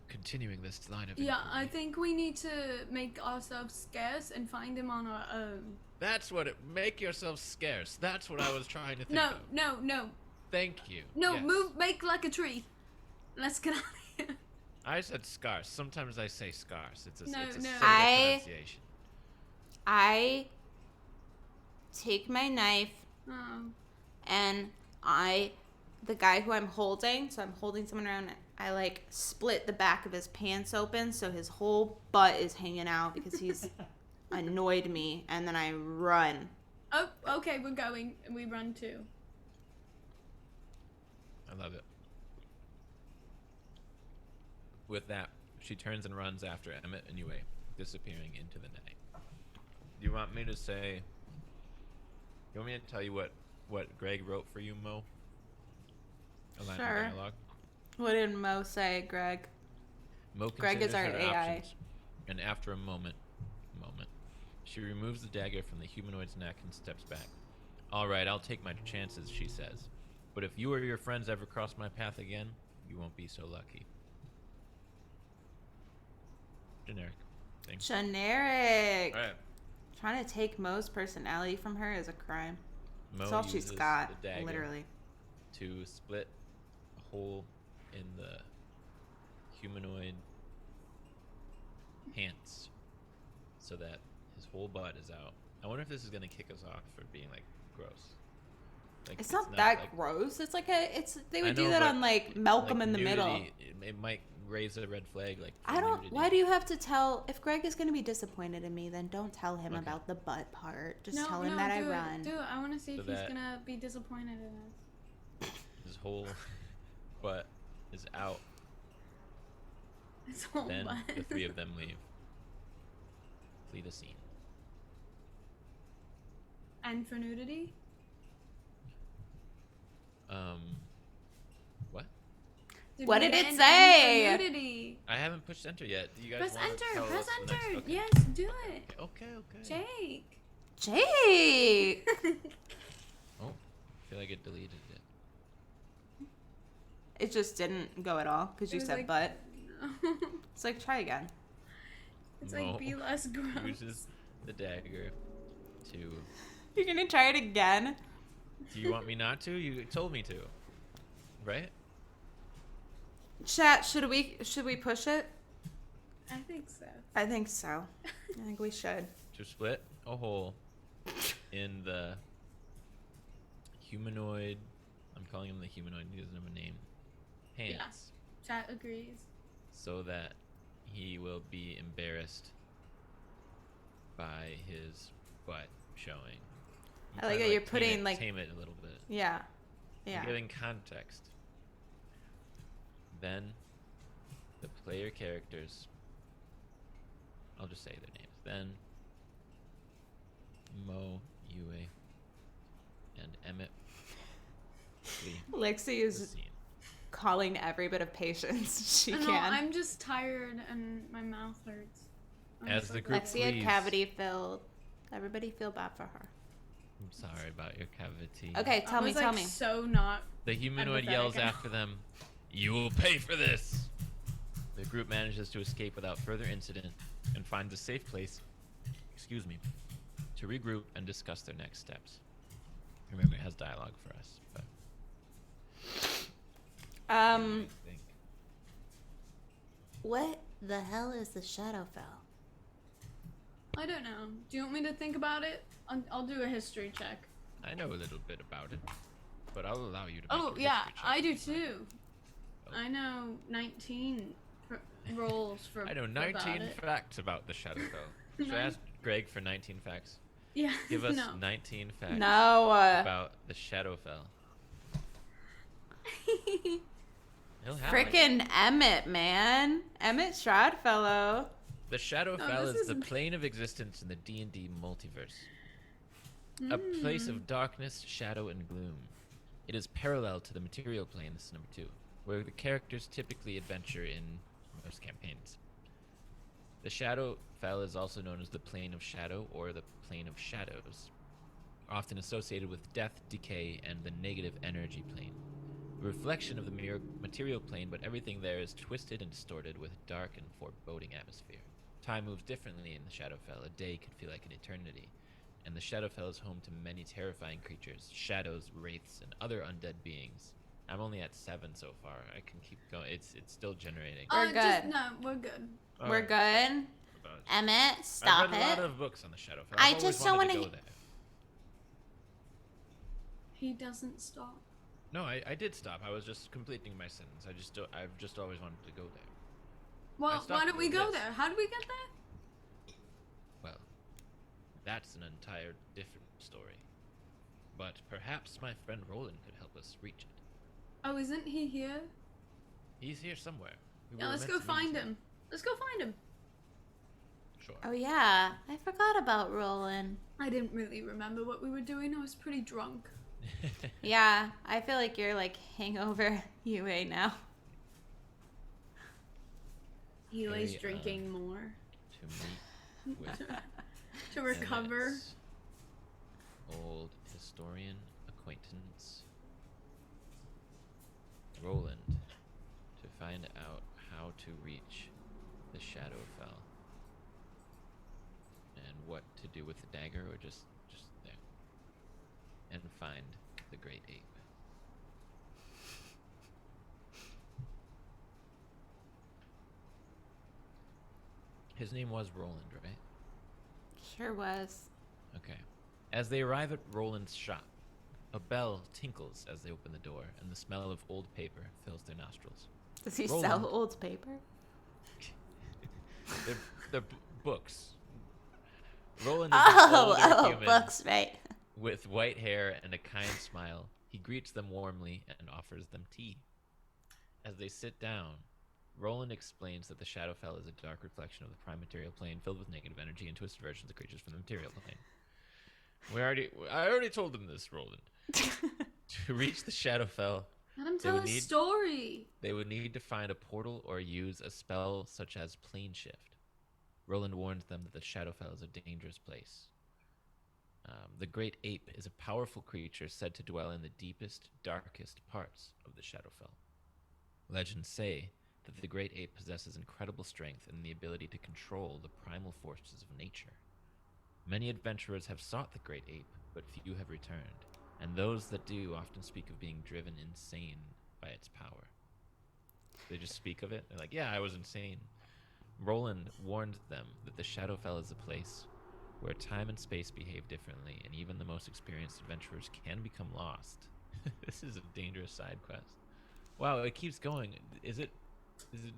continuing this line of Yeah, inquiry. I think we need to make ourselves scarce and find him on our own. That's what it... Make yourself scarce. That's what I was trying to think No, of. no. Thank you. No, Yes. make like a tree. Let's get out of here. I said scarce. Sometimes I say scarce. It's a No, it's a no. silly pronunciation. I take my knife and the guy who I'm holding, so I'm holding someone around, I like split the back of his pants open so his whole butt is hanging out because he's annoyed me, and then I run. Oh, okay, we're going. We run too. I love it. With that, she turns and runs after Emmett and Yue, disappearing into the night. Do you want me to say... You want me to tell you what Greg wrote for you, Mo? A line of Sure. dialogue? What did Mo say, Greg? Mo Greg is considers our her AI. options, and after a moment, she removes the dagger from the humanoid's neck and steps back. All right, I'll take my chances, she says. But if you or your friends ever cross my path again, you won't be so lucky. Generic thing. Generic. All right. Trying to take Mo's personality from her is a crime. Mo That's all she's uses got, the dagger literally. to split a hole in the humanoid pants so that his whole butt is out. I wonder if this is gonna kick us off for being like gross. Like, It's not that like, gross. It's like they I would do know, that but, on like Malcolm like, in the Middle. nudity, It might raise a red flag. Like for I don't. nudity. Why do you have to tell? If Greg is going to be disappointed in me, then don't tell him Okay. about the butt part. Just No, tell him no, that I do it, run. Do it. I want to see So if he's that- gonna be disappointed in us. His whole butt is out. It's whole Then butt. the three of them leave. Flee the scene. And for nudity? What? What we did it end say? for nudity? I haven't pushed enter yet. Do you guys Press want enter. to tell Press us the next- enter. okay. Yes, do it. Okay. Jake. Jake. Oh, I feel like it deleted it. It just didn't go at all because you It was said like- butt. It's like try again. It's Mo like be less gross. uses the dagger to... You're gonna try it again. Do you want me not to? You told me to. Right? Chat. Should we push it? I think so. I think so. I think we should. To split a hole in the humanoid... I'm calling him the humanoid. He doesn't have a name. Hands. Chat agrees. So that he will be embarrassed by his butt showing. I'm I like trying that to, you're putting, like- tame it a little bit. Yeah. I'm Yeah. giving context. Then the player characters, I'll just say their names. Then Mo, Yue, and Emmett flee Lexi the is scene. calling every bit of patience she I know, can. I'm just tired and my mouth hurts. I'm As so the group Lexi had Please. cavity filled. Everybody feel bad for her. I'm sorry about your cavity. Okay, I tell me, was, tell like, me. So not. The humanoid Empathetic yells and- after them, "You will pay for this!" The group manages to escape without further incident and finds a safe place, to regroup and discuss their next steps. Remember, it has dialogue for us, but what do you think? What the hell is the Shadowfell? I don't know. Do you want me to think about it? I'll do a history check. I know a little bit about it, but I'll allow you to. Oh make your yeah, history check. I do too. Oh. I know 19 rolls for. I know about 19 it. facts about the Shadowfell. Should I ask Greg for 19 facts? Yeah. Give us no. 19 facts No. about the Shadowfell. He'll have it. Frickin' Emmett, man. Emmett Trodfellow. The Shadowfell this is the isn't- plane of existence in the D&D multiverse. A place of darkness, shadow, and gloom. It is parallel to the material plane, this is number 2, where the characters typically adventure in most campaigns. The Shadowfell is also known as the Plane of Shadow or the Plane of Shadows, often associated with death, decay, and the negative energy plane. A reflection of the material plane, but everything there is twisted and distorted with a dark and foreboding atmosphere. Time moves differently in the Shadowfell. A day could feel like an eternity, and the Shadowfell is home to many terrifying creatures, shadows, wraiths, and other undead beings. I'm only at 7 so far. I can keep going. It's still generating. We're good. No, we're good. We're good. Emmett, stop I've read it. a lot of books on the Shadowfell. I I've always just don't wanted to wanna- go there. He doesn't stop. No, I did stop. I was just completing my sentence. I've just always wanted to go there. Well, stopped why don't we with go this. there? How do we get there? Well, that's an entire different story. But perhaps my friend Roland could help us reach it. Oh, isn't he here? He's here somewhere. We Yeah, were let's meant go to meet find here. him. Let's go find him. Sure. Oh yeah, I forgot about Roland. I didn't really remember what we were doing. I was pretty drunk. Yeah, I feel like you're like hangover UA now. He was Carry drinking more to meet with to recover. Emmett's old historian acquaintance, Roland, to find out how to reach the Shadowfell and what to do with the dagger, or just there, and find the great ape. His name was Roland, right? Sure was. Okay. As they arrive at Roland's shop, a bell tinkles as they open the door, and the smell of old paper fills their nostrils. Does he Roland. sell old paper? They're books. Roland is an older human books, right. with white hair and a kind smile. He greets them warmly and offers them tea. As they sit down, Roland explains that the Shadowfell is a dark reflection of the prime material plane filled with negative energy and twisted versions of creatures from the material plane. I already told them this, Roland. To reach the Shadowfell, Let him They tell would his need- story. they would need to find a portal or use a spell such as plane shift. Roland warns them that the Shadowfell is a dangerous place. The Great Ape is a powerful creature said to dwell in the deepest, darkest parts of the Shadowfell. Legends say that the Great Ape possesses incredible strength and the ability to control the primal forces of nature. Many adventurers have sought the Great Ape, but few have returned, and those that do often speak of being driven insane by its power. They just speak of it. They're like, yeah, I was insane. Roland warned them that the Shadowfell is a place where time and space behave differently, and even the most experienced adventurers can become lost. This is a dangerous side quest. Wow, it keeps going. Is it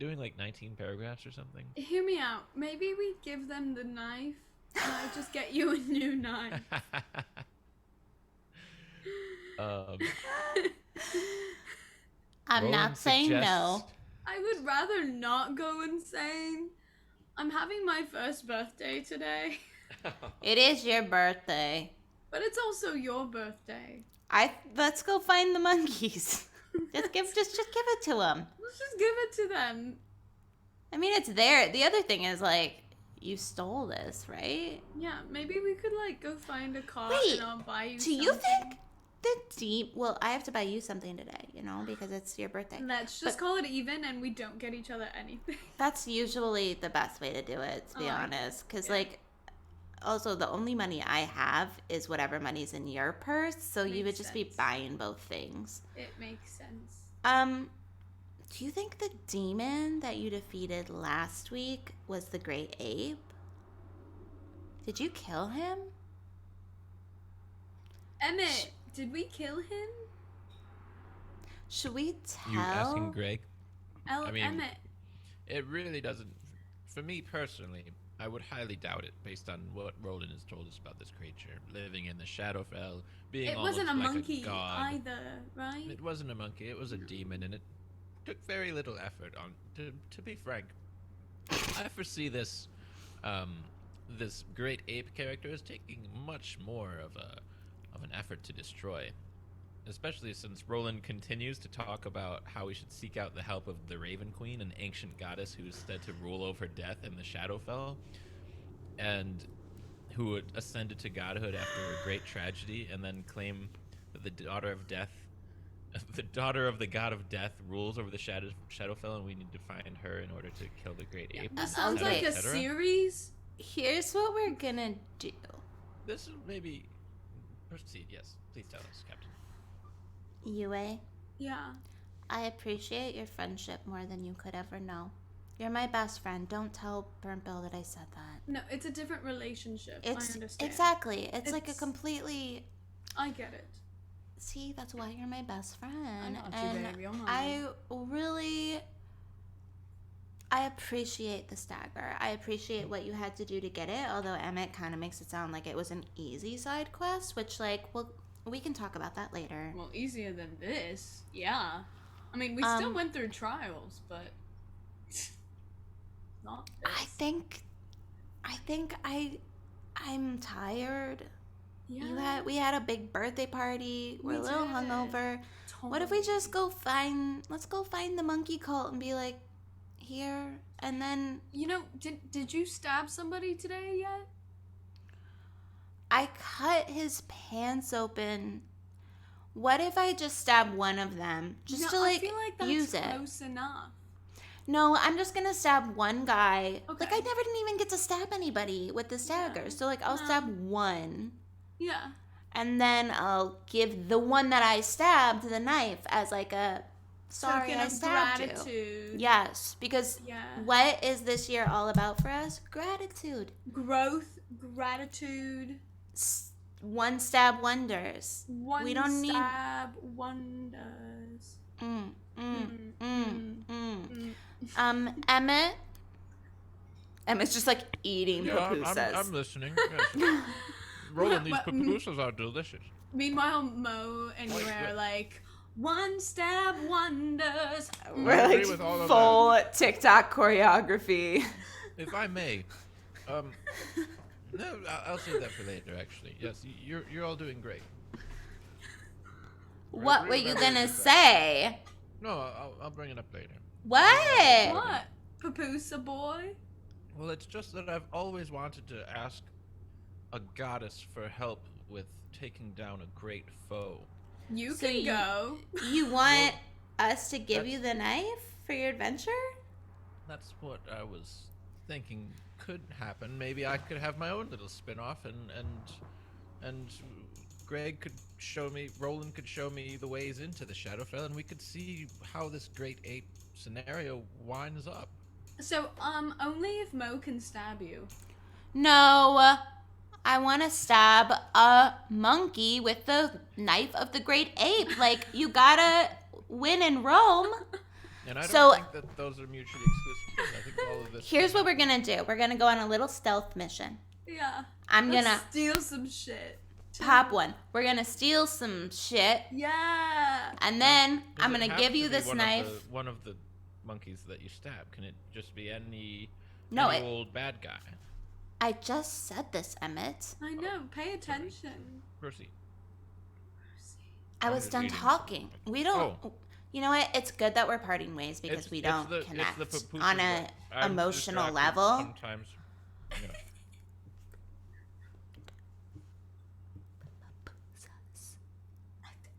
doing like 19 paragraphs or something? Hear me out. Maybe we give them the knife, and I just get you a new knife. I'm Roland not saying no. suggests- I would rather not go insane. I'm having my first birthday today, It is your birthday. but it's also your birthday. Let's go find the monkeys. just give it to them. Let's just give it to them. I mean, it's there. The other thing is like, you stole this, right? Yeah, maybe we could like go find a car Wait, and I'll buy you Do you something. think well, I have to buy you something today, because it's your birthday. Let's just call it even and we don't get each other anything. That's usually the best way to do it, to be honest. Because, also, the only money I have is whatever money's in your purse. So you would Makes just be sense. buying both things. It makes sense. Do you think the demon that you defeated last week was the Great Ape? Did you kill him? Emmett, did we kill him? Should we tell? You asking Greg? I mean- Emmett. It really doesn't. For me personally, I would highly doubt it based on what Roland has told us about this creature living in the Shadowfell, being It almost wasn't a like monkey a god. either, right? It wasn't a monkey. It was a demon, and it took very little effort on. To be frank, I foresee this this great ape character as taking much more of an effort to destroy. especially since Roland continues to talk about how we should seek out the help of the Raven Queen, an ancient goddess who is said to rule over death in the Shadowfell, and who had ascended to godhood after a great tragedy, and then claim that the daughter of death, the daughter of the god of death, rules over the Shadowfell, and we need to find her in order to kill the great ape. This sounds like a series. Here's what we're gonna do. This is maybe proceed. Yes, please tell us, Captain. Yue, Yeah. I appreciate your friendship more than you could ever know. You're my best friend. Don't tell Burnt Bill that I said that. No, it's a different relationship. I understand. Exactly. It's like a completely. I get it. See, that's why you're my best friend. I got you, and baby. I'm on I appreciate the stagger. I appreciate what you had to do to get it, although Emmett kind of makes it sound like it was an easy side quest, which, like, well, we can talk about that later. Well, easier than this. Yeah. I mean, we still went through trials, but not this. I think I'm tired. Yeah. We had a big birthday party. We're a little did. hungover. What if we just let's go find the monkey cult and be like, here, and then You know, did you stab somebody today yet? I cut his pants open. What if I just stab one of them just to I feel like that's use it? close enough. No, I'm just gonna stab one guy. Okay. Like I never didn't even get to stab anybody with the stagger. Yeah. So like I'll stab one. Yeah. And then I'll give the one that I stabbed the knife as like a sorry Token I of stabbed gratitude. you. Yes, because Yeah. what is this year all about for us? Gratitude. Growth, gratitude. One stab wonders. One We don't need- stab wonders. Emmett's just like eating pupusas. I'm listening. Yes. Roland, these pupusas are delicious. Meanwhile, Mo and you are like, one stab wonders. We're I agree like with all of Full TikTok choreography. If I may, no, I'll save that for later. Actually, yes, you're all doing great. What were you gonna say? No, I'll bring it up later. What? What? Papusa boy? Well, it's just that I've always wanted to ask a goddess for help with taking down a great foe. You So can go. You want us to give you the knife for your adventure? That's what I was thinking could happen. Maybe I could have my own little spin-off and Greg could show me, Roland could show me the ways into the Shadowfell, and we could see how this great ape scenario winds up. So, only if Mo can stab you. No. I want to stab a monkey with the knife of the great ape. Like, you gotta win in Rome. And I don't So- think that those are mutually exclusive. I think all of this. Here's what we're gonna do. We're gonna go on a little stealth mission. Yeah. I'm Let's gonna steal some shit. pop one. We're gonna steal some shit. Yeah. And then Does I'm it gonna have give to you be this knife. One of the monkeys that you stab. Can it just be any No, any old bad guy? I just said this, Emmett. I know. Pay attention. Proceed. I was just done eating talking. We don't. Oh. You know what? It's good that we're parting ways because we don't connect pupusas on a that I'm emotional distracted level. Sometimes. Yeah.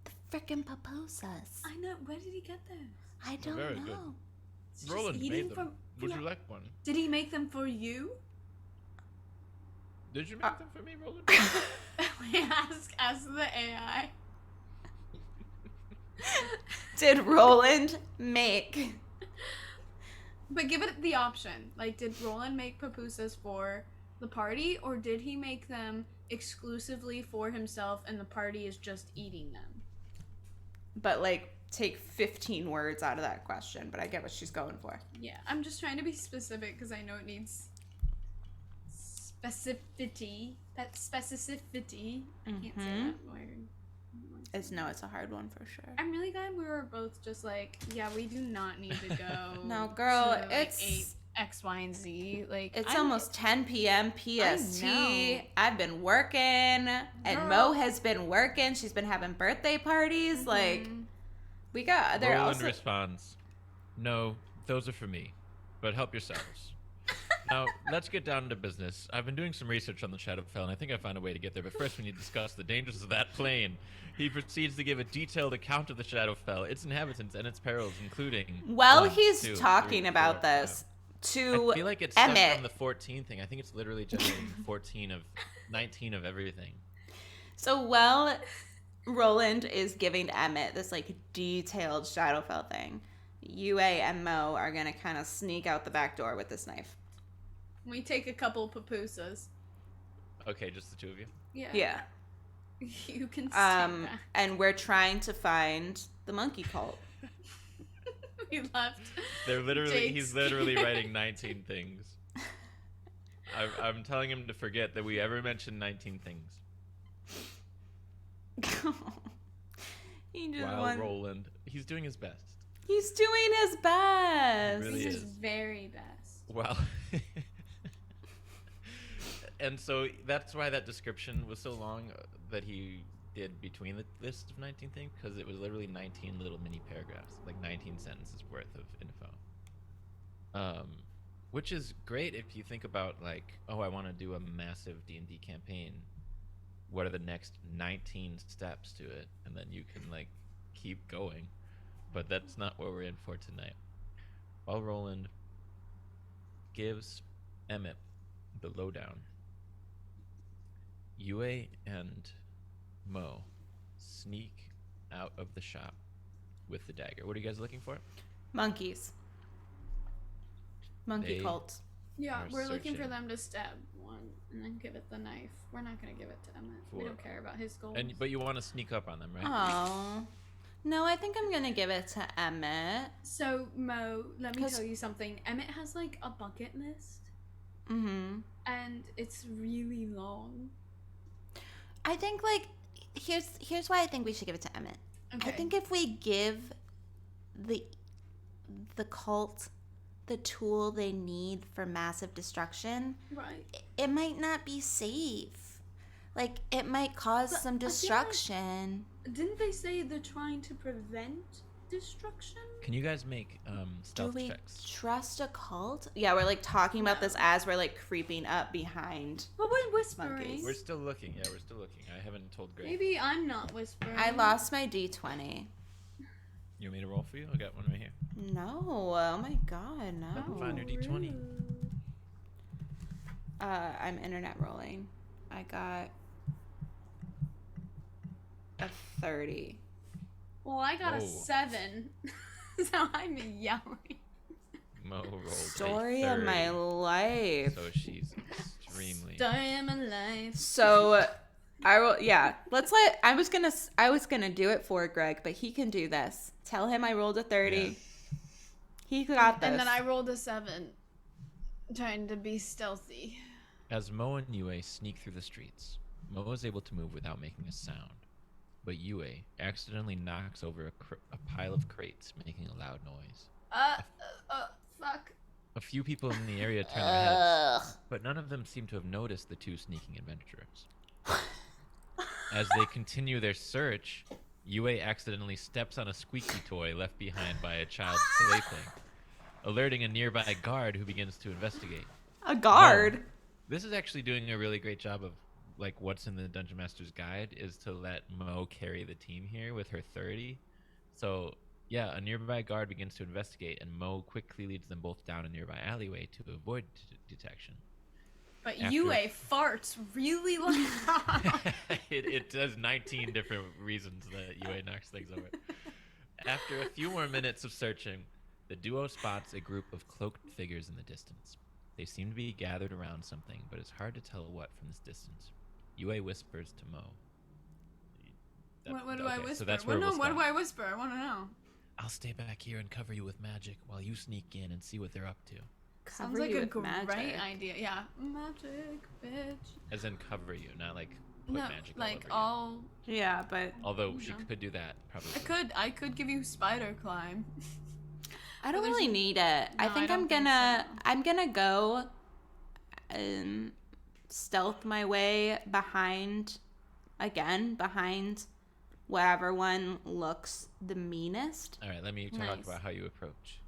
The frickin' pupusas. I know. Where did he get those? I don't very know. good. He's just Roland eating made them. Would you like one? Did he make them for you? Did you make them for me, Roland? We ask the AI. Did Roland make? But give it the option. Like, did Roland make pupusas for the party, or did he make them exclusively for himself and the party is just eating them? But like, take 15 words out of that question. But I get what she's going for. Yeah, I'm just trying to be specific because I know it needs specificity. That specificity. I can't say that word. It's a hard one for sure. I'm really glad we were both just like, yeah, we do not need to go. No, girl, to, like, it's X, Y, and Z. Like It's I'm- almost 10 p.m. PST. know. I've been working, and Girl. Mo has been working. She's been having birthday parties. Like, Mhm. we got. They're Roland also. responds, "No, those are for me, but help yourselves." Now, let's get down to business. I've been doing some research on the Shadowfell, and I think I found a way to get there. But first, we need to discuss the dangers of that plane. He proceeds to give a detailed account of the Shadowfell, its inhabitants, and its perils, including. While 1, he's 2, talking 3, about 4, this, 5. to I feel like it's stuck Emmett. on the 14 thing. I think it's literally generating 14 of 19 of everything. So while Roland is giving Emmett this like detailed Shadowfell thing, UA and Mo are gonna kind of sneak out the back door with this knife. We take a couple papusas. Okay, just the two of you. Yeah. Yeah. You can stand back. And we're trying to find the monkey cult. We left. They're literally, Jake's he's literally scared. writing 19 things. I'm telling him to forget that we ever mentioned 19 things. He just Wow, wants. Roland. He's doing his best. He's doing his best. Really This is. is very best. Wow. And so that's why that description was so long that he did between the list of 19 things, because it was literally 19 little mini paragraphs, like 19 sentences worth of info. Which is great if you think about like, oh, I want to do a massive D&D campaign. What are the next 19 steps to it? And then you can like keep going. But that's not what we're in for tonight. While Roland gives Emmett the lowdown, Yue and Mo sneak out of the shop with the dagger. What are you guys looking for? Monkeys. Monkey They- cult. Yeah, Are we're looking for searching. them to stab one and then give it the knife. We're not gonna give it to Emmett. We For- don't care about his goals. But you want to sneak up on them, right? Oh. No, I think I'm gonna give it to Emmett. So Mo, let me 'Cause- tell you something. Emmett has like a bucket list, Mm-hmm. and it's really long. I think like here's why I think we should give it to Emmett. Okay. I think if we give the cult the tool they need for massive destruction, right. it might not be safe. Like it might cause But some I feel like- destruction. Didn't they say they're trying to prevent destruction? Can you guys make Do stealth we checks? trust a cult? Yeah, we're like talking about No. this as we're like creeping up behind. But we're whispering. Monkeys. We're still looking. Yeah, we're still looking. I haven't told Greg. Maybe I'm not whispering. I lost my D20. You want me to roll for you? I got one right here. No, oh my god, no. Find your D20. rude. I'm internet rolling. I got a 30. Well, I got a Whoa. 7, so I'm yelling. Mo rolled a Story of my 30, life. So she's extremely. Story of my life. So I will. Yeah, let's let. I was gonna do it for Greg, but he can do this. Tell him I rolled a 30. Yeah. He got this. And then I rolled a 7, trying to be stealthy. As Mo and Yue sneak through the streets, Mo is able to move without making a sound, but Yue accidentally knocks over a pile of crates, making a loud noise. Fuck. A few people in the area turn their heads, but none of them seem to have noticed the two sneaking adventurers. As they continue their search, Yue accidentally steps on a squeaky toy left behind by a child's plaything, alerting a nearby guard who begins to investigate. a guard. This is actually doing a really great job of like what's in the Dungeon Master's Guide is to let Mo carry the team here with her 30. So yeah, a nearby guard begins to investigate, and Mo quickly leads them both down a nearby alleyway to avoid detection. But After- Yue farts really loud. It does 19 different reasons that Yue knocks things over. After a few more minutes of searching, the duo spots a group of cloaked figures in the distance. They seem to be gathered around something, but it's hard to tell what from this distance. Yue whispers to Mo. What do I okay, whisper? So that's Well, where no, we'll what do stop. I whisper? I want to know. I'll stay back here and cover you with magic while you sneak in and see what they're up to. Sounds Cover like you a with great magic. idea. Yeah, magic, bitch. As in cover you, not like put No, magic like all over you. Yeah, but Although she No. could do that, probably. I could give you spider climb. I don't Well, really need it. I No, think I I'm don't think gonna so. I'm gonna go stealth my way behind whatever one looks the meanest. All right, let me talk Nice. about how you approach.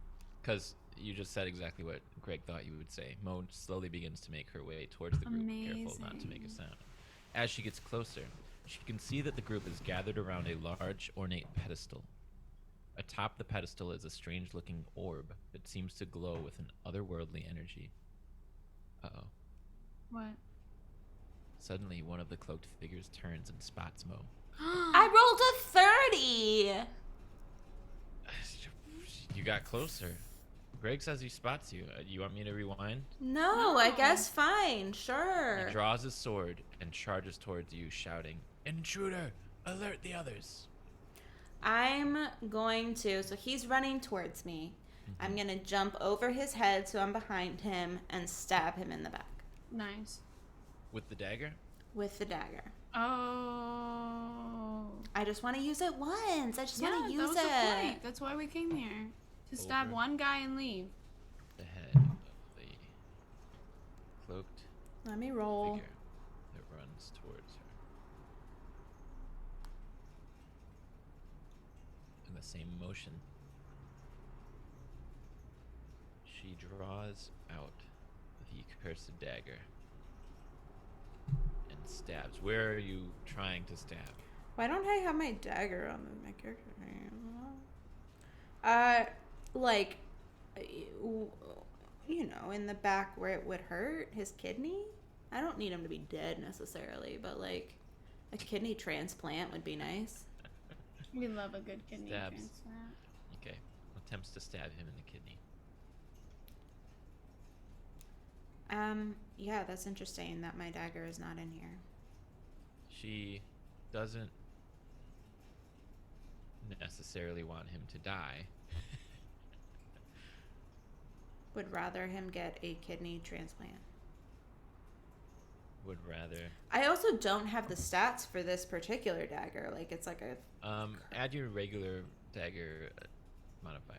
Because you just said exactly what Greg thought you would say. Mo slowly begins to make her way towards the group, careful not to make a Amazing. sound. As she gets closer, she can see that the group is gathered around a large, ornate pedestal. Atop the pedestal is a strange-looking orb that seems to glow with an otherworldly energy. Uh-oh. What? Suddenly, one of the cloaked figures turns and spots Mo. I rolled a 30. You got closer. Greg says he spots you. You want me to rewind? No, I guess fine. Sure. He draws his sword and charges towards you, shouting, "Intruder! Alert the others!" I'm going to, so he's running towards me. I'm going to jump over his head so I'm behind him and stab him in the back Nice. With the dagger? with the dagger. Oh. I just want to use it once. I just Yeah, want to that use was the it. point. That's why we came here. To stab Over. one guy and leave. The head of the cloaked Let me roll. figure that runs towards her. In the same motion, she draws out the cursed dagger and stabs. Where are you trying to stab? Why don't I have my dagger on my character name? Like, you know, in the back where it would hurt, his kidney. I don't need him to be dead necessarily, but like, a kidney transplant would be nice. We love a good kidney Stabs. transplant. Okay, attempts to stab him in the kidney. Yeah, that's interesting that my dagger is not in here. She doesn't necessarily want him to die. Would rather him get a kidney transplant. Would rather I also don't have the stats for this particular dagger. Like, it's like a... add your regular dagger modifier.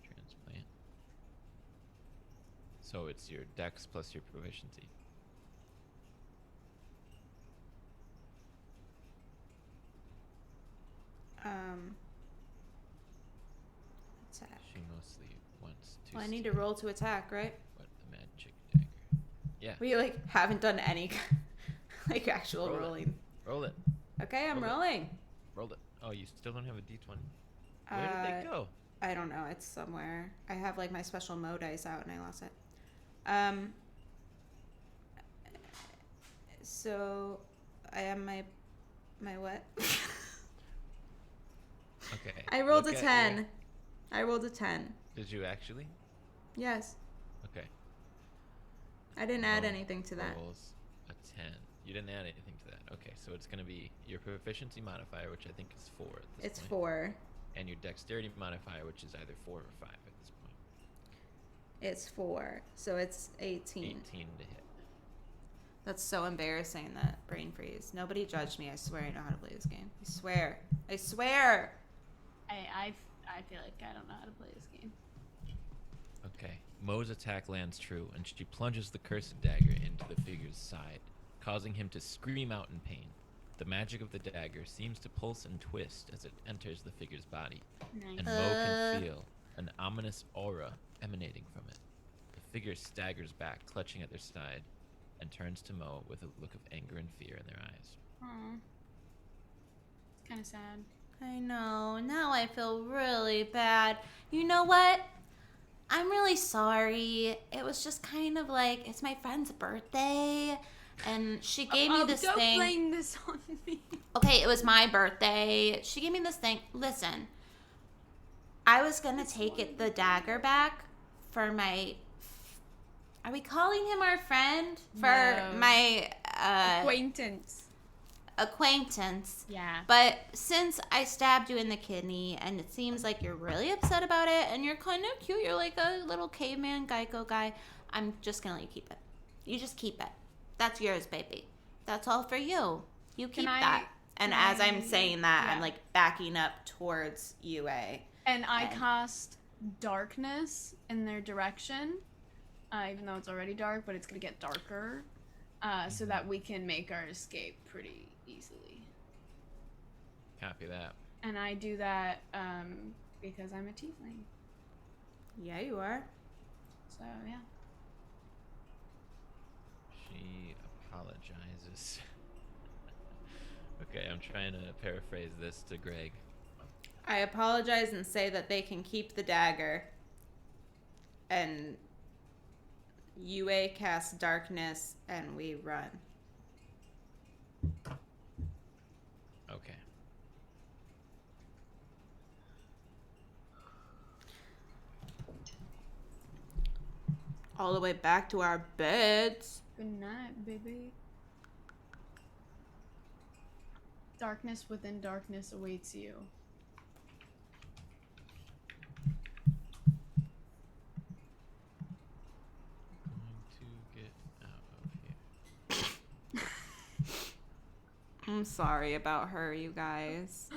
Transplant. So it's your dex plus your proficiency. Attack. She mostly wants to Well, I need to roll to attack, right? what the magic dagger. Yeah. We, like, haven't done any, like, actual Roll it. rolling. Roll it. Okay, I'm Roll it. rolling. Roll it. Oh, you still don't have a d20. Where did they go? I don't know. It's somewhere. I have, like, my special Mo dice out, and I lost it. So, I have my what? Okay. I rolled a look at 10. your- I rolled a 10. Did you actually? Yes. Okay. I didn't add Mo anything to that. rolls a 10. You didn't add anything to that. Okay, so it's going to be your proficiency modifier, which I think is 4 at this It's point. 4. And your dexterity modifier, which is either 4 or 5 at this point. It's 4. So it's 18. 18 to hit. That's so embarrassing, that brain freeze. Nobody judged me. I swear I know how to play this game. I swear. I swear. I feel like I don't know how to play this game. Okay. Mo's attack lands true, and she plunges the cursed dagger into the figure's side, causing him to scream out in pain. The magic of the dagger seems to pulse and twist as it enters the figure's body, Nice. and Mo can feel an ominous aura emanating from it. The figure staggers back, clutching at their side, and turns to Mo with a look of anger and fear in their eyes. Aw. It's kind of sad. I know. Now I feel really bad. You know what? I'm really sorry. It was just kind of like, it's my friend's birthday, and she gave me this don't thing. blame this on me. Okay, it was my birthday. She gave me this thing. Listen, I was gonna take the dagger back for my. Are we calling him our friend? For No. my Acquaintance. acquaintance. Yeah. But since I stabbed you in the kidney, and it seems like you're really upset about it, and you're kind of cute, you're like a little caveman Geico guy, I'm just gonna let you keep it. You just keep it. That's yours, baby. That's all for you. You keep I- that. And can as I'm I- saying that, I'm yeah. like backing up towards UA. And I And- cast darkness in their direction, even though it's already dark, but it's gonna get darker, so that we can make our escape pretty easily. Copy that. And I do that because I'm a tiefling. Yeah, you are. So yeah. She apologizes. Okay, I'm trying to paraphrase this to Greg. I apologize and say that they can keep the dagger. And UA casts darkness and we run. Okay. All the way back to our beds. Good night, baby. Darkness within darkness awaits you. Going to get out of here. I'm sorry about her, you guys.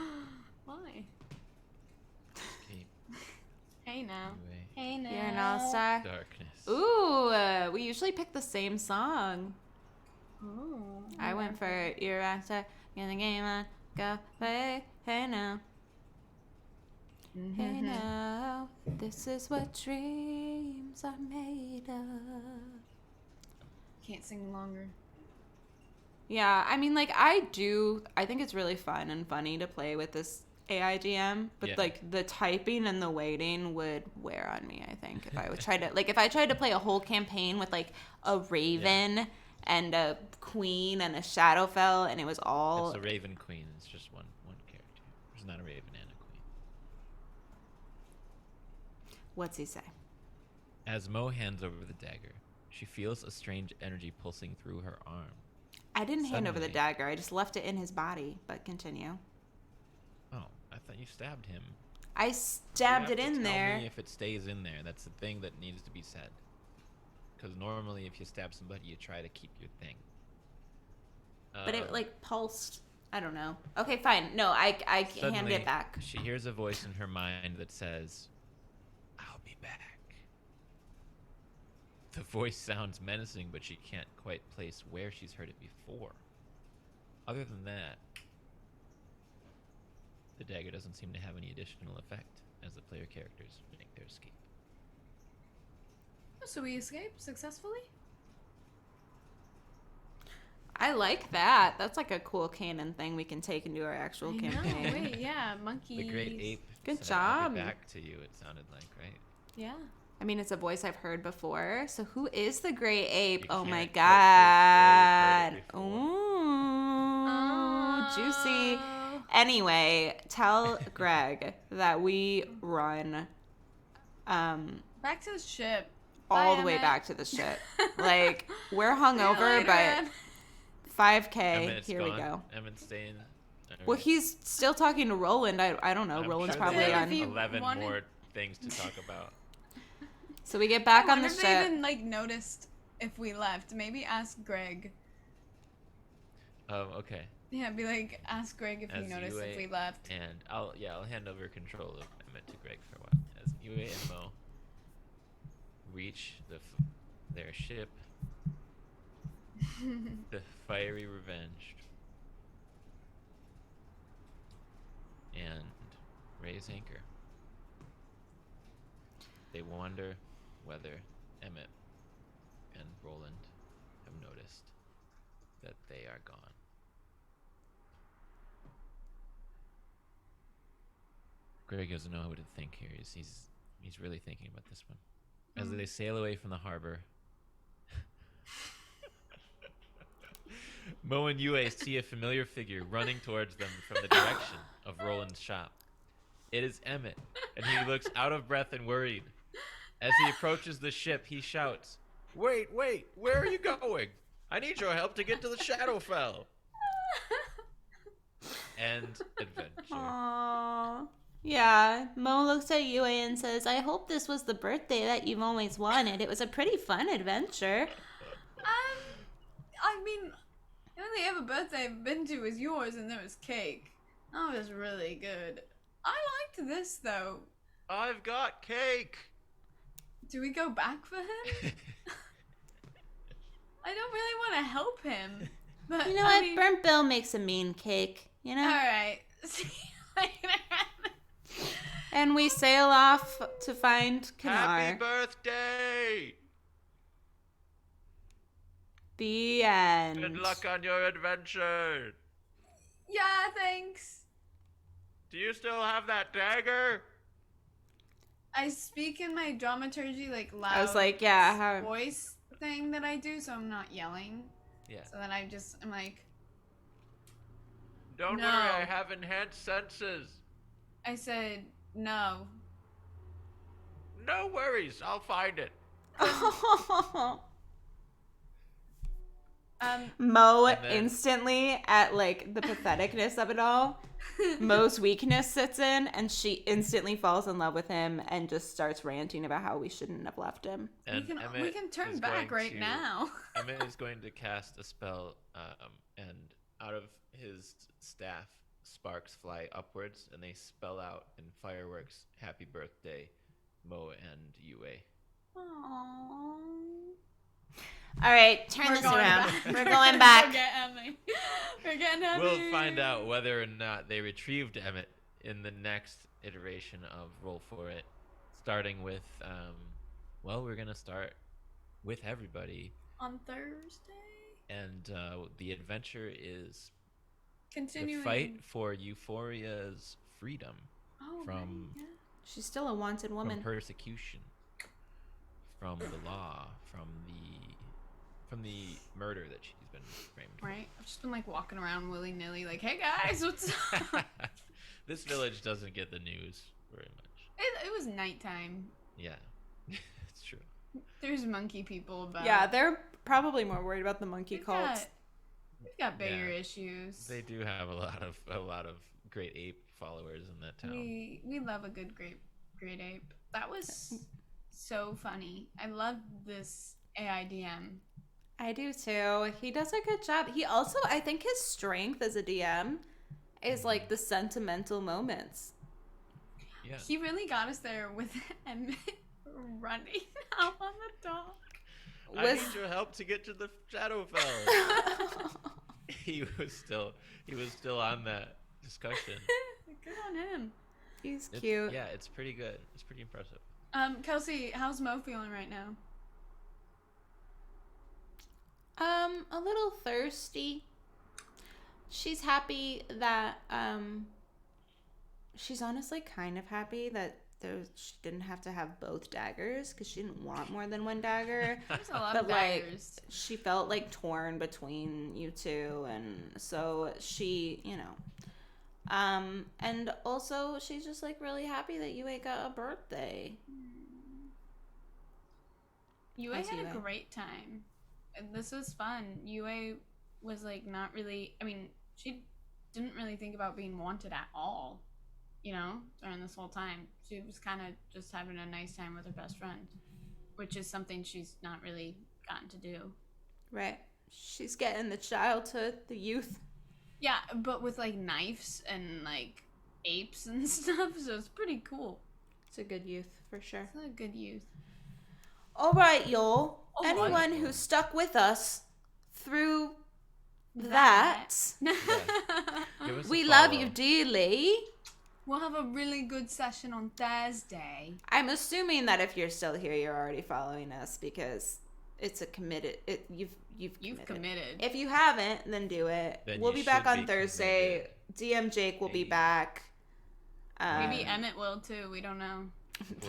Why? Escape Hey now. UA Hey now. You're an all-star. darkness. Ooh, we usually pick the same song. Oh. I went for You're a star. Get the game on. Go play. Hey now. Hey now. This is what dreams are made of. Can't sing longer. Yeah, I mean, like, I think it's really fun and funny to play with this AIGM, but Yeah. like the typing and the waiting would wear on me, I think, if I would try to, like, if I tried to play a whole campaign with like a raven and a queen and a Shadowfell and it was all. It's a Raven Queen. It's just one character. There's not a Raven and a Queen. What's he say? As Mo hands over the dagger, she feels a strange energy pulsing through her arm. I didn't hand over the Suddenly- dagger, I just left it in his body, but continue. Oh, I thought you stabbed him. I stabbed You it have to in tell there. me if it stays in there. That's the thing that needs to be said. Because normally, if you stab somebody, you try to keep your thing. But it like pulsed. I don't know. Okay, fine. No, I hand Suddenly, it back. she hears a voice in her mind that says, "I'll be back." The voice sounds menacing, but she can't quite place where she's heard it before. Other than that, the dagger doesn't seem to have any additional effect as the player characters make their escape. So we escaped successfully? I like that. That's like a cool canon thing we can take into our actual I campaign. know. Wait, yeah, monkeys. The great ape. Good said, "I'll job. be back to you," it sounded like, right? Yeah. I mean, it's a voice I've heard before. So who is the gray ape? You Oh my can't god. quite place where you've heard it Ooh, juicy. Anyway, tell Greg that we run Back to the ship. all Bye, the way Emmett. back to the ship. Like, we're See you hungover, later, but Ed. 5K. Emmett's Here we gone. go. Emmett's staying. Well, he's still talking to Roland. I don't know. I'm Roland's sure probably there's If on. you 11 wanted- more things to talk about. So we get back I on the wonder if they ship. even like noticed if we left. Maybe ask Greg. Okay. Yeah, be like, ask Greg if he As noticed UA if we left. And I'll hand over control of Emmett to Greg for a while. As UA and Mo reach their ship, the Fiery Revenged, and raise anchor. They wonder whether Emmett and Roland have noticed that they are gone. Greg doesn't know what to think here. He's really thinking about this one. As they sail away from the harbor, Mo and Yue see a familiar figure running towards them from the direction of Roland's shop. It is Emmett, and he looks out of breath and worried. As he approaches the ship, he shouts, wait, where are you going? I need your help to get to the Shadowfell." End adventure. Aww. Yeah, Mo looks at Yue and says, "I hope this was the birthday that you've always wanted. It was a pretty fun adventure." I mean, the only ever birthday I've been to was yours, and there was cake. That was really good. I liked this though. I've got cake. Do we go back for him? I don't really want to help him. But You know what? Burnt Bill makes a mean cake, you know? Alright. And we sail off to find Happy Kanar. birthday! The end. Good luck on your adventure. Yeah, thanks. Do you still have that dagger? I speak in my dramaturgy, like loud I was like, yeah, how... voice thing that I do, so I'm not yelling. Yeah. So then I'm like, Don't No. worry, I have enhanced senses. I said no. No worries, I'll find it. Mo And then- instantly, at like the patheticness of it all, Mo's weakness sits in, and she instantly falls in love with him and just starts ranting about how we shouldn't have left him. And we Emmett can turn is back going right to- now. Emmett is going to cast a spell, and out of his staff, sparks fly upwards, and they spell out in fireworks, "Happy birthday, Mo and Yue." Aww. All right, turn We're this going around. back. We're going back. We're getting Emmy. We're getting Emmy. We'll find out whether or not they retrieved Emmett in the next iteration of Roll For It, starting with, we're going to start with everybody, on Thursday. and the adventure is Continuing. the fight for Euphoria's freedom Oh, from- right, yeah. She's still a wanted woman. from persecution, from the law, from the murder that she's been framed for. Right. I've just been like walking around willy nilly, like, hey guys, what's up? This village doesn't get the news very much. It was nighttime. Yeah, it's true. There's monkey people about. Yeah, they're probably more worried about the monkey We've cult. got bigger Yeah. issues. They do have a lot of great ape followers in that town. We love a good great ape. That was so funny. I love this AIDM. I do too. He does a good job. He also, I think his strength as a DM is like the sentimental moments. Yeah. He really got us there with Emmett running out on the dock. I Was- need your help to get to the Shadowfell. he was still on that discussion. Good on him. He's It's- cute. Yeah, it's pretty good. It's pretty impressive. Kelsey, how's Mo feeling right now? A little thirsty. She's happy that, she's honestly kind of happy that she didn't have to have both daggers because she didn't want more than one dagger. There's a lot But, of like, daggers. She felt like torn between you two, and so she, and also she's just like really happy that Yue got a birthday. Yue How's had a Yue? great time. This was fun. Yue was like not really. I mean, she didn't really think about being wanted at all. During this whole time, she was kind of just having a nice time with her best friend, which is something she's not really gotten to do. Right. She's getting the childhood, the youth. Yeah, but with like knives and like apes and stuff, so it's pretty cool. It's a good youth for sure. It's a good youth. All right, y'all. All right. Anyone who stuck with us through that, Give us a we love follow. you dearly. We'll have a really good session on Thursday. I'm assuming that if you're still here, you're already following us because it's a committed. You've committed. If you haven't, then do it. Then We'll you be back should on be Thursday. DM Jake will be Hey. back. Maybe Emmett will too. We don't know.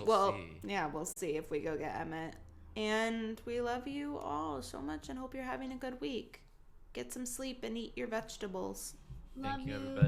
We'll see. Yeah, we'll see if we go get Emmett. And we love you all so much and hope you're having a good week. Get some sleep and eat your vegetables. Love Thank you, you. everybody.